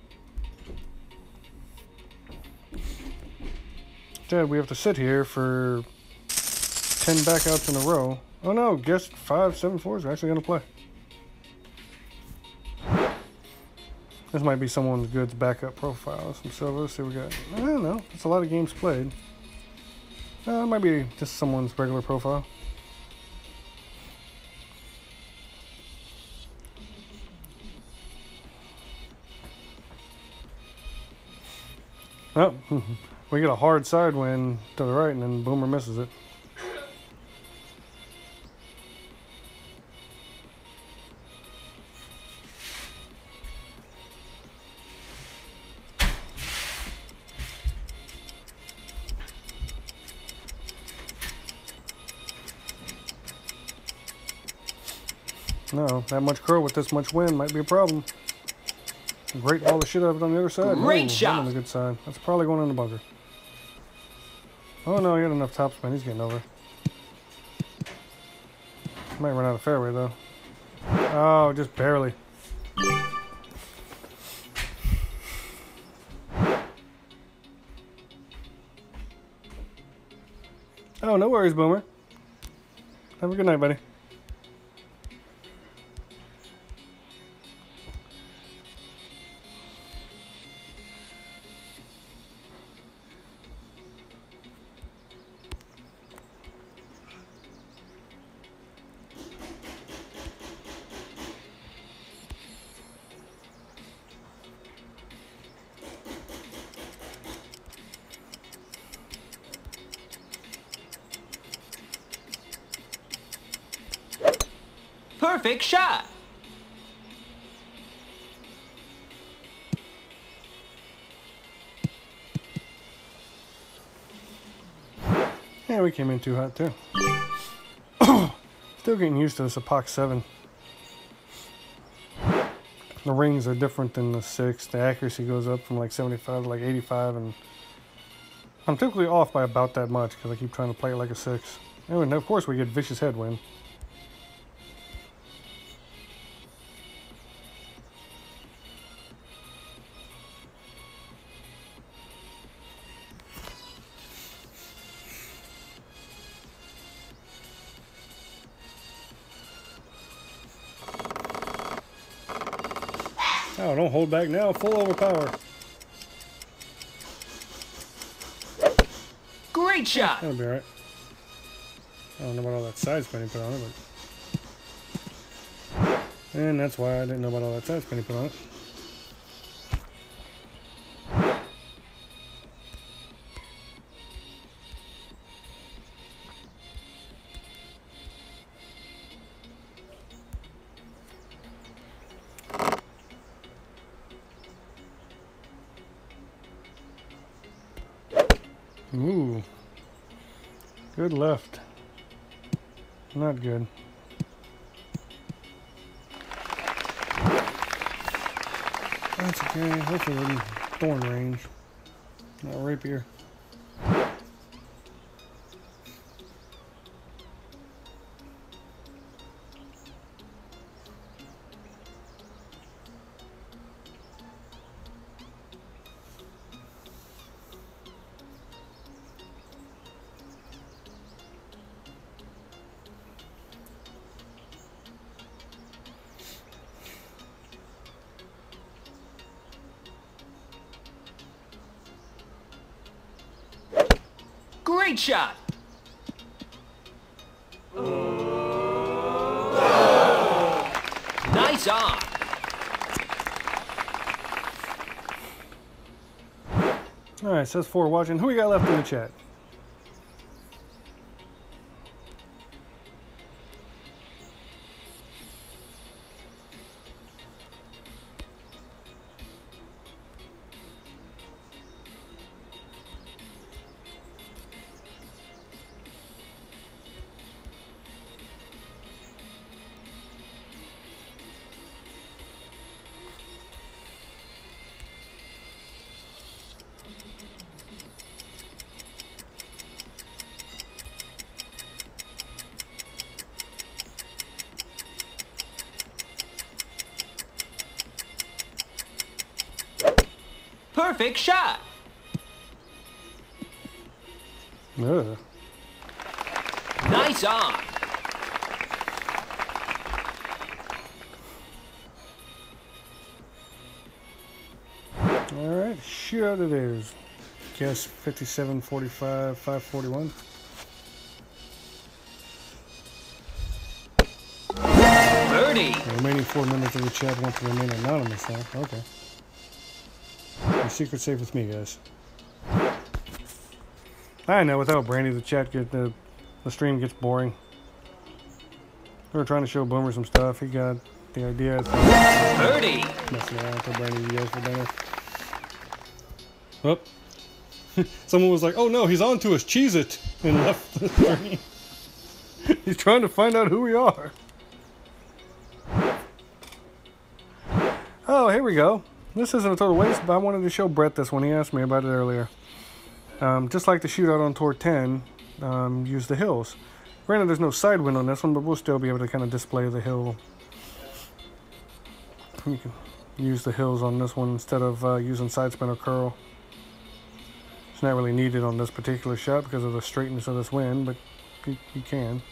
Instead, we have to sit here for 10 backouts in a row. Oh no, guess 5-7-4s are actually going to play. This might be someone's good backup profile. Some silver. Let's see what we got. I don't know. That's a lot of games played. It might be just someone's regular profile. Oh, we get a hard side win to the right, and then Boomer misses it. No, that much curl with this much wind might be a problem. Great all the shit out of it on the other side. Great shot. On the good side. That's probably going in the bunker. Oh no, he had enough topspin. He's getting over. Might run out of fairway though. Oh, just barely. Oh, no worries, Boomer. Have a good night, buddy. Perfect shot. Yeah, we came in too hot too. Still getting used to this Epoch 7. The rings are different than the 6. The accuracy goes up from like 75 to like 85, and I'm typically off by about that much because I keep trying to play it like a 6. And of course we get vicious headwind. Oh, don't hold back now. Full overpower. Great shot. That'll be alright. I don't know about all that side spin he put on it, but... And that's why I didn't know about all that side spin he put on it. Ooh. Good left. Not good. That's okay. Hopefully we're in thorn range. Not rapier. Great shot. Nice on. Alright, says 4 watching. Who we got left in the chat? Perfect shot. Ugh. Nice on. Alright, shootout it is. Guess 57, 45, 541. Birdie. The remaining 4 members of the chat want to remain anonymous now. Okay. Your secret's safe with me, guys. I know, without Brandi, the stream gets boring. We were trying to show Boomer some stuff. He got the idea. Birdie. Messing around until Brandi yells for dinner. Oh. Someone was like, oh no, he's on to us, cheese it, and left the stream. He's trying to find out who we are. Oh, here we go. This isn't a total waste, but I wanted to show Brett this one. He asked me about it earlier. Just like the shootout on Tour 10, use the hills. Granted, there's no side wind on this one, but we'll still be able to kind of display the hill. You can use the hills on this one instead of using side spin or curl. It's not really needed on this particular shot because of the straightness of this wind, but you can.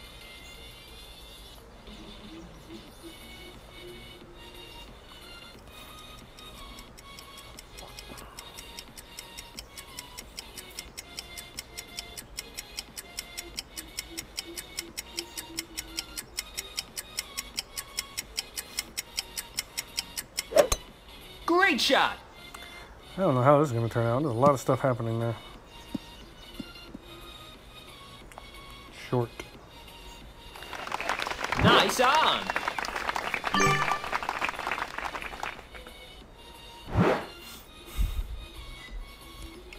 Great shot. I don't know how this is going to turn out. There's a lot of stuff happening there. Short. Nice on.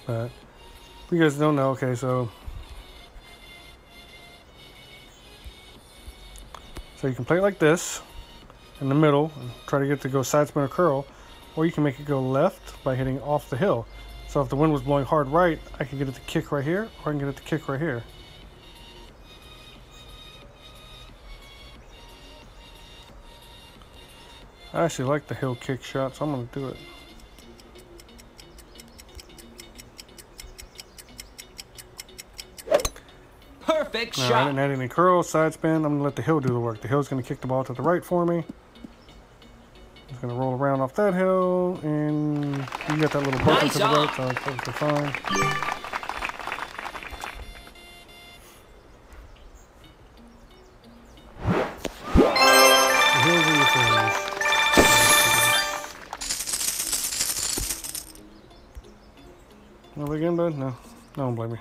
But if you guys don't know, okay, so you can play it like this in the middle and try to get it to go side spin or curl, or you can make it go left by hitting off the hill. So if the wind was blowing hard right, I can get it to kick right here, or I can get it to kick right here. I actually like the hill kick shot, so I'm going to do it. Perfect Now, I shot. didn't add any curl, side spin. I'm going to let the hill do the work. The hill's going to kick the ball to the right for me. It's going to roll around off that hill, and you got that little bumper to the right, so it's perfectly fine. The hills are your friends. Over again, bud? No. No, don't blame me.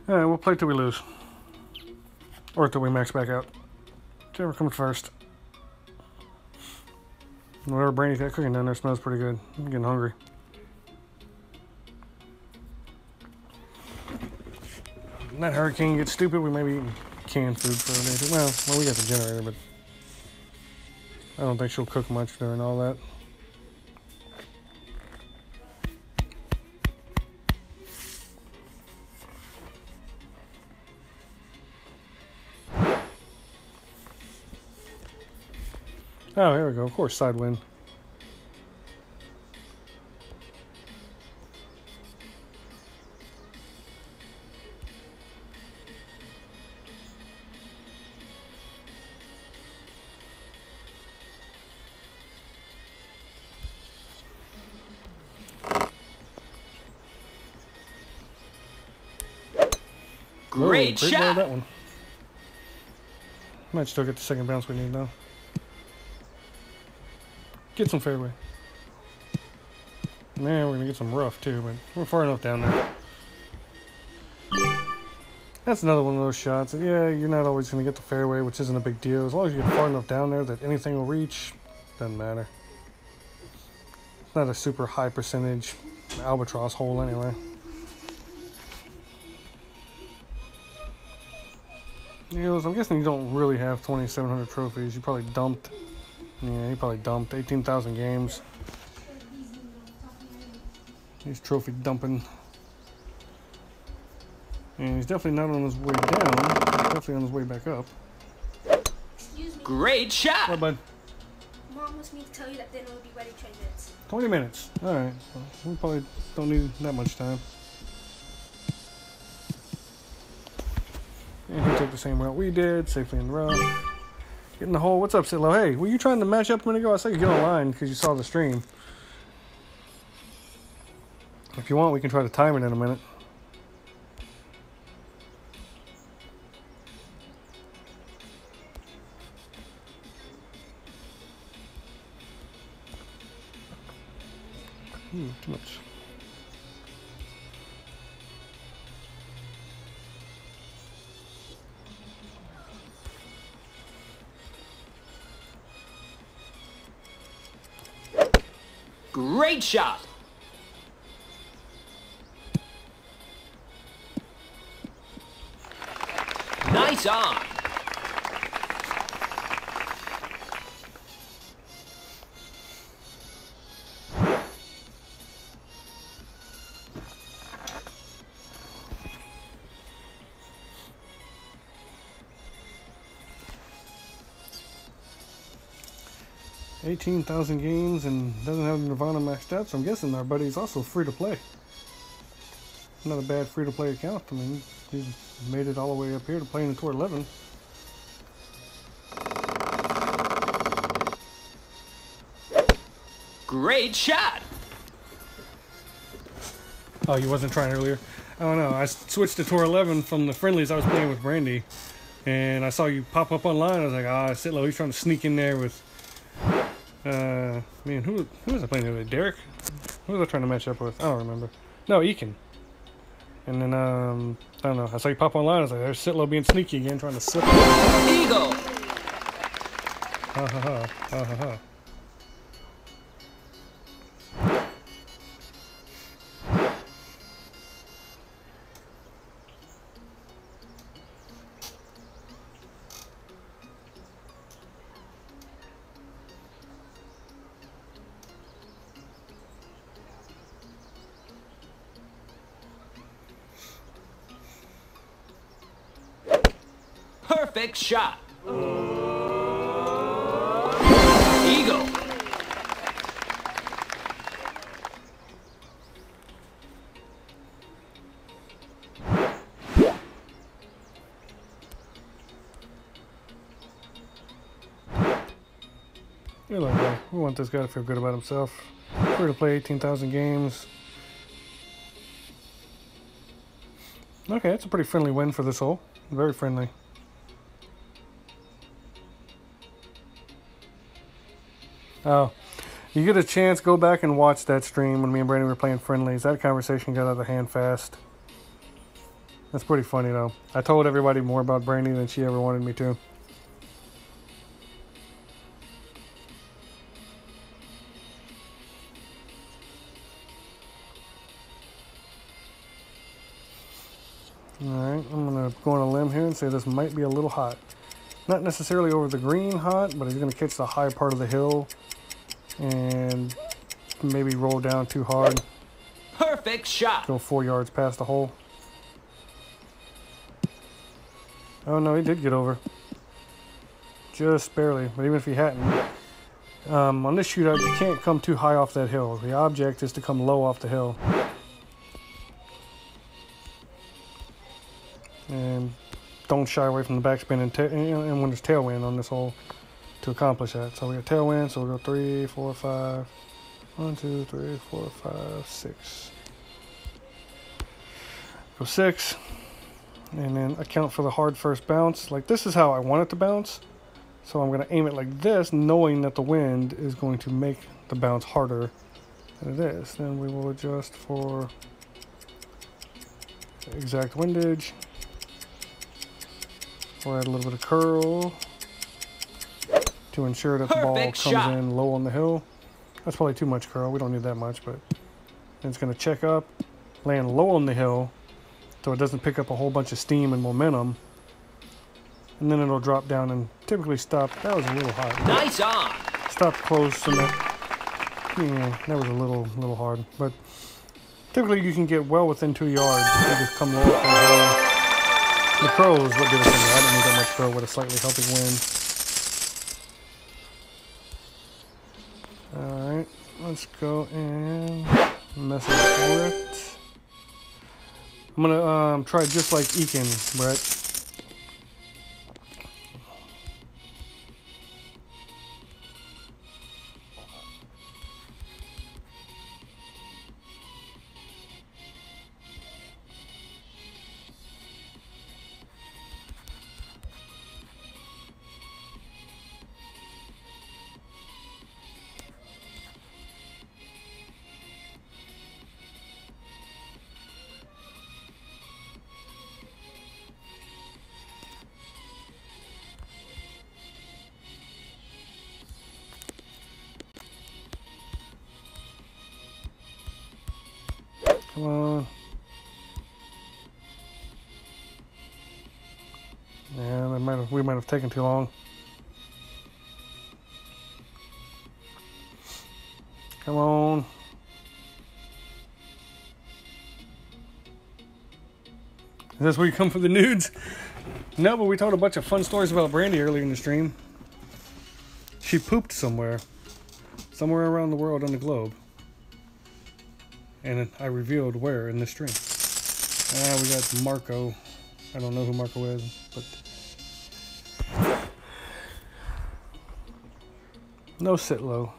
Alright, we'll play till we lose. Or till we max back out. Whichever comes first. Whatever Brandy's got cooking down there smells pretty good. I'm getting hungry. When that hurricane gets stupid, we may be eating canned food for a day. Well, we got the generator, but I don't think she'll cook much during all that. Oh, here we go. Of course, side wind. Great ball, shot. that one. Might still get the second bounce we need though. Get some fairway. Man, we're gonna get some rough too, but we're far enough down there. That's another one of those shots. Yeah, you're not always gonna get the fairway, which isn't a big deal. As long as you get far enough down there that anything will reach, doesn't matter. It's not a super high percentage albatross hole anyway. I'm guessing you don't really have 2,700 trophies. You probably dumped. Yeah, he probably dumped 18,000 games. He's trophy dumping. And he's definitely not on his way down. He's definitely on his way back up. Excuse me. Great shot. What, bud? Mom wants me to tell you that dinner will be ready in 20 minutes. 20 minutes. Alright. Well, we probably don't need that much time. And he took the same route we did, safely in the rough. Get in the hole. What's up, Sitlo? Hey, were you trying to match up a minute ago? I saw you get online because you saw the stream. If you want, we can try to time it in a minute. Too much. Great shot. Nice on. $18,000 games and doesn't have Nirvana maxed out, so I'm guessing our buddy's also free to play. Not a bad free to play account. I mean, he's made it all the way up here to play in the Tour 11. Great shot. Oh, you wasn't trying earlier? I don't know. I switched to Tour 11 from the friendlies I was playing with Brandi, and I saw you pop up online. I was like, ah, Sitlo, he's trying to sneak in there with. Man, who was I playing with? Derek? Who was I trying to match up with? I don't remember. No, Ekin. And then, I don't know. I saw you pop online. I was like, there's Sitlo being sneaky again, trying to slip. Eagle. Ha ha ha. Ha ha ha. Perfect shot. Eagle. You're like, hey, we want this guy to feel good about himself. We're to play 18,000 games. Okay, that's a pretty friendly win for this hole. Very friendly. Oh, you get a chance, go back and watch that stream when me and Brandi were playing friendlies. That conversation got out of hand fast. That's pretty funny, though. I told everybody more about Brandi than she ever wanted me to. Alright, I'm going to go on a limb here and say this might be a little hot. Not necessarily over the green hot, but he's going to catch the high part of the hill and maybe roll down too hard. Perfect shot. Go 4 yards past the hole. Oh no, he did get over. Just barely, but even if he hadn't. On this shootout, you can't come too high off that hill. The object is to come low off the hill. And don't shy away from the backspin and when there's tailwind on this hole to accomplish that. So we got tailwind, so we'll go 3, 4, 5. 1, 2, 3, 4, 5, 6. Go 6. And then account for the hard first bounce. Like this is how I want it to bounce. So I'm going to aim it like this, knowing that the wind is going to make the bounce harder than it is. Then we will adjust for the exact windage. We'll add a little bit of curl to ensure that the ball comes in low on the hill. That's probably too much curl. We don't need that much, but it's going to check up, land low on the hill, so it doesn't pick up a whole bunch of steam and momentum. And then it'll drop down and typically stop. That was a little high. Nice on. Stop close and that was a little hard. But typically you can get well within 2 yards. You just come low up on the hill. The curl is what did it for me. I didn't need that much curl with a slightly helping wind. Alright, let's go and mess with it. I'm gonna try just like Ekin, Brett. Come on. Yeah, we might have taken too long. Come on. Is this where you come for the nudes? No, but we told a bunch of fun stories about Brandi earlier in the stream. She pooped somewhere around the world on the globe. And I revealed where in the stream. We got Marco. I don't know who Marco is, but no sit low.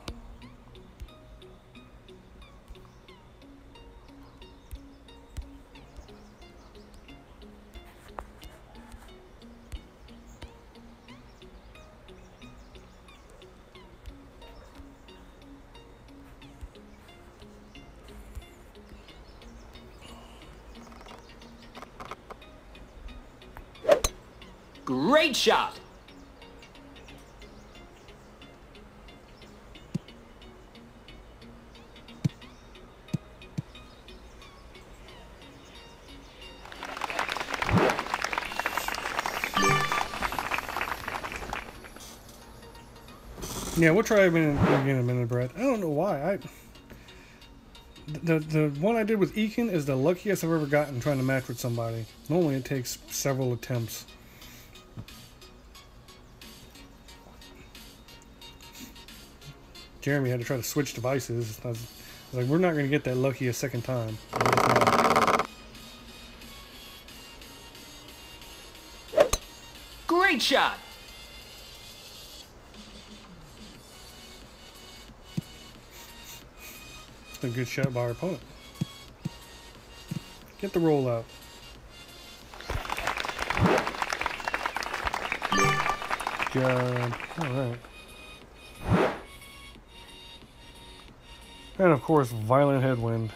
Great shot. Yeah, we'll try again in a minute, Brett. I don't know why. The one I did with Ekin is the luckiest I've ever gotten trying to match with somebody. Normally it takes several attempts. Jeremy had to try to switch devices. I was like, we're not going to get that lucky a second time. Great shot. It's a good shot by our opponent. Get the roll out. Good job. All right. And of course, violent headwind.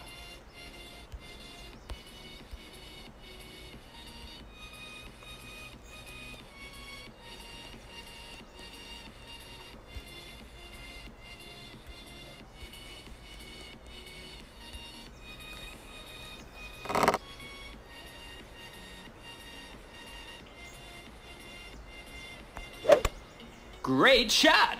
Great shot.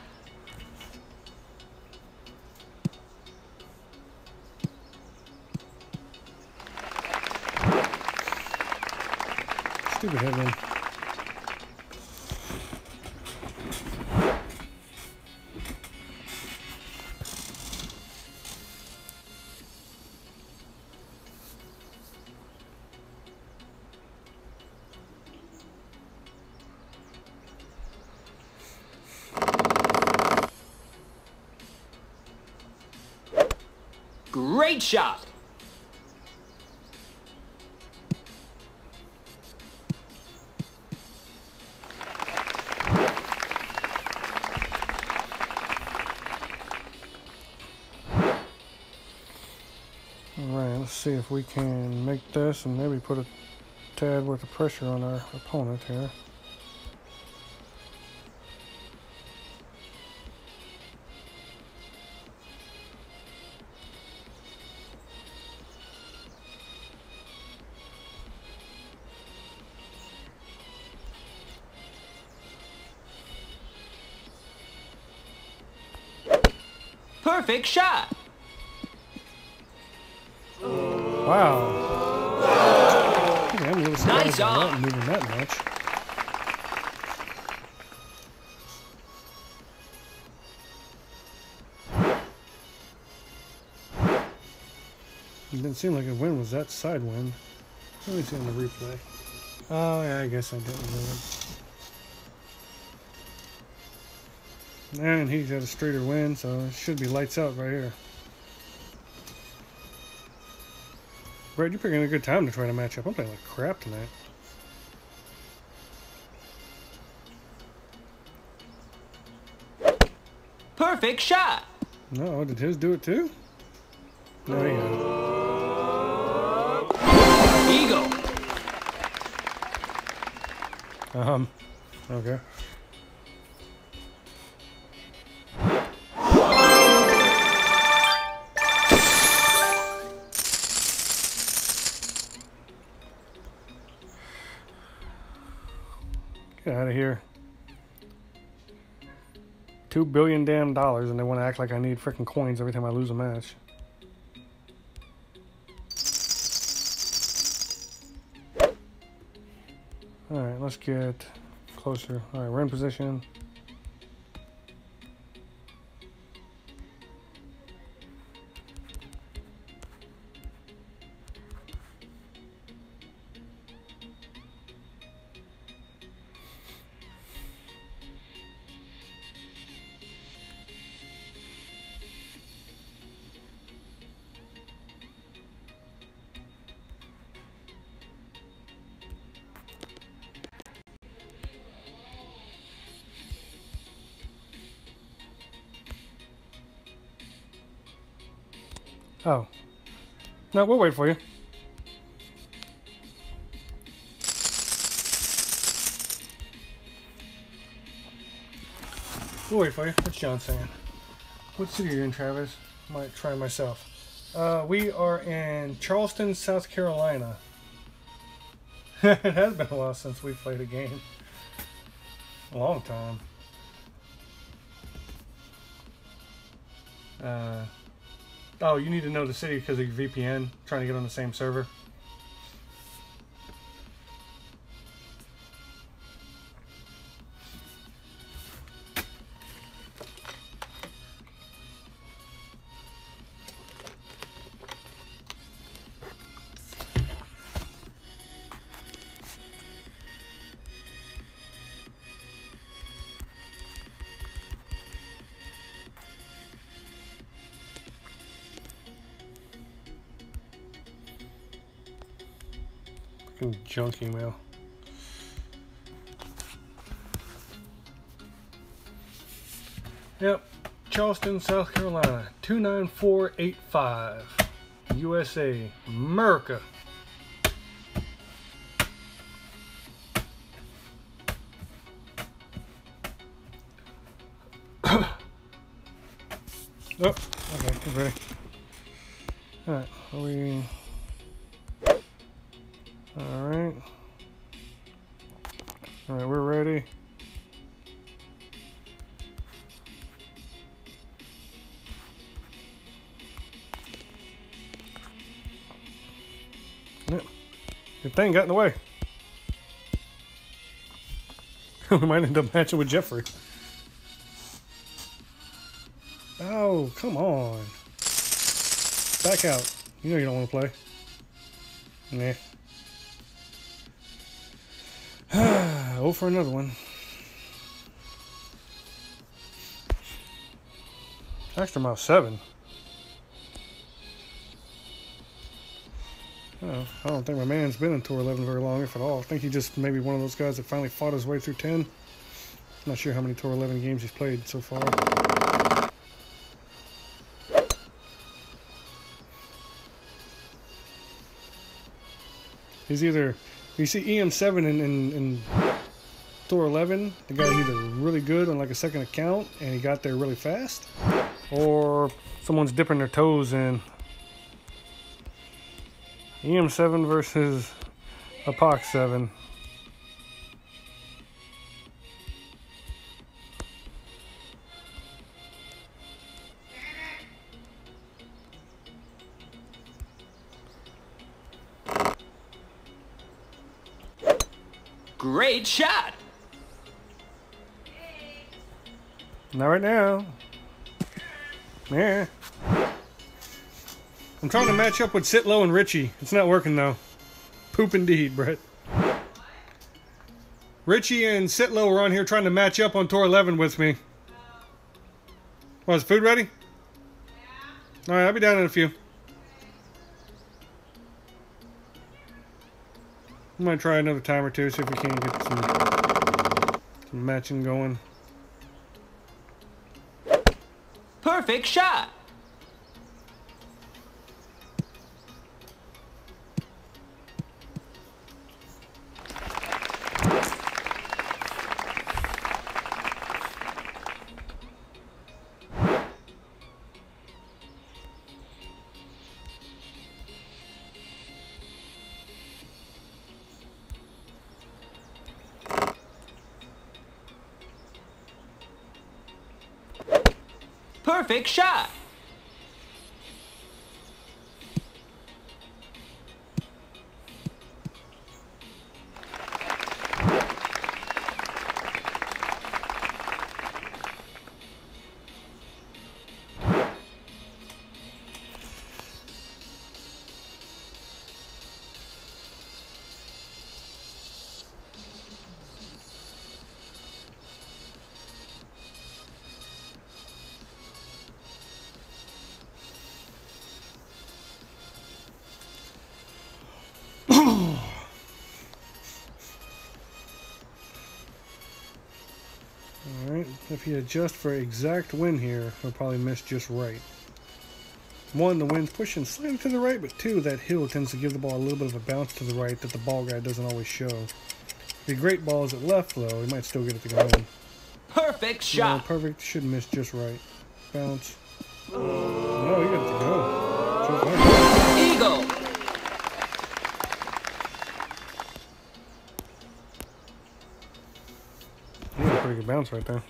Stupid headwind. Great shot. see if we can make this and maybe put a tad worth of pressure on our opponent here. Perfect shot. Wow. Okay, I'm really surprised Nice by on. that moving that much. It didn't seem like a wind was that side wind. Let me see on the replay. Oh yeah, I guess I didn't move it. And he's got a straighter wind, so it should be lights out right here. Brad, you're picking a good time to try to match up. I'm playing like crap tonight. Perfect shot. No, did his do it too? No, he got Eagle. it. Okay. Get out of here. $2 billion damn dollars, and they want to act like I need freaking coins every time I lose a match. Alright, let's get closer. Alright, we're in position. Oh. No, we'll wait for you. We'll wait for you. What's John saying? What city are you in, Travis? Might try myself. We are in Charleston, South Carolina. It has been a while since we played a game. A long time. Oh, you need to know the city because of your VPN, trying to get on the same server. Junk email. Yep, Charleston, South Carolina, 29485, USA, America. Oh, okay, we're ready. All right, are we? Alright. Alright, we're ready. Yep. Good thing got in the way. We might end up matching with Jeffrey. Oh, come on. Back out. You know you don't want to play. Nah. Oh, for another one. Extra mile 7. Oh, I don't think my man's been in Tour 11 very long, if at all. I think he just maybe one of those guys that finally fought his way through 10. Not sure how many Tour 11 games he's played so far. He's either, you see EM7 in Thor 11, the guy's either really good on like a second account and he got there really fast, or someone's dipping their toes in. EM7 versus Apox 7. Great shot. Not right now. Yeah. I'm trying to match up with Sitlow and Richie. It's not working though. Poop indeed, Brett. Richie and Sitlow were on here trying to match up on Tour 11 with me. Well, is food ready? Yeah. Alright, I'll be down in a few. I might try another time or two, see if we can get some matching going. Perfect shot. Perfect shot. Alright, if you adjust for exact win here, he'll probably miss just right. One, the wind's pushing slightly to the right, but two, that hill tends to give the ball a little bit of a bounce to the right that the ball guy doesn't always show. If the great ball is at left, though, he might still get it to go in. Perfect shot. No, perfect, should miss just right. Bounce. No, you got it to go. Just right. Eagle. You got a pretty good bounce right there.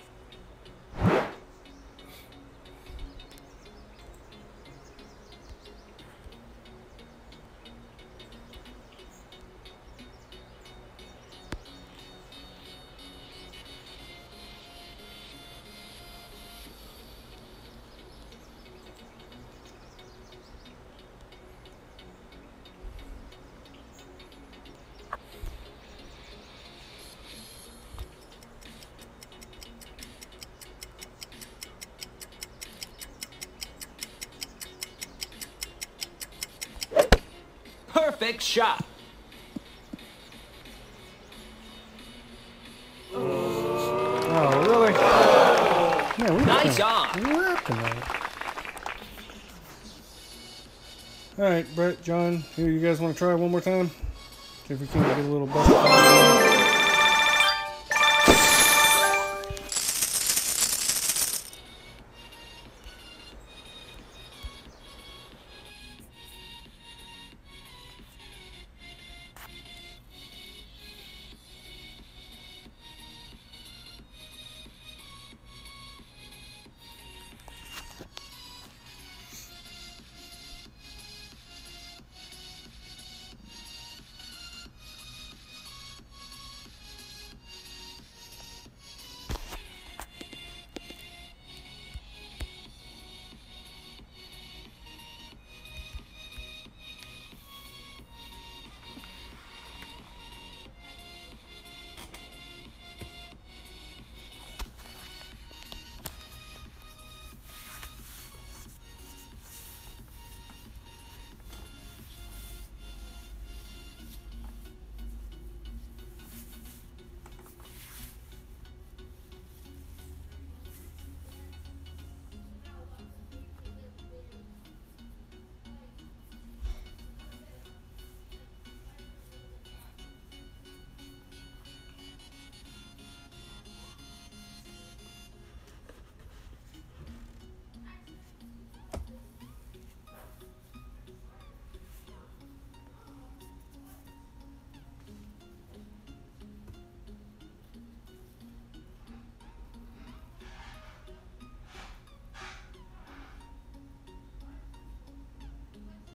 Perfect shot. Oh, really? Man, we Nice on. tonight. Alright, Brett, John, here, you guys want to try one more time? See if we can get a little bust.